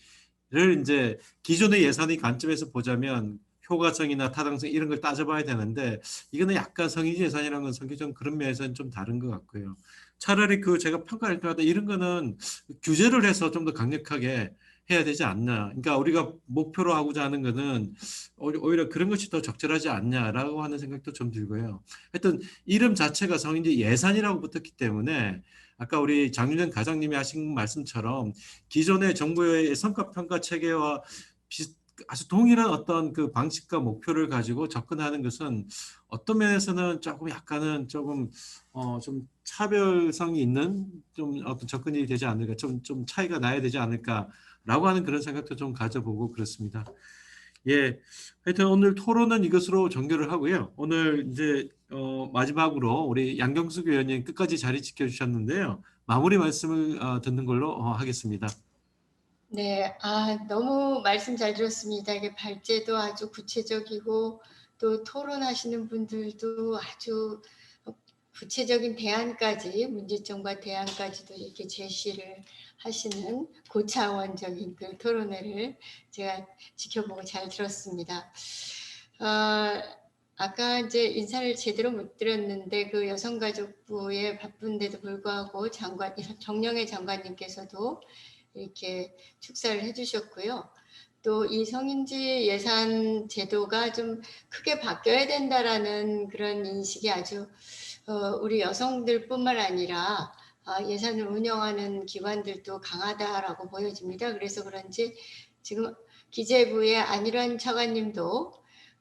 Speaker 6: 이제 기존의 예산의 관점에서 보자면 효과성이나 타당성 이런 걸 따져봐야 되는데, 이거는 약간 성인지 예산이라는 건 성격적인 그런 면에서는 좀 다른 것 같고요. 차라리 제가 평가할 때마다 이런 거는 규제를 해서 좀 더 강력하게 해야 되지 않나. 그러니까 우리가 목표로 하고자 하는 거는 오히려 그런 것이 더 적절하지 않냐라고 하는 생각도 좀 들고요. 하여튼 이름 자체가 성인지 예산이라고 붙었기 때문에 아까 우리 장윤정 과장님이 하신 말씀처럼 기존의 정부의 성과평가 체계와 아주 동일한 어떤 방식과 목표를 가지고 접근하는 것은 어떤 면에서는 조금 약간은 좀 차별성이 있는 좀 어떤 접근이 되지 않을까, 좀 차이가 나야 되지 않을까라고 하는 그런 생각도 좀 가져보고 그렇습니다. 예, 하여튼 오늘 토론은 이것으로 종결을 하고요. 오늘 이제 마지막으로 우리 양경숙 의원님 끝까지 자리 지켜주셨는데요. 마무리 말씀을 듣는 걸로 하겠습니다.
Speaker 1: 네, 너무 말씀 잘 들었습니다. 이게 발제도 아주 구체적이고 또 토론하시는 분들도 아주 구체적인 대안까지, 문제점과 대안까지도 이렇게 제시를 하시는 고차원적인 그 토론회를 제가 지켜보고 잘 들었습니다. 아까 이제 인사를 제대로 못 드렸는데 그 여성가족부에 바쁜데도 불구하고 정영애 장관님께서도 이렇게 축사를 해주셨고요. 또 이 성인지 예산 제도가 좀 크게 바뀌어야 된다라는 그런 인식이 아주 우리 여성들뿐만 아니라 예산을 운영하는 기관들도 강하다라고 보여집니다. 그래서 그런지 지금 기재부의 안일환 차관님도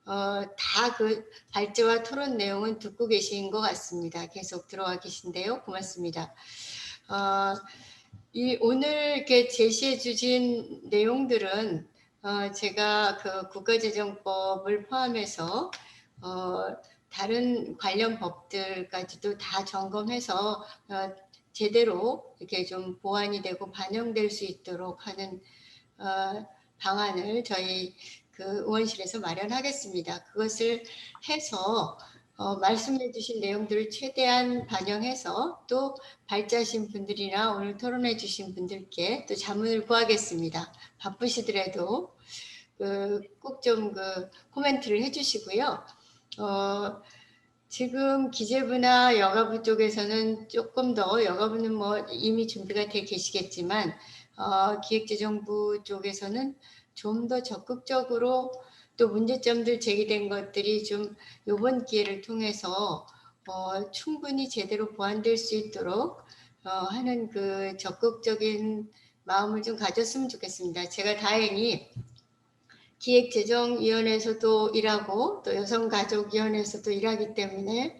Speaker 1: 다 그 발제와 토론 내용은 듣고 계신 것 같습니다. 계속 들어와 계신데요. 고맙습니다. 오늘 이렇게 제시해 주신 내용들은 제가 그 국가재정법을 포함해서 다른 관련 법들까지도 다 점검해서 제대로 이렇게 좀 보완이 되고 반영될 수 있도록 하는 방안을 저희 그 의원실에서 마련하겠습니다. 그것을 해서 말씀해 주신 내용들을 최대한 반영해서 또 발제하신 분들이나 오늘 토론해 주신 분들께 또 자문을 구하겠습니다. 바쁘시더라도 꼭 좀 코멘트를 해주시고요. 지금 기재부나 여가부 쪽에서는 조금 더, 여가부는 뭐 이미 준비가 돼 계시겠지만 기획재정부 쪽에서는 좀 더 적극적으로 또 문제점들 제기된 것들이 좀 이번 기회를 통해서 충분히 제대로 보완될 수 있도록 하는 그 적극적인 마음을 좀 가졌으면 좋겠습니다. 제가 다행히 기획재정위원회에서도 일하고 또 여성가족위원회에서도 일하기 때문에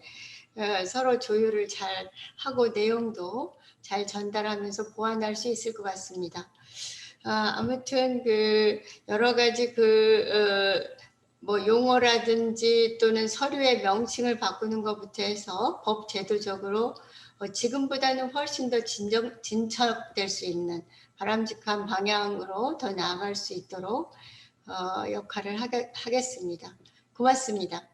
Speaker 1: 서로 조율을 잘 하고 내용도 잘 전달하면서 보완할 수 있을 것 같습니다. 아무튼 여러 가지 뭐 용어라든지 또는 서류의 명칭을 바꾸는 것부터 해서 법 제도적으로 지금보다는 훨씬 더 진척될 수 있는 바람직한 방향으로 더 나아갈 수 있도록 역할을 하겠습니다. 고맙습니다.